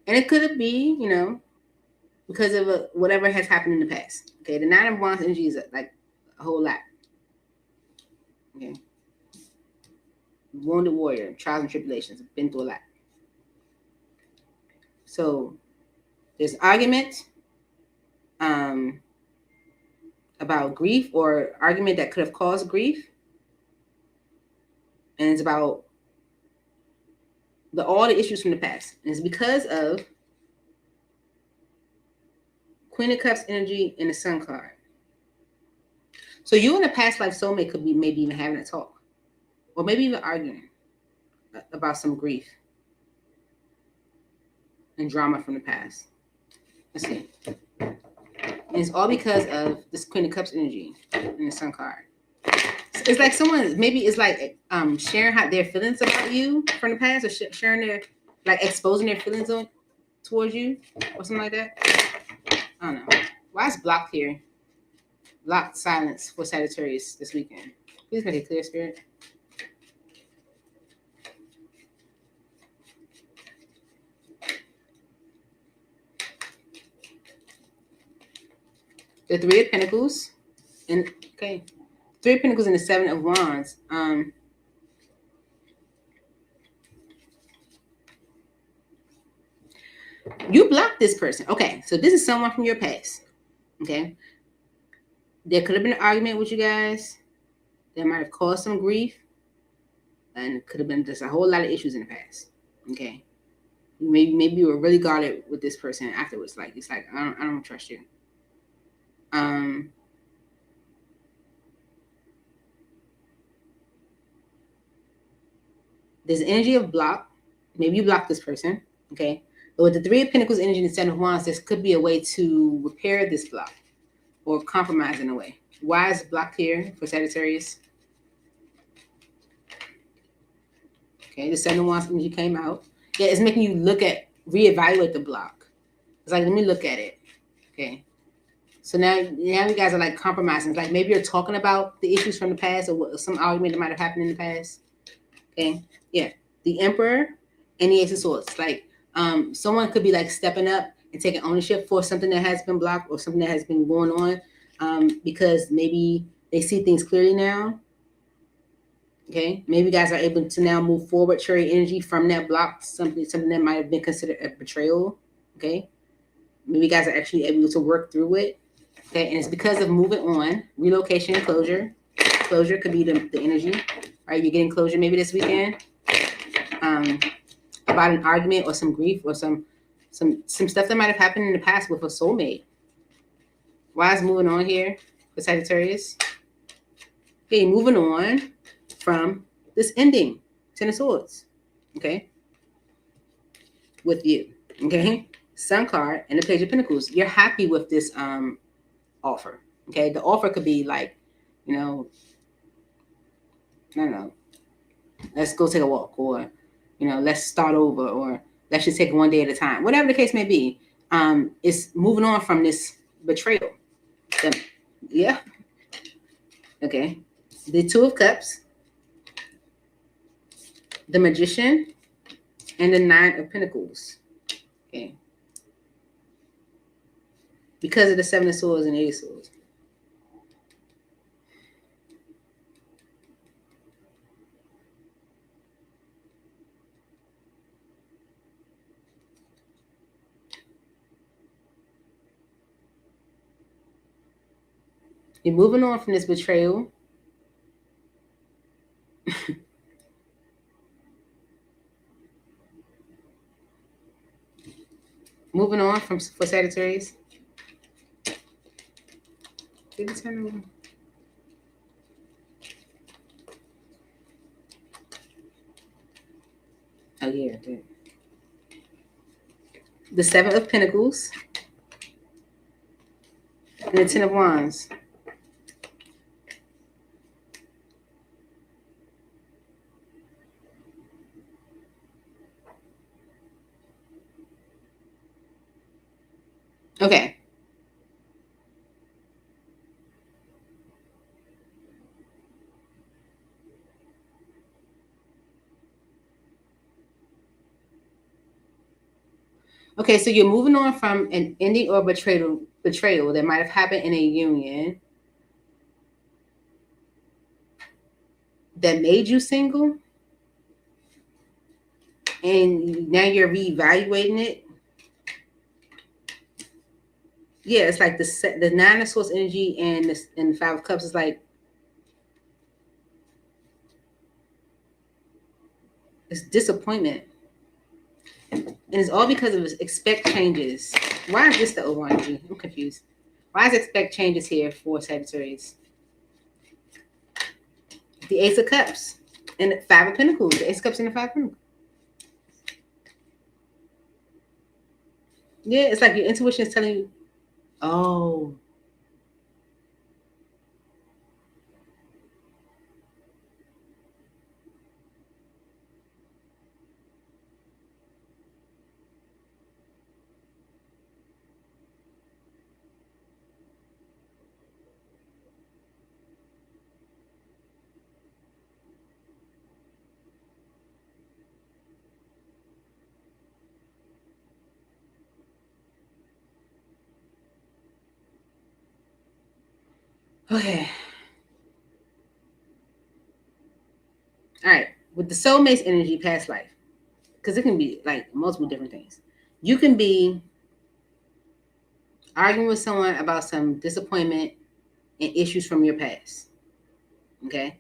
And it could be, you know, because of whatever has happened in the past. Okay. The Nine of Wands energy is like a whole lot. Okay. Wounded warrior, trials and tribulations, been through a lot. So there's argument about grief or argument that could have caused grief. And it's about all the issues from the past. And it's because of Queen of Cups energy, and the Sun card. So you in a past life soulmate could be maybe even having a talk, or maybe even arguing about some grief and drama from the past. Let's see. And it's all because of this Queen of Cups energy and the Sun card. It's like someone maybe it's like sharing how their feelings about you from the past, or sharing their like exposing their feelings towards you, or something like that. I don't know. Why is blocked here? Blocked silence for Sagittarius this weekend. Please make it clear, Spirit. The Three of Pentacles, and okay, Three of Pentacles and the Seven of Wands. You blocked this person. Okay, so this is someone from your past. Okay, there could have been an argument with you guys that might have caused some grief, and it could have been just a whole lot of issues in the past. Okay, maybe you were really guarded with this person afterwards. Like it's like I don't trust you. There's energy of block. Maybe you blocked this person. Okay, but with the Three of Pentacles energy and the Seven of Wands, this could be a way to repair this block or compromise in a way. Why is blocked here for Sagittarius? Okay, the Seven of Wands energy came out. Yeah, it's making you reevaluate the block. It's like, let me look at it. Okay. So now you guys are like compromising. It's like maybe you're talking about the issues from the past or some argument that might have happened in the past. Okay. Yeah. The Emperor and the Ace of Swords. Like someone could be like stepping up and taking ownership for something that has been blocked or something that has been going on because maybe they see things clearly now. Okay. Maybe you guys are able to now move forward, trade energy from that block, something that might have been considered a betrayal. Okay. Maybe you guys are actually able to work through it. Okay, and it's because of moving on, relocation, and closure. Closure could be the energy. Right, you're getting closure maybe this weekend about an argument or some grief or some stuff that might have happened in the past with a soulmate. Why is moving on here for Sagittarius? Okay, moving on from this ending, Ten of Swords. Okay, with you. Okay, Sun card and the Page of Pentacles. You're happy with this offer. Okay, the offer could be like, I don't know, let's go take a walk, or let's start over, or let's just take one day at a time, whatever the case may be. It's moving on from this betrayal. Yeah. Okay, the Two of Cups, the Magician, and the Nine of Pentacles. Okay, because of the Seven of Swords and Eight of Swords. You're moving on from this betrayal. Moving on for Sagittarius. Did it turn over? Oh yeah, it did. The Seven of Pentacles and the Ten of Wands. Okay. Okay, so you're moving on from an ending or betrayal that might have happened in a union that made you single, and now you're reevaluating it. Yeah, it's like the Nine of Swords energy and the Five of Cups is like it's disappointment. And it's all because of expect changes. Why is this the over energy? I'm confused. Why is expect changes here for Sagittarius? The Ace of Cups and the Five of Pentacles. The Ace of Cups and the Five of Pentacles. Yeah, it's like your intuition is telling you, oh. Okay. All right. With the soulmate's energy, past life, because it can be like multiple different things. You can be arguing with someone about some disappointment and issues from your past. Okay.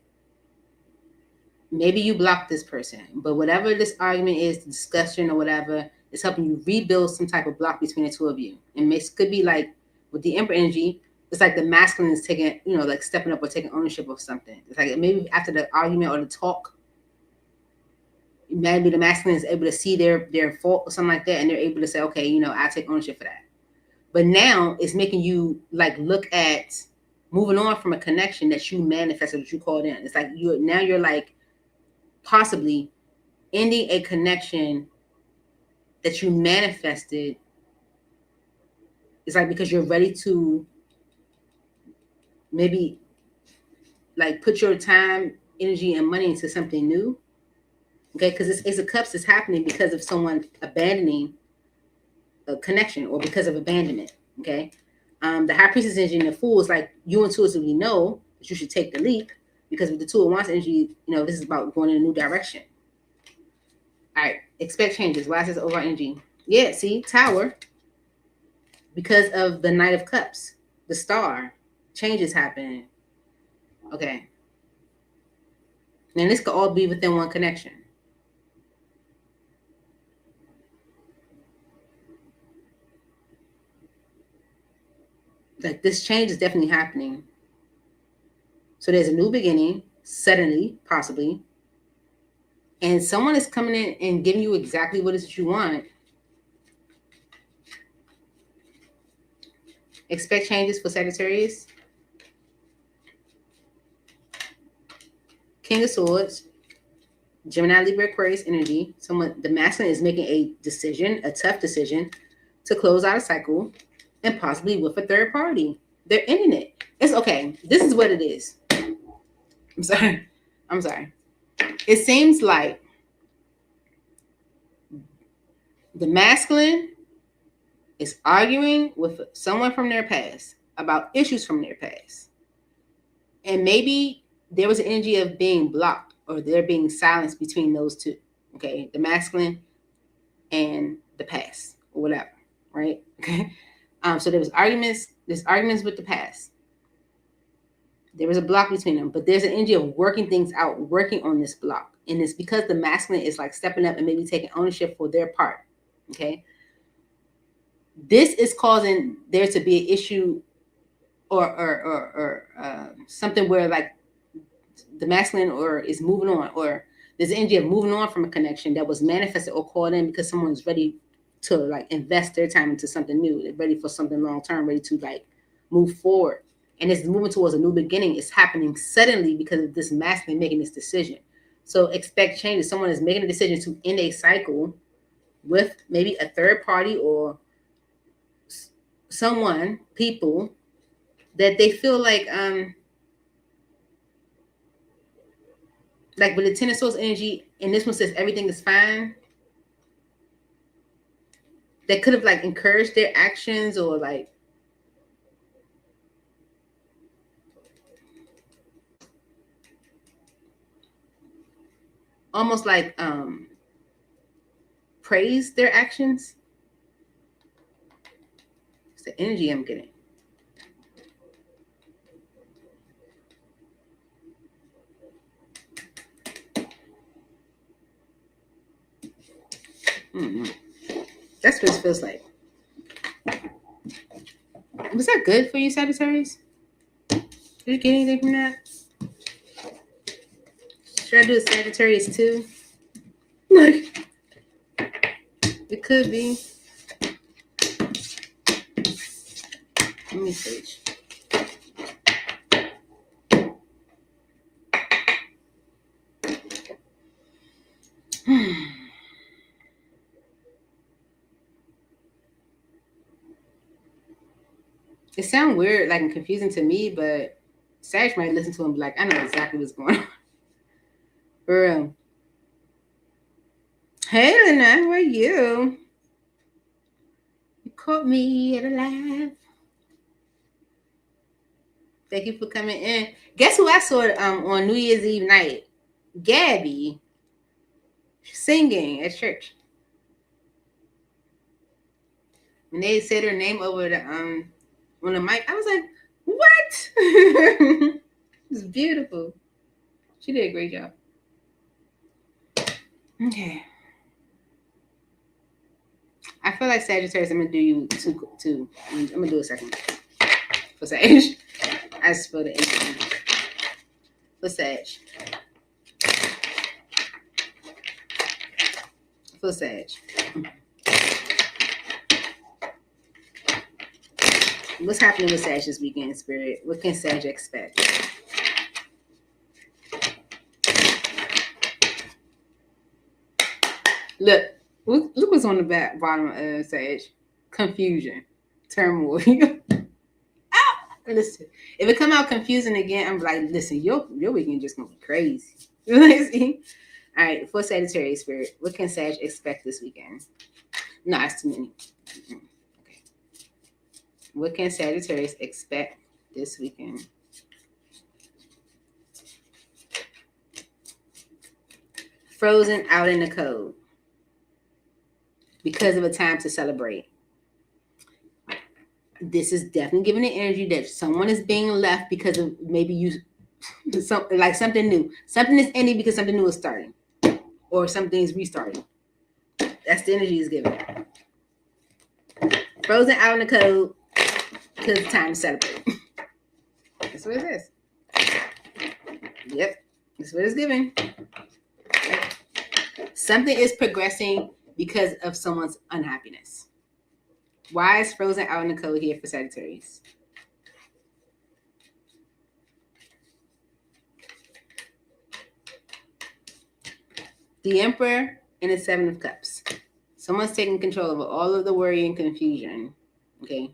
Maybe you blocked this person, but whatever this argument is, the discussion or whatever, is helping you rebuild some type of block between the two of you. And it could be like with the Emperor energy, it's like the masculine is taking, like stepping up or taking ownership of something. It's like maybe after the argument or the talk, maybe the masculine is able to see their fault or something like that, and they're able to say, okay, I take ownership for that. But now it's making you like look at moving on from a connection that you manifested, that you called in. It's like you're like possibly ending a connection that you manifested. It's like because you're ready to maybe like put your time, energy, and money into something new. Okay, because this Ace of Cups is happening because of someone abandoning a connection or because of abandonment. Okay. The High Priestess energy and the Fool is like you intuitively know that you should take the leap, because with the Two of Wands energy, this is about going in a new direction. All right, expect changes. Why is this over energy? Yeah, see, Tower, because of the Knight of Cups, the Star, changes happen. Okay. And this could all be within one connection. Like this change is definitely happening. So there's a new beginning, suddenly, possibly. And someone is coming in and giving you exactly what it is that you want. Expect changes for Sagittarius. King of Swords. Gemini, Libra, Aquarius energy. The masculine is making a decision, a tough decision, to close out a cycle, and possibly with a third party. They're ending it. It's okay. This is what it is. I'm sorry. It seems like the masculine is arguing with someone from their past about issues from their past. And maybe there was an energy of being blocked or there being silence between those two. Okay. The masculine and the past or whatever. Right. Okay. So there's arguments with the past. There was a block between them, but there's an energy of working things out, working on this block. And it's because the masculine is like stepping up and maybe taking ownership for their part. Okay. This is causing there to be an issue or something where like the masculine is moving on, or there's an energy of moving on from a connection that was manifested or called in because someone's ready to like invest their time into something new. They're ready for something long term, ready to like move forward. And it's moving towards a new beginning. It's happening suddenly because of this masculine making this decision. So expect changes. Someone is making a decision to end a cycle with maybe a third party or people that they feel like with the Ten of Swords energy, and this one says everything is fine. That could have like encouraged their actions or like almost like praise their actions. It's the energy I'm getting. Mm-hmm. feels like. Was that good for you, Sagittarius? Did you get anything from that? Should I do a Sagittarius too? Like, it could be. Let me search. It sounds weird, like, and confusing to me, but Sag might listen to him and be like, I know exactly what's going on. For real. Hey, Lena, how are you? You caught me at a laugh. Thank you for coming in. Guess who I saw on New Year's Eve night? Gabby singing at church. When they said her name over the on the mic, I was like, what? It was beautiful. She did a great job. Okay. I feel like Sagittarius, I'm gonna do you two. I'm gonna do a second for Sag. I just feel the energy for Sag. For Sag. What's happening with Sag this weekend, Spirit? What can Sag expect? Look what's on the bottom of Sag. Confusion, turmoil. Listen, if it come out confusing again, I'm like, listen, your weekend just gonna be crazy. All right, for Sagittarius, Spirit, what can Sag expect this weekend? No, it's too many. Okay. What can Sagittarius expect this weekend? Frozen out in the cold because of a time to celebrate. This is definitely giving the energy that someone is being left because of maybe you, like something new. Something is ending because something new is starting, or something is restarting. That's the energy is given. Frozen out in the cold because it's time to celebrate. That's what it is. Yep, that's what it's giving. Something is progressing because of someone's unhappiness. Why is frozen out in the cold here for Sagittarius? The Emperor and the Seven of Cups. Someone's taking control over all of the worry and confusion. Okay.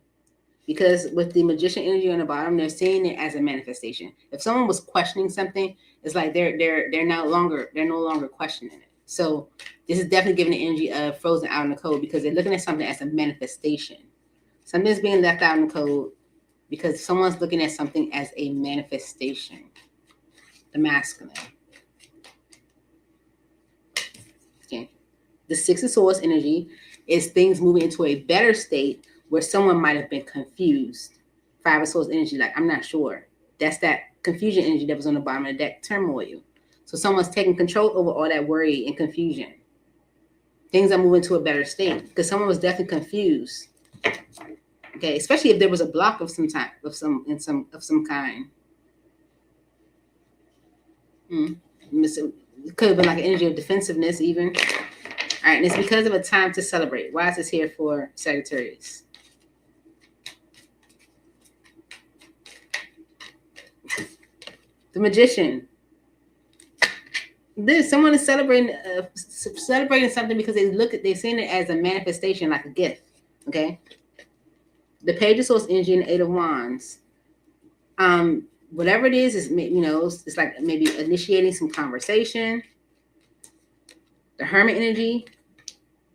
Because with the Magician energy on the bottom, they're seeing it as a manifestation. If someone was questioning something, it's like they're no longer questioning it. So this is definitely giving the energy of frozen out in the cold because they're looking at something as a manifestation. Something's being left out in the cold because someone's looking at something as a manifestation. The masculine. Okay. The Six of Swords energy is things moving into a better state where someone might have been confused. Five of Swords energy, like, I'm not sure. That's that confusion energy that was on the bottom of the deck, turmoil. So someone's taking control over all that worry and confusion. Things are moving to a better state because someone was definitely confused. Okay, especially if there was a block of some type, of some kind. It could have been like an energy of defensiveness, even. All right, and it's because of a time to celebrate. Why is this here for Sagittarius? The Magician. Someone is celebrating something because they're seeing it as a manifestation, like a gift. Okay. The Page of Swords energy and the Eight of Wands. Whatever it is it's like maybe initiating some conversation. The Hermit energy,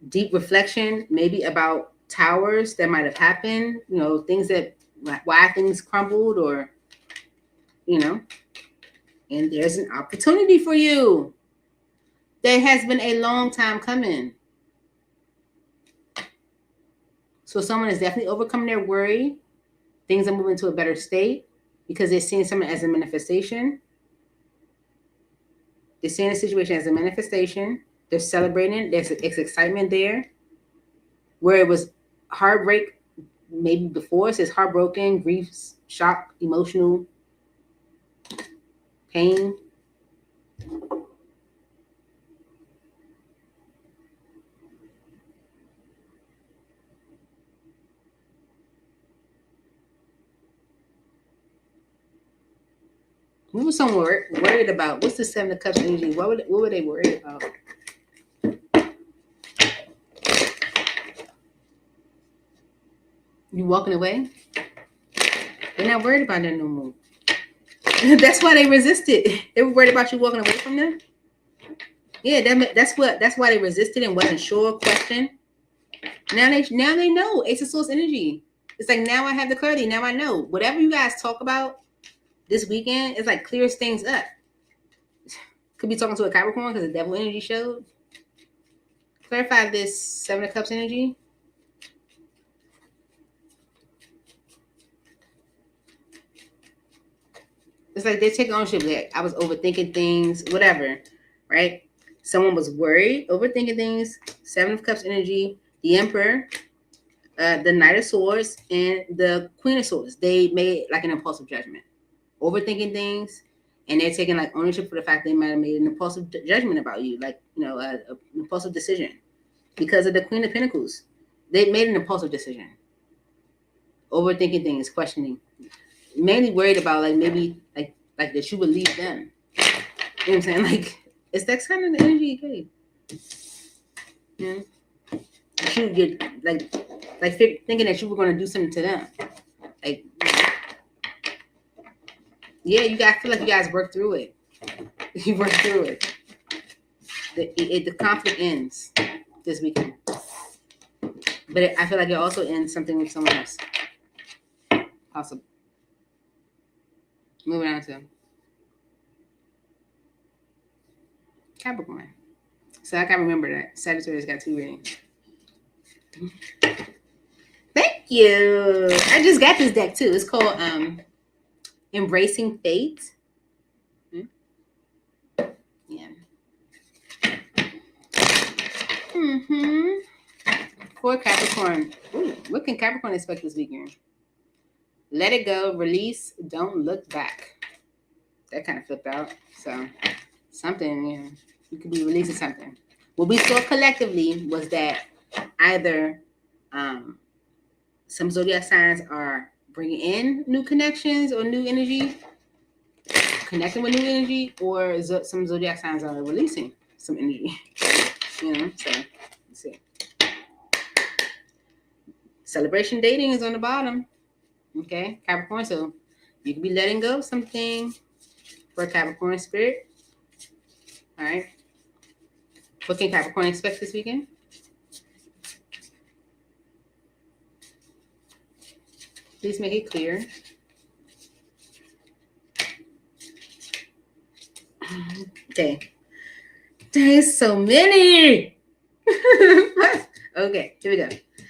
deep reflection, maybe about towers that might have happened, things that why things crumbled, or and there's an opportunity for you that has been a long time coming. So someone is definitely overcoming their worry. Things are moving to a better state because they're seeing something as a manifestation. They're seeing a situation as a manifestation. They're celebrating. There's excitement there. where it was heartbreak, maybe before it says heartbroken, grief, shock, emotional pain. What was someone worried about? What's the Seven of Cups energy? What were they worried about? You walking away? They're not worried about that no more. That's why they resisted. They were worried about you walking away from them. Yeah, that's why they resisted and wasn't sure. Question. Now they know. Ace of Swords energy. It's like now I have the clarity. Now I know. Whatever you guys talk about this weekend, it's like clears things up. Could be talking to a Capricorn because the devil energy showed. Clarify this Seven of Cups energy. It's like they're taking ownership. Like I was overthinking things, whatever, right? Someone was worried, overthinking things. Seven of Cups energy. The Emperor, the Knight of Swords, and the Queen of Swords. They made like an impulsive judgment, overthinking things, and they're taking like ownership for the fact they might have made an impulsive judgment about you, like an impulsive decision because of the Queen of Pentacles. They made an impulsive decision, overthinking things, questioning, mainly worried about like maybe like that you would leave them. You know what I'm saying? Like it's that kind of energy you gave. Yeah. You get like thinking that you were going to do something to them. Like, yeah, you guys feel like you guys worked through it. You worked through it. The conflict ends this weekend, but I feel like it also ends something with someone else. Possible. Moving on to Capricorn. So I can remember that Sagittarius got 2 readings. Thank you. I just got this deck too. It's called Embracing Fate. Yeah. For Capricorn. Ooh, what can Capricorn expect this weekend? Let it go, release, don't look back. That kind of flipped out. So something, you could be releasing something. What we saw collectively was that either some zodiac signs are bringing in new connections or new energy, connecting with new energy, or some zodiac signs are releasing some energy. So let's see. Celebration dating is on the bottom. Okay, Capricorn. So you could be letting go of something for Capricorn spirit. All right. What can Capricorn expect this weekend? Please make it clear. Okay. There's so many. Okay, here we go.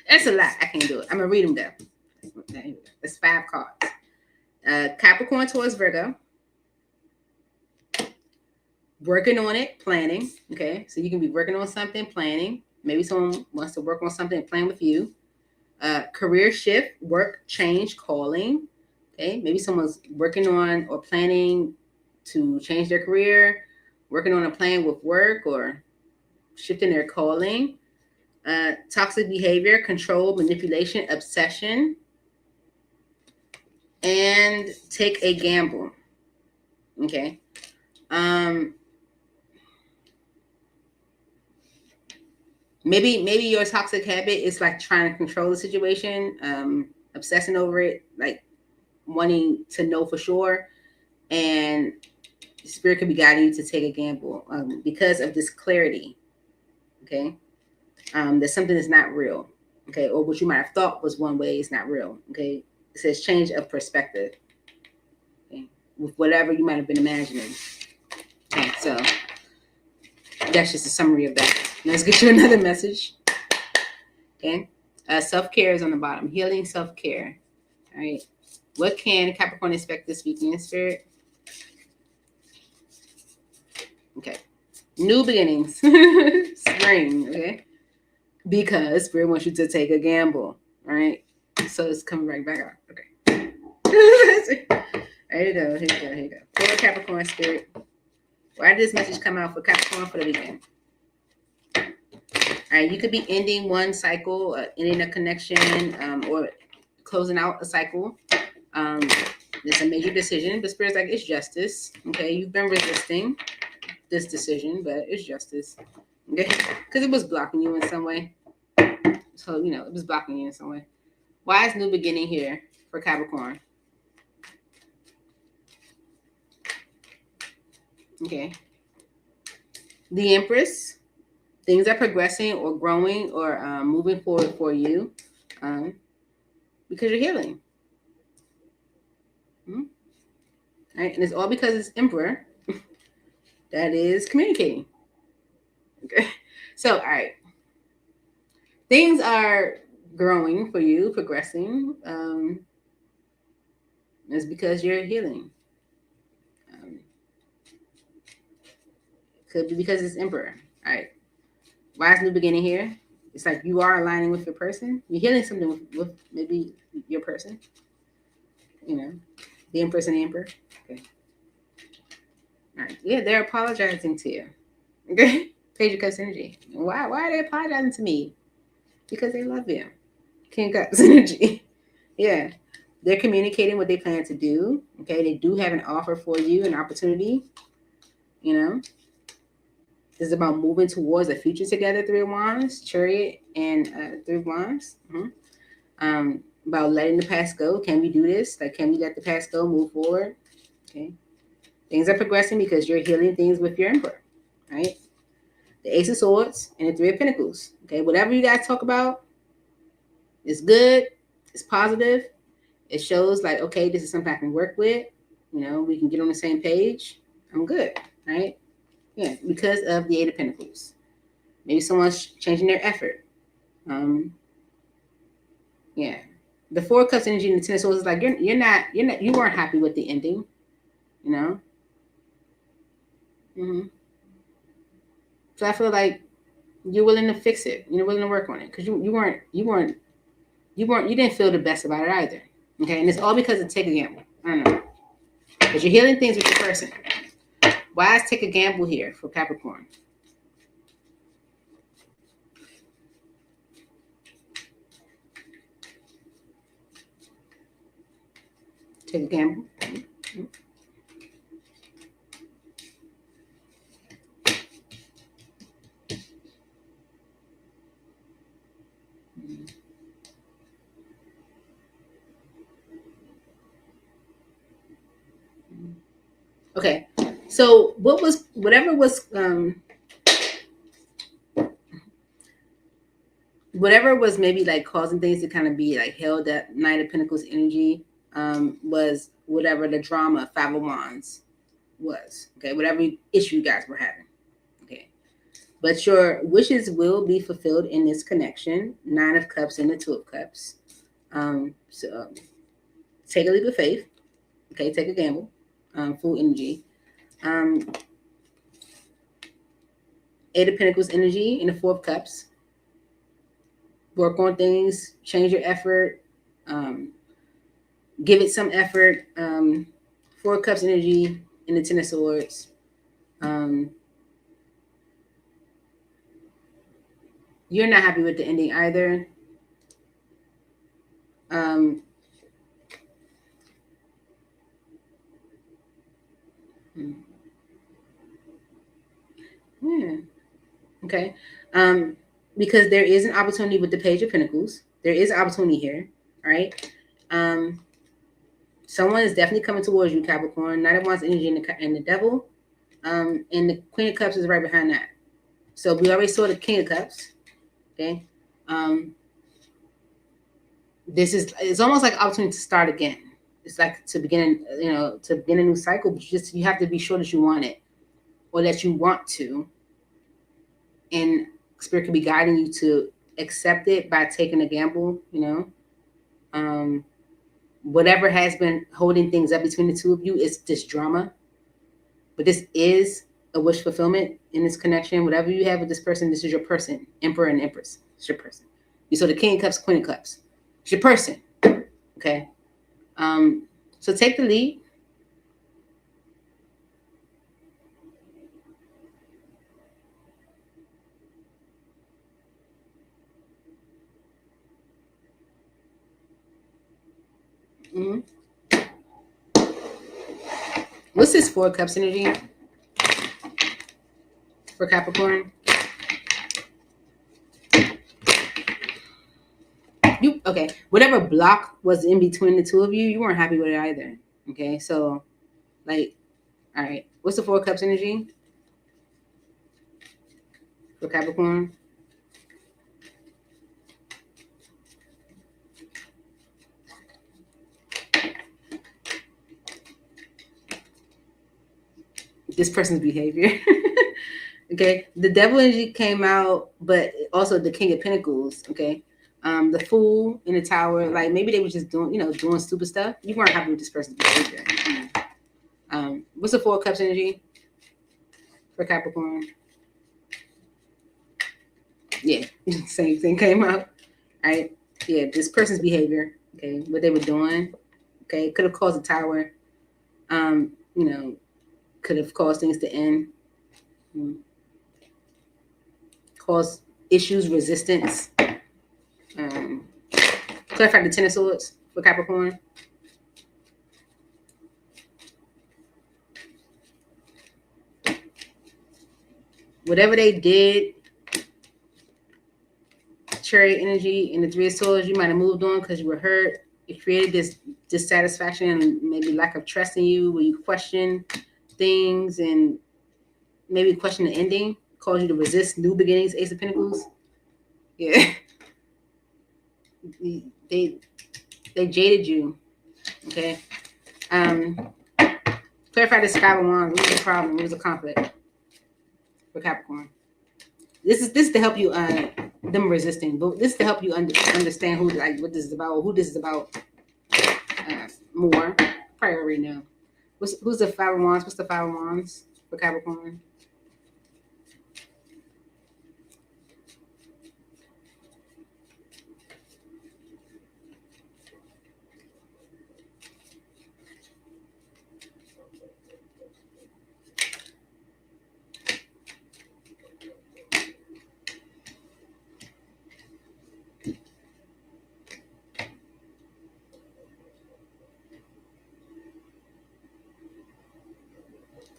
That's a lot. I can't do it. I'm going to read them though. That's 5 cards. Capricorn towards Virgo. Working on it, planning. Okay, so you can be working on something, planning. Maybe someone wants to work on something and plan with you. Career shift, work, change, calling. Okay, maybe someone's working on or planning to change their career, working on a plan with work or shifting their calling. Toxic behavior, control, manipulation, obsession, and take a gamble. Okay. Maybe your toxic habit is like trying to control the situation, obsessing over it, like wanting to know for sure, and spirit could be guiding you to take a gamble because of this clarity. Okay, that something is not real. Okay, or what you might have thought was one way is not real. Okay, it says change of perspective. Okay, with whatever you might have been imagining. Okay, so that's just a summary of that. Let's get you another message. Okay. Self-care is on the bottom. Healing, self-care. All right. What can Capricorn expect this weekend, spirit? Okay. New beginnings. Spring. Okay. because Spirit wants you to take a gamble, right? So it's coming right back up. Okay. There you go. Here you go. Here you go. For Capricorn Spirit. Why did this message come out for Capricorn for the weekend? All right. You could be ending one cycle, ending a connection, or closing out a cycle. It's a major decision, but Spirit's like, it's justice. Okay. You've been resisting this decision, but it's justice. Okay. Because it was blocking you in some way. So, it was blocking you in some way. Why is new beginning here for Capricorn? Okay. The Empress. Things are progressing or growing or moving forward for you because you're healing. Right? And it's all because it's Emperor that is communicating. Okay. So, all right. Things are growing for you, progressing. It's because you're healing. Could be because it's Emperor. All right. Why is new beginning here? It's like you are aligning with your person. You're healing something with maybe your person. The Empress and the Emperor. Okay. All right. Yeah, they're apologizing to you. Okay. Page of Cups energy. Why are they apologizing to me? Because they love you. King Cups energy. Yeah. They're communicating what they plan to do. Okay. They do have an offer for you, an opportunity. This is about moving towards a future together, Three of Wands, Chariot, and Three of Wands. About letting the past go. Can we do this? Like, can we let the past go, move forward? Okay. Things are progressing because you're healing things with your Emperor, right? The Ace of Swords and the Three of Pentacles. Okay. Whatever you guys talk about is good. It's positive. It shows like, okay, this is something I can work with. We can get on the same page. I'm good, right? Yeah, because of the Eight of Pentacles. Maybe someone's changing their effort. Yeah. The Four of Cups energy and the Ten of Swords is like you weren't happy with the ending, So I feel like you're willing to fix it. You're willing to work on it because you didn't feel the best about it either. Okay, and it's all because of take a gamble. I don't know, but you're healing things with your person. Why is take a gamble here for Capricorn? Take a gamble. Okay, so whatever was maybe like causing things to kind of be like held up, Knight of Pentacles energy was whatever the drama, Five of Wands was. Okay, whatever issue you guys were having. Okay, but your wishes will be fulfilled in this connection. Nine of Cups and the Two of Cups. So take a leap of faith. Okay, take a gamble. Full energy. Eight of Pentacles energy and the Four of Cups. Work on things, change your effort, give it some effort. Four of Cups energy and the Ten of Swords. You're not happy with the ending either. Yeah. Okay. Because there is an opportunity with the Page of Pentacles. There is an opportunity here. All right. Someone is definitely coming towards you, Capricorn. Knight of Wands energy and the Devil. And the Queen of Cups is right behind that. So we already saw the King of Cups. Okay. It's almost like an opportunity to start again. It's like to begin a new cycle, but you have to be sure that you want it or that you want to. And Spirit could be guiding you to accept it by taking a gamble, whatever has been holding things up between the two of you is this drama. But this is a wish fulfillment in this connection. Whatever you have with this person, this is your person, Emperor and Empress. It's your person. You saw the King of Cups, Queen of Cups. It's your person. Okay. So take the lead. Mm-hmm. What's this Four of Cups energy for Capricorn? Okay? Whatever block was in between the two of you, you weren't happy with it either. Okay, so like, all right, what's the Four of Cups energy for Capricorn? This person's behavior. Okay, the Devil energy came out, but also the King of Pentacles. Okay, the Fool in the Tower. Like maybe they were just doing, doing stupid stuff. You weren't happy with this person's behavior. What's the Four of Cups energy for Capricorn? Yeah, same thing came out. Right? Yeah, this person's behavior. Okay, what they were doing. Okay, could have caused a tower. Could have caused things to end. Cause issues, resistance. Clarify the Ten of Swords for Capricorn. Whatever they did, Chariot energy and the Three of Swords, you might have moved on because you were hurt. It created this dissatisfaction and maybe lack of trust in you, where you question things and maybe question the ending, cause you to resist new beginnings. Ace of Pentacles. Yeah. They jaded you. Okay. Clarify this Five of Wands. What was the problem? What was the conflict for Capricorn? This is to help you them resisting, but this is to help you understand who, like, what this is about, who this is about more. Probably already know. Who's the Five of Wands? What's the Five of Wands for Capricorn?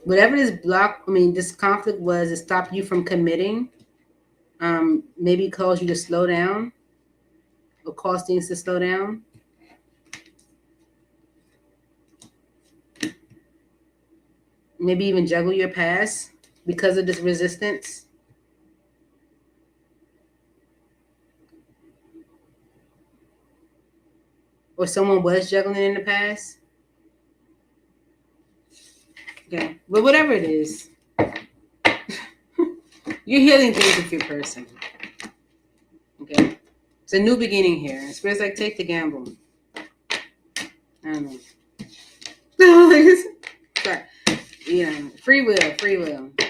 Whatever this conflict was, it stopped you from committing. Maybe caused you to slow down or cause things to slow down. Maybe even juggle your past because of this resistance. Or someone was juggling in the past. Okay. But whatever it is, you're healing things with your person. Okay. It's a new beginning here. Spirit's like, take the gamble. I don't know. Sorry. Free will. Okay.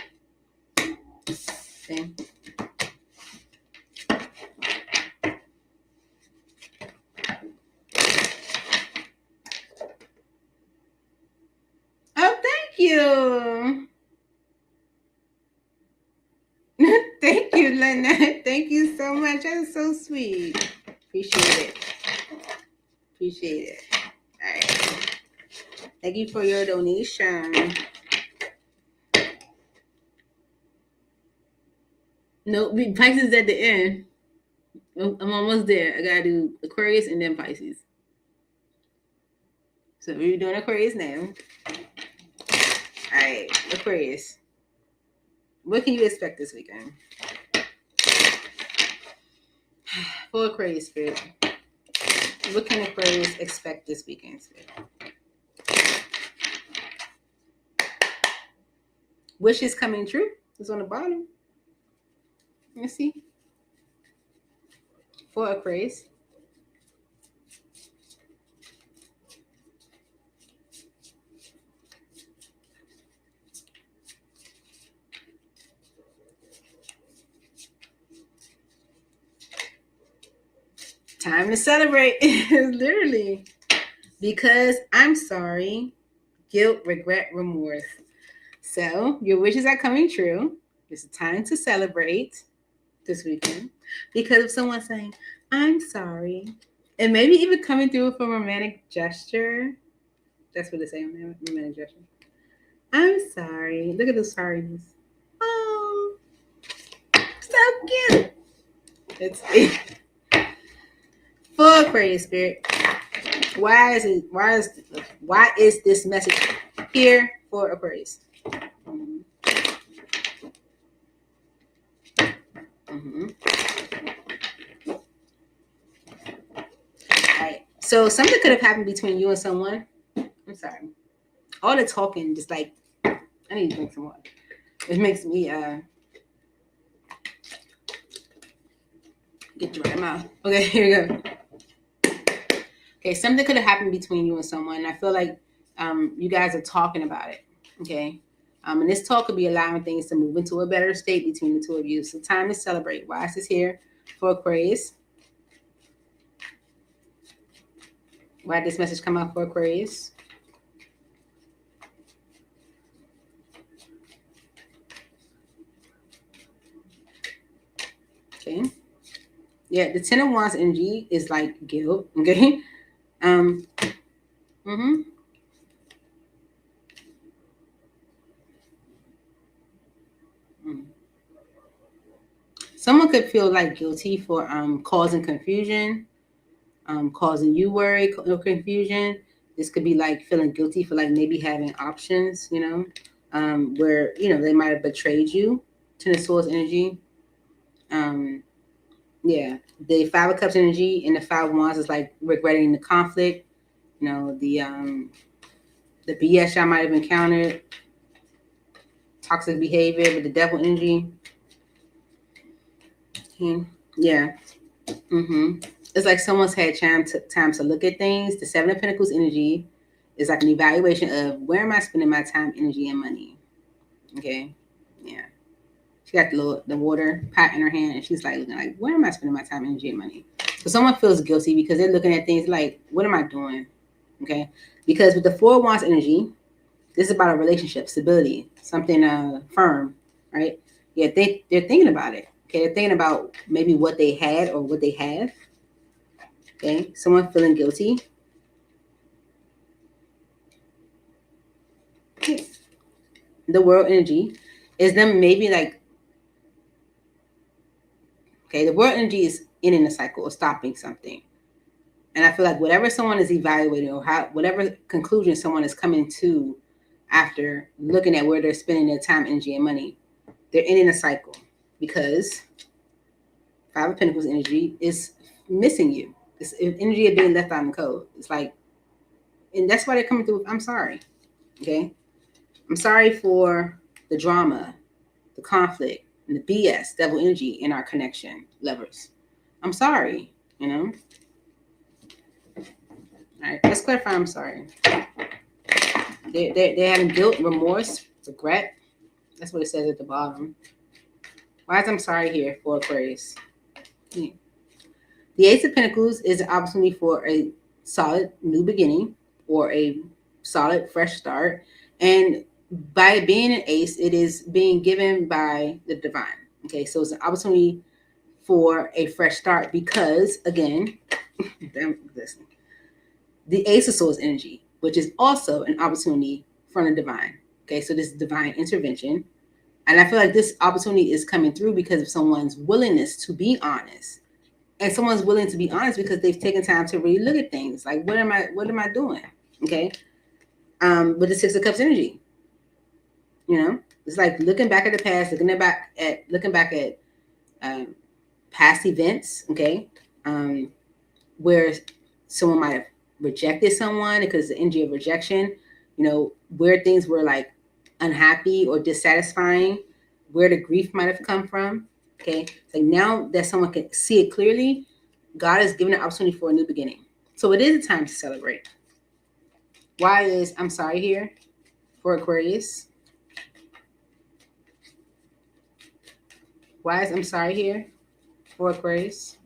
Oh, thank you. Thank you, Lynette. Thank you so much. That is so sweet. Appreciate it. All right. Thank you for your donation. No, Pisces at the end. I'm almost there. I gotta do Aquarius and then Pisces. So we're doing Aquarius now. All right, Aquarius. What can you expect this weekend? For Aquarius, Spirit. What can Aquarius expect this weekend, Spirit? Wishes coming true. It's on the bottom. Let's see. For Aquarius. time to celebrate. Literally. Because I'm sorry, guilt, regret, remorse. So your wishes are coming true. It's time to celebrate this weekend. Because of someone saying, I'm sorry, and maybe even coming through with a romantic gesture. That's what they say on romantic gesture. I'm sorry. Look at the sorriness. Oh, so cute. Let's see. For Aquarius spirit. Why is this message here for Aquarius? Mm-hmm. All right. So something could have happened between you and someone. I'm sorry. All the talking, just like I need to drink some water. It makes me get dry mouth. Okay, here we go. Okay, something could have happened between you and someone. I feel like you guys are talking about it. Okay. And this talk could be allowing things to move into a better state between the two of you. So time to celebrate. Why is this here for Aquarius? Why did this message come out for Aquarius? Okay. Yeah, the Ten of Wands energy is like guilt. Okay. Mm-hmm. Someone could feel like guilty for causing confusion, causing you worry or confusion. This could be like feeling guilty for like maybe having options, where they might have betrayed you. Ten of Swords energy. Yeah, the Five of Cups energy and the Five of Wands is like regretting the conflict. The BS y'all might have encountered, toxic behavior with the Devil energy. Yeah. Mm-hmm. It's like someone's had time to look at things. The Seven of Pentacles energy is like an evaluation of where am I spending my time, energy, and money. Okay. Yeah. She got the water pot in her hand, and she's like looking like, where am I spending my time, energy, and money? So someone feels guilty because they're looking at things like, what am I doing? Okay. Because with the Four of Wands energy, this is about a relationship, stability, something firm, right? Yeah, they're thinking about it. Okay, they're thinking about maybe what they had or what they have. Okay, someone feeling guilty. Okay. The World energy is them maybe like, okay, the World energy is ending a cycle or stopping something. And I feel like whatever someone is evaluating or whatever conclusion someone is coming to after looking at where they're spending their time, energy, and money, they're ending a cycle because Five of Pentacles energy is missing you. It's energy of being left out in the cold. It's like, and that's why they're coming through with, I'm sorry. Okay. I'm sorry for the drama, the conflict, and the BS, devil energy in our connection, lovers. I'm sorry, All right, let's clarify I'm sorry. They're having guilt, remorse, regret. That's what it says at the bottom. Why is I'm sorry here for Aquarius? Yeah. The Ace of Pentacles is an opportunity for a solid new beginning or a solid fresh start. And by being an ace, it is being given by the divine. Okay, so it's an opportunity for a fresh start because, again, the Ace of Swords energy, which is also an opportunity from the divine. Okay, so this is divine intervention. And I feel like this opportunity is coming through because of someone's willingness to be honest. And someone's willing to be honest because they've taken time to really look at things. Like, what am I doing? Okay. With the Six of Cups energy. It's like looking back at the past, looking back at past events, okay, where someone might have rejected someone because the energy of rejection, where things were like unhappy or dissatisfying, where the grief might have come from. Okay, like now that someone can see it clearly, God is giving an opportunity for a new beginning. So it is a time to celebrate. Why is I'm sorry here for Aquarius? Why is I'm sorry here for Aquarius?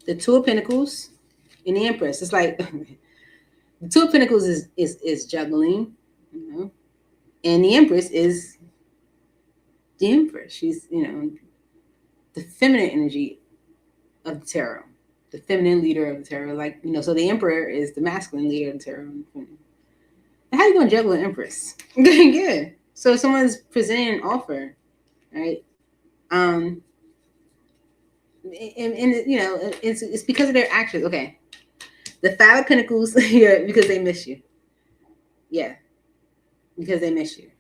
the Two of Pentacles and the Empress. It's like the Two of Pentacles is juggling, you know, and the Empress is the Empress. She's, you know, the feminine energy of the tarot, the feminine leader of the tarot. Like, you know, so the Emperor is the masculine leader of the tarot. How are you going to juggle an Empress? Good. So if someone's presenting an offer, right? And you know, it's because of their actions. Okay. The Five of Pentacles, yeah, because they miss you. Yeah. Because they miss you.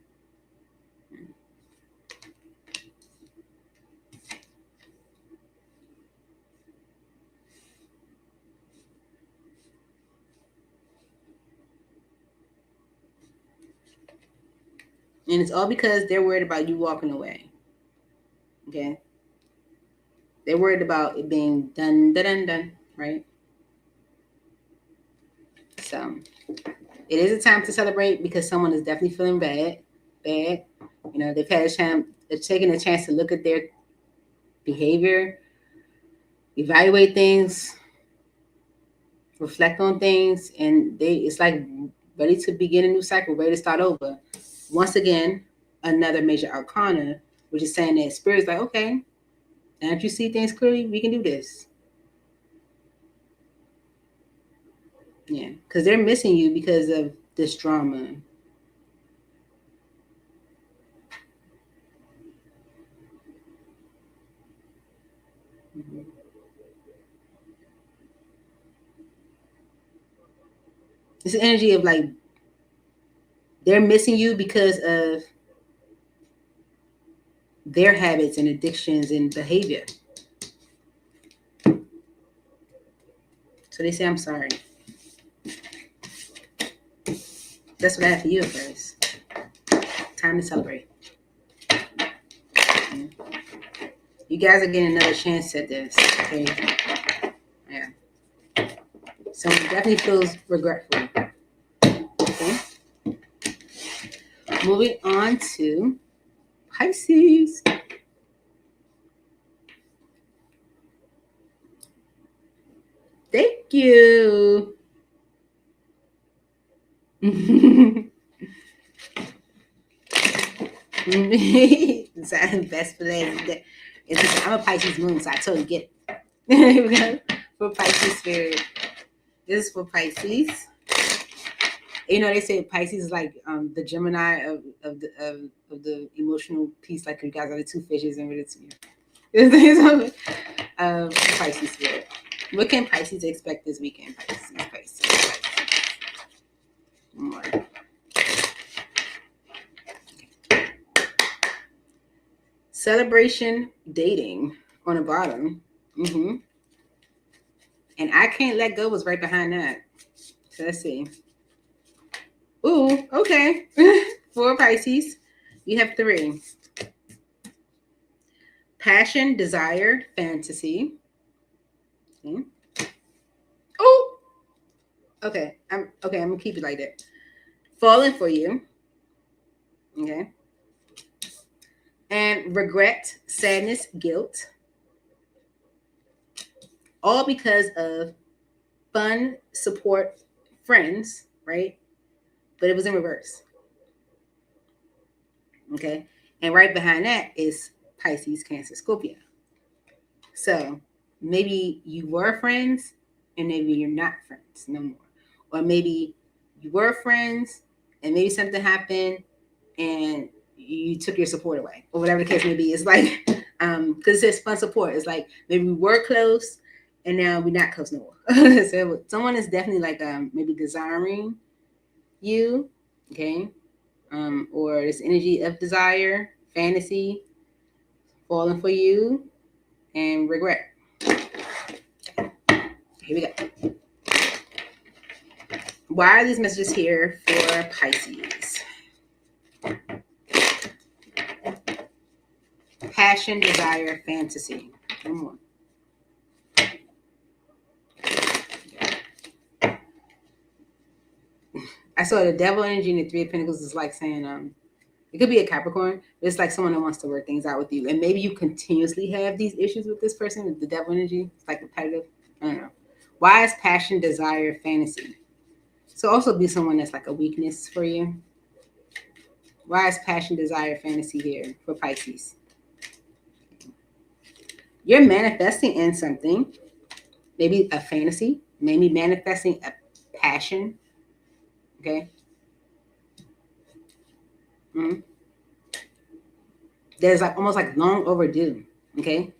And it's all because they're worried about you walking away. Okay? They're worried about it being done, right? So it is a time to celebrate because someone is definitely feeling bad. You know, they've had a chance, they're taking a chance to look at their behavior, evaluate things, reflect on things, and it's like ready to begin a new cycle, ready to start over. Once again, another major arcana, which is saying that Spirit's like, okay, now that you see things clearly, we can do this. Yeah, because they're missing you because of this drama. Mm-hmm. It's the energy of like they're missing you because of their habits and addictions and behavior. So they say, I'm sorry. That's what I have for you first. Time to celebrate. Yeah. You guys are getting another chance at this. Okay. Yeah. Someone definitely feels regretful. Okay. Moving on to Pisces. Thank you. Best play. I'm a Pisces moon, so I totally get it. Here we go. For Pisces spirit. This is for Pisces. You know, they say Pisces is like the Gemini of the emotional piece, like you guys are the two fishes and we're the two. Pisces spirit. What can Pisces expect this weekend? Pisces. More. Celebration dating on the bottom. Mm-hmm. And I Can't Let Go was right behind that. So let's see. Ooh, okay. For Pisces, you have 3. Passion, desire, fantasy. Okay. Oh, okay. I'm gonna keep it like that. Falling for you. Okay. And regret, sadness, guilt. All because of fun, support, friends, right? But it was in reverse. Okay. And right behind that is Pisces, Cancer, Scorpio. So maybe you were friends and maybe you're not friends no more. Or maybe you were friends and maybe something happened and you took your support away, or whatever the case may be. It's like, because it says fun support. It's like maybe we were close and now we're not close no more. So someone is definitely like maybe desiring you, okay? Or this energy of desire, fantasy, falling for you, and regret. Here we go. Why are these messages here for Pisces? Passion, desire, fantasy. One more. I saw the devil energy and the 3 of Pentacles is like saying, it could be a Capricorn, but it's like someone that wants to work things out with you. And maybe you continuously have these issues with this person, with the devil energy. It's like repetitive. I don't know. Why is passion, desire, fantasy? So also be someone that's like a weakness for you. Why is passion, desire, fantasy here for Pisces? You're manifesting in something, maybe a fantasy, maybe manifesting a passion. Okay. Mm-hmm. There's like almost like long overdue. Okay.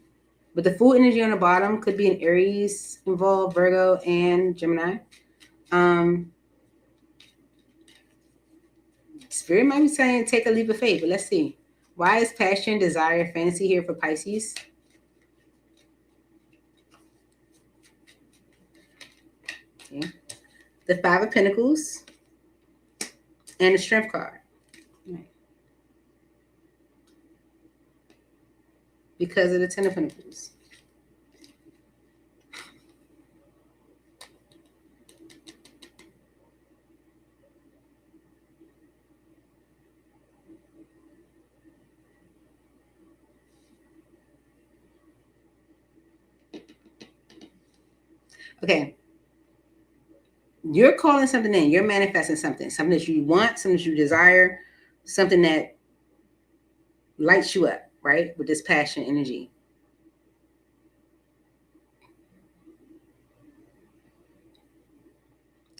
But the full energy on the bottom could be an Aries involved, Virgo, and Gemini. Spirit might be saying take a leap of faith, but let's see. Why is passion, desire, fantasy here for Pisces? Okay. The Five of Pentacles and the Strength card. Right. Because of the Ten of Pentacles. Okay. You're calling something in. You're manifesting something. Something that you want, something that you desire, something that lights you up, right? With this passion energy.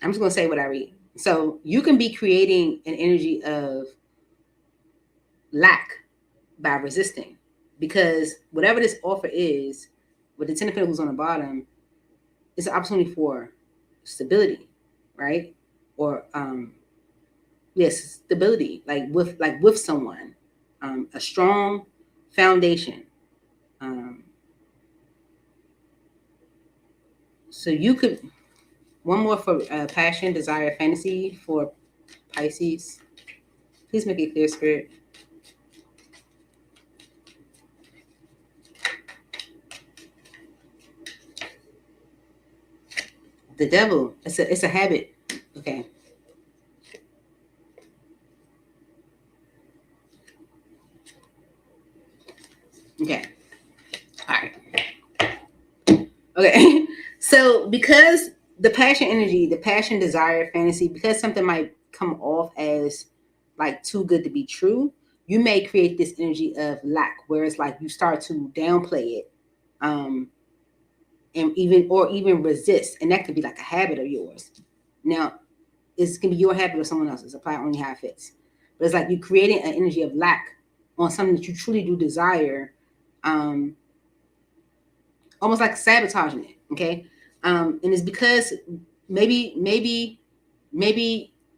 I'm just going to say what I read. So you can be creating an energy of lack by resisting, because whatever this offer is, with the Ten of Pentacles on the bottom, it's an opportunity for stability, right? Or yes, stability, like with someone, a strong foundation. So you could, one more for passion, desire, fantasy for Pisces. Please make it clear, Spirit. The devil. It's a habit. Okay. Okay. All right. Okay. So because the passion energy, the passion, desire, fantasy, because something might come off as like too good to be true, you may create this energy of lack, where it's like you start to downplay it, and even resist, and that could be like a habit of yours. Now, it's gonna be your habit or someone else's. Apply only how it fits. But it's like you creating an energy of lack on something that you truly do desire, almost like sabotaging it. Okay, and it's because maybe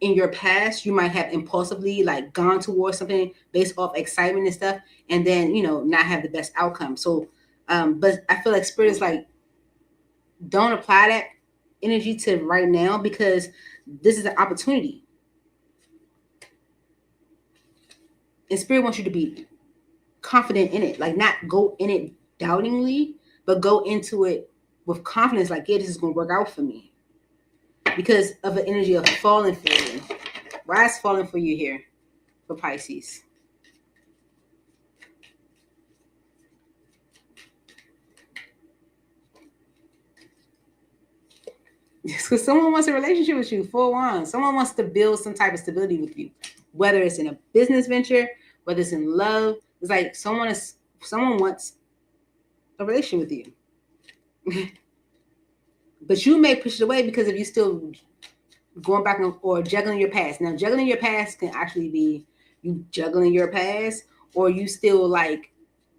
in your past you might have impulsively like gone towards something based off excitement and stuff, and then not have the best outcome. So, but I feel like Spirit is like, don't apply that energy to right now, because this is an opportunity. And Spirit wants you to be confident in it, like not go in it doubtingly, but go into it with confidence, like, yeah, this is going to work out for me, because of the energy of falling for you. Why is falling for you here for Pisces? Because someone wants a relationship with you, 4 Wands. Someone wants to build some type of stability with you, whether it's in a business venture, whether it's in love. It's like someone wants a relationship with you. But you may push it away because if you still going back or juggling your past. Now, juggling your past can actually be you juggling your past, or you still like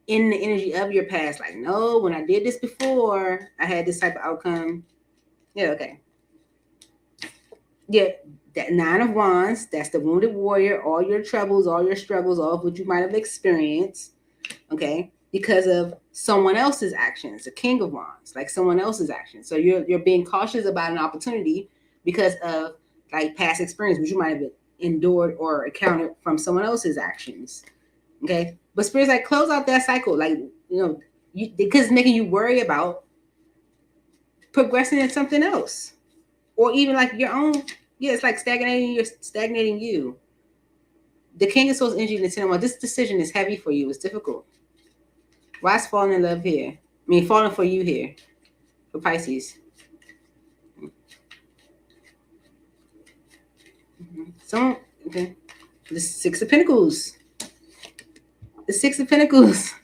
in the energy of your past. Like, no, when I did this before, I had this type of outcome. Yeah, okay. Yeah, that 9 of Wands, that's the wounded warrior, all your troubles, all your struggles, all of what you might have experienced, okay, because of someone else's actions. The King of Wands, like someone else's actions. So you're being cautious about an opportunity because of like past experience, which you might have endured or encountered from someone else's actions, okay? But Spirit's like, close out that cycle, like, because it's making you worry about progressing in something else, or even like your own. Yeah, it's like stagnating you. The King of Swords energy in the 10 of Wands. This decision is heavy for you. It's difficult. Why is falling in love here? I mean, falling for you here. for Pisces. So, okay. The Six of Pentacles. The Six of Pentacles.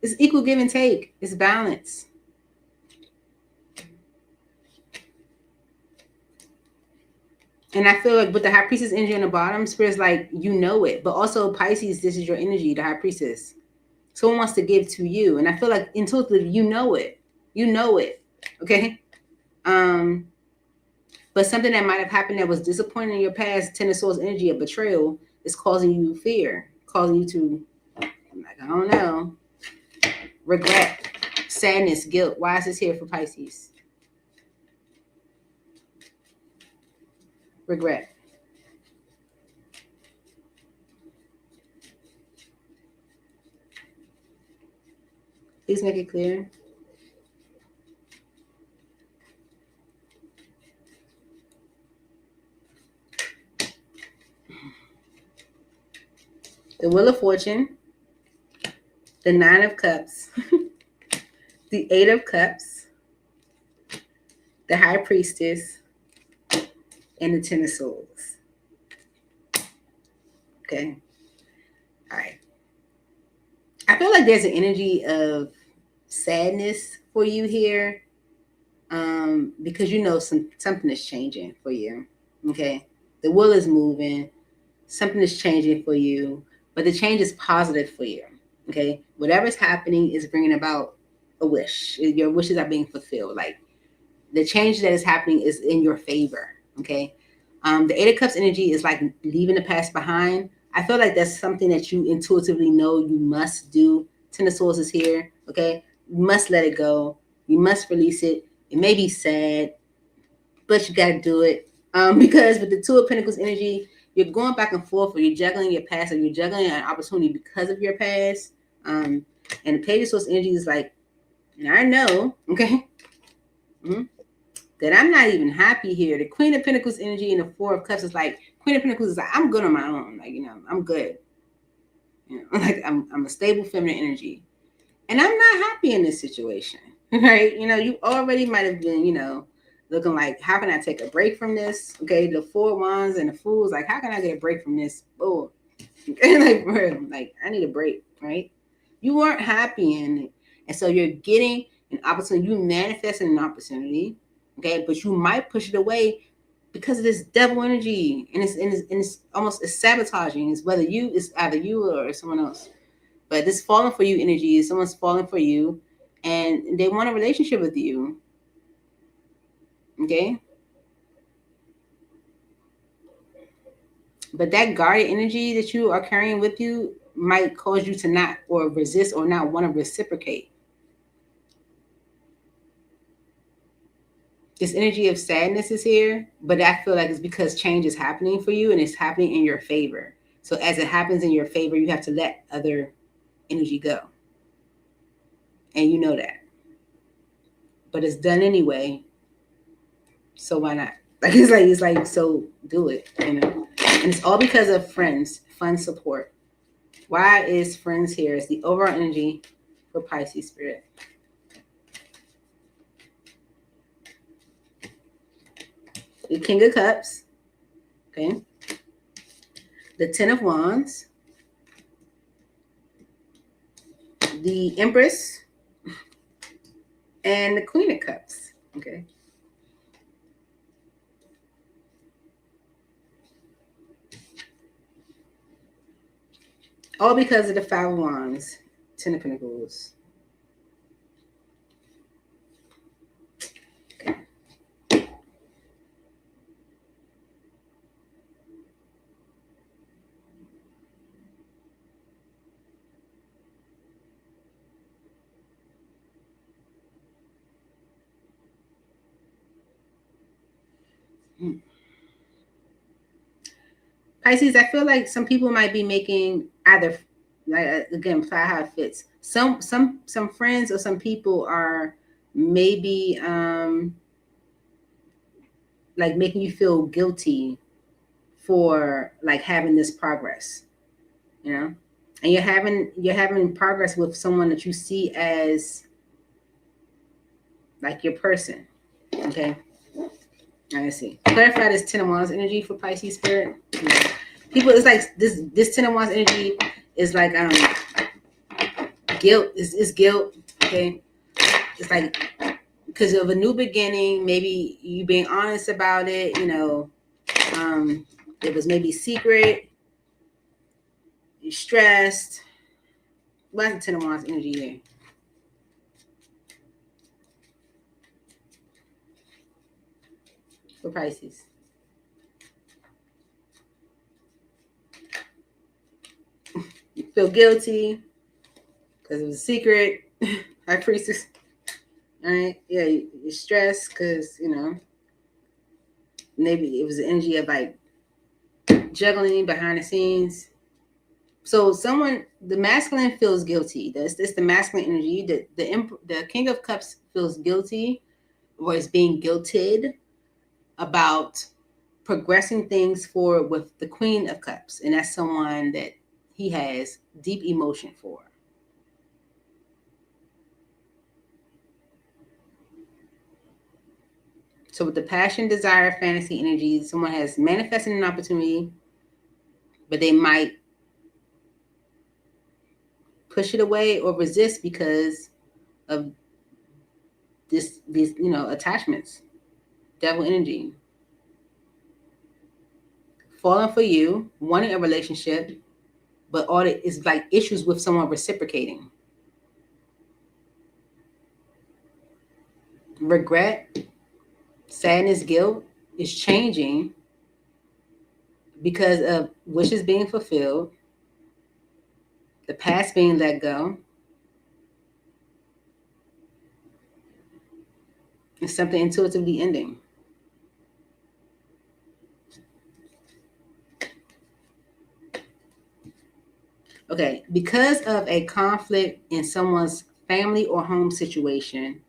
It's equal give and take. It's balance. And I feel like with the High Priestess energy on the bottom, Spirit's like, you know it. But also Pisces, this is your energy, the High Priestess. Someone wants to give to you. And I feel like intuitively, you know it. You know it. Okay? But something that might have happened that was disappointing in your past, Ten of Swords energy, a betrayal, is causing you fear, causing you to, like, I don't know, regret, sadness, guilt. Why is this here for Pisces? Regret. Please make it clear. The Wheel of Fortune, the Nine of Cups, the Eight of Cups, the High Priestess, and the Ten of Swords. Okay. All right. I feel like there's an energy of sadness for you here, because you know something is changing for you. Okay. The wheel is moving. Something is changing for you, but the change is positive for you. Okay. Whatever's happening is bringing about a wish. Your wishes are being fulfilled. Like, the change that is happening is in your favor. Okay. The Eight of Cups energy is like leaving the past behind. I feel like that's something that you intuitively know you must do. Ten of Swords is here. Okay. You must let it go. You must release it. It may be sad, but you got to do it. Because with the Two of Pentacles energy, you're going back and forth, or you're juggling your past, or you're juggling an opportunity because of your past. And the Page of Swords energy is like, and I know, okay, that I'm not even happy here. The Queen of Pentacles energy and the Four of Cups is like, Queen of Pentacles is like, I'm good on my own. Like, I'm good. Like I'm a stable feminine energy. And I'm not happy in this situation, right? You already might have been, looking like, how can I take a break from this? Okay, the Four of Wands and the Fools, like, how can I get a break from this? Oh, like, I need a break, right? You weren't happy in it. And so you're getting an opportunity. You manifesting an opportunity, okay? But you might push it away because of this devil energy. And it's almost sabotaging. It's either you or someone else. But this falling for you energy is someone's falling for you and they want a relationship with you. Okay? But that guardian energy that you are carrying with you might cause you to not, or resist, or not want to reciprocate. This energy of sadness is here, but I feel like it's because change is happening for you and it's happening in your favor. So as it happens in your favor, you have to let other energy go. And you know that. But it's done anyway. So why not? Like it's like so do it, And it's all because of friends, fun support. Why is friends here? It's the overall energy for Pisces spirit. The King of Cups. Okay. The Ten of Wands. The Empress. And the Queen of Cups. Okay. All because of the Five of Wands, Ten of Pentacles. Okay. Pisces, I feel like some people might be making either, like, again, apply how it fits. Some friends or some people are maybe like making you feel guilty for like having this progress, and you're having progress with someone that you see as like your person. Okay. Let's see. Clarify this 10 of Wands energy for Pisces spirit. Yeah. People, it's like this 10 of Wands energy is like guilt. It's guilt. Okay. It's like because of a new beginning, maybe you being honest about it, it was maybe secret, you're stressed. What's the 10 of Wands energy here? For Pisces. You feel guilty because it was a secret. High Priestess. All right. Yeah, you're stressed because, maybe it was the energy of like juggling behind the scenes. So the masculine feels guilty. That's the masculine energy. The King of Cups feels guilty or is being guilted about progressing things forward with the Queen of Cups. And that's someone that he has deep emotion for. So with the passion, desire, fantasy energy, someone has manifested an opportunity, but they might push it away or resist because of these attachments. Devil energy. Falling for you, wanting a relationship, but all it is like issues with someone reciprocating. Regret, sadness, guilt is changing because of wishes being fulfilled, the past being let go, and something intuitively ending. Okay, because of a conflict in someone's family or home situation,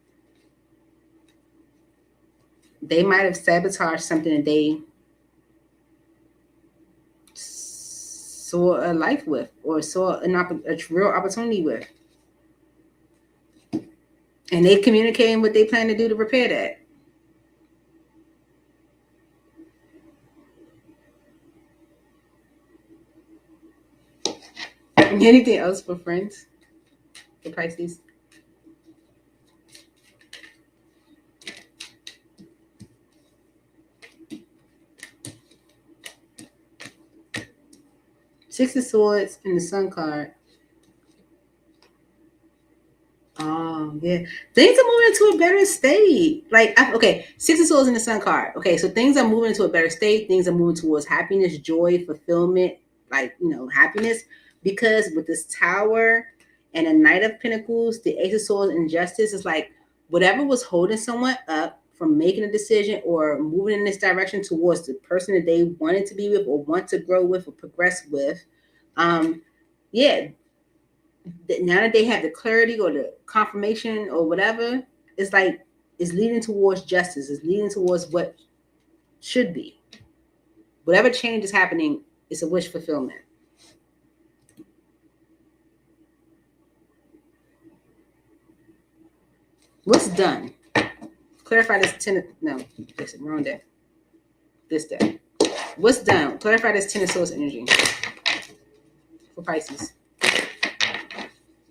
they might have sabotaged something that they saw a life with or saw a real opportunity with. And they communicating what they plan to do to repair that. Anything else for friends? For Pisces? Six of Swords and the Sun card. Oh, yeah. Things are moving into a better state. Six of Swords and the Sun card. Okay, so things are moving into a better state. Things are moving towards happiness, joy, fulfillment, happiness. Because with this Tower and a Knight of Pentacles, the Ace of Swords and Justice is like whatever was holding someone up from making a decision or moving in this direction towards the person that they wanted to be with or want to grow with or progress with. Yeah, now that they have the clarity or the confirmation or whatever, it's like it's leading towards justice. It's leading towards what should be. Whatever change is happening, it's a wish fulfillment. What's done? Clarify this 10. No, listen, wrong day. This day. What's done? Clarify this 10 of Swords energy for Pisces.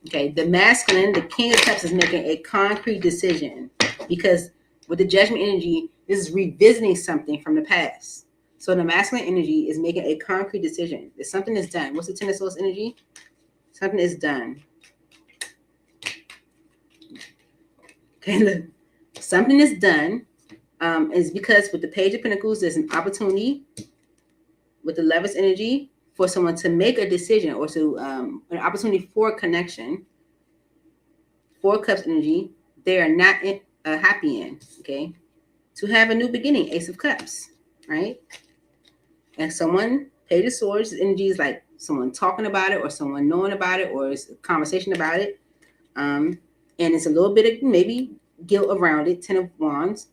Okay, the masculine, the King of Cups is making a concrete decision because with the Judgment energy, this is revisiting something from the past. So the masculine energy is making a concrete decision. There's something that's done. What's the 10 of Swords energy? Something is done. Okay, look. Something is done is because with the Page of Pentacles, there's an opportunity with the Lovers energy for someone to make a decision or to an opportunity for connection. Four Cups energy, they are not happy in, okay? To have a new beginning, Ace of Cups, right? And someone, Page of Swords, energy is like someone talking about it or someone knowing about it or it's a conversation about it. And it's a little bit of maybe guilt around it, 10 of Wands,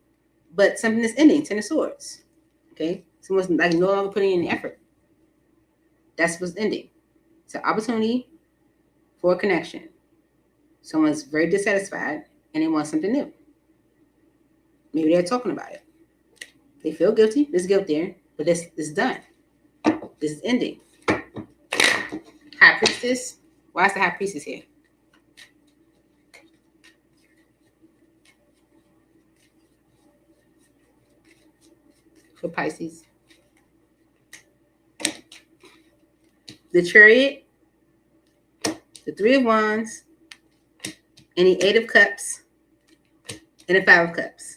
but something that's ending, 10 of Swords, okay? Someone's like no longer putting in the effort. That's what's ending. It's an opportunity for a connection. Someone's very dissatisfied and they want something new. Maybe they're talking about it. They feel guilty. There's guilt there, but this is done. This is ending. High Priestess. Why is the High Priestess here? For Pisces. The Chariot, the Three of Wands, and the Eight of Cups, and the Five of Cups.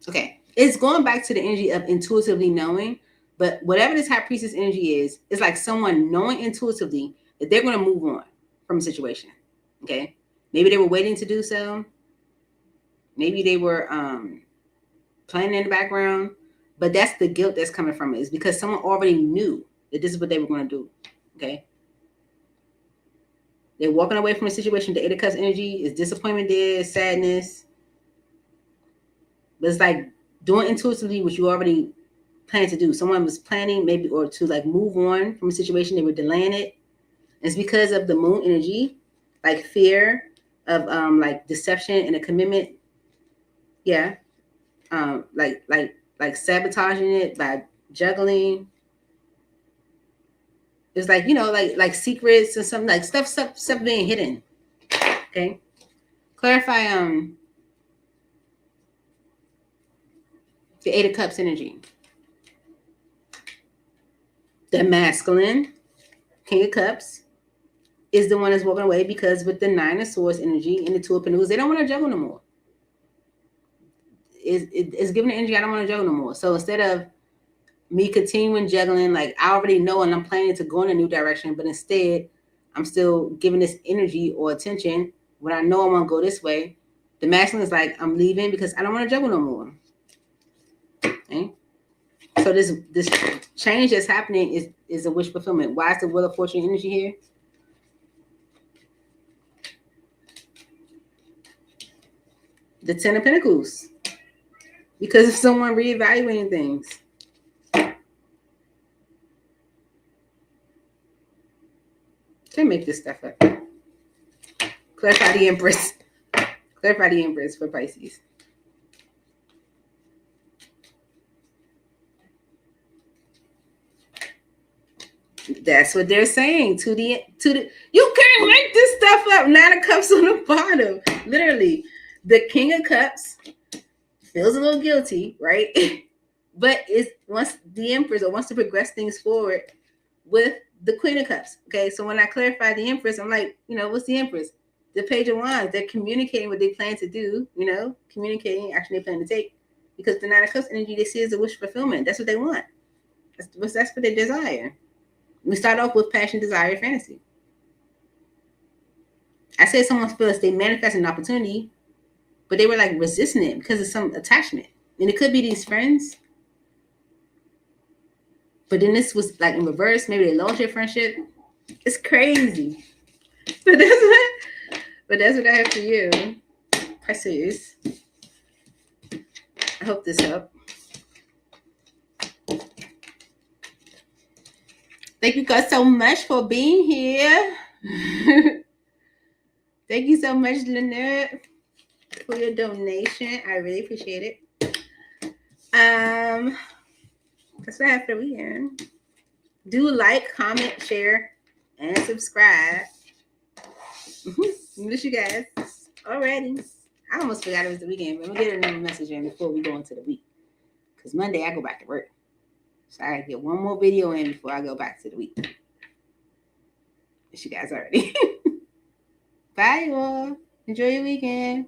Okay, it's going back to the energy of intuitively knowing, but whatever this High Priestess energy is, it's like someone knowing intuitively that they're going to move on from a situation. Okay, maybe they were waiting to do so. Maybe they were planning in the background, but that's the guilt that's coming from it. Is because someone already knew that this is what they were going to do. Okay, they're walking away from a situation. The Eight of Cups energy is disappointment there, sadness. But it's like doing intuitively what you already planned to do. Someone was planning maybe or to like move on from a situation. They were delaying it. And it's because of the moon energy, like fear of like deception and a commitment. Yeah. Like sabotaging it by juggling. It's like, you know, like secrets and something like stuff being hidden. Okay. Clarify the Eight of Cups energy. The masculine, King of Cups, is the one that's walking away because with the Nine of Swords energy and the Two of Pentacles, they don't want to juggle no more. It's giving the energy, I don't want to juggle no more. So instead of me continuing juggling, like I already know and I'm planning to go in a new direction, but instead I'm still giving this energy or attention when I know I want to go this way. The masculine is like, I'm leaving because I don't want to juggle no more. Okay? So this change that's happening is a wish fulfillment. Why is the Wheel of Fortune energy here? The Ten of Pentacles. Because of someone reevaluating things. Can't make this stuff up. Clarify the Empress. Clarify the Empress for Pisces. That's what they're saying to the you can't make this stuff up. Nine of Cups on the bottom. Literally. The King of Cups feels a little guilty, right? But it's wants the Empress or wants to progress things forward with the Queen of Cups. Okay, so when I clarify the Empress, I'm like, you know, what's the Empress? The Page of Wands. They're communicating what they plan to do, you know, communicating action they plan to take. Because the Nine of Cups energy they see as a wish fulfillment. That's what they want. That's what they desire. We start off with passion, desire, fantasy. I said someone feels they manifest an opportunity, but they were like resisting it because of some attachment. And it could be these friends. But then this was like in reverse. Maybe they lost your friendship. It's crazy. But that's what I have for you, Pisces. I hope this helped. Thank you guys so much for being here. Thank you so much, Lynette, for your donation. I really appreciate it. That's what I have for the weekend. Do like, comment, share, and subscribe. Miss you guys already. I almost forgot it was the weekend, but I'm gonna get another message in before we go into the week. Because Monday I go back to work. So I gotta get one more video in before I go back to the week. Miss you guys already. Bye, you all. Enjoy your weekend.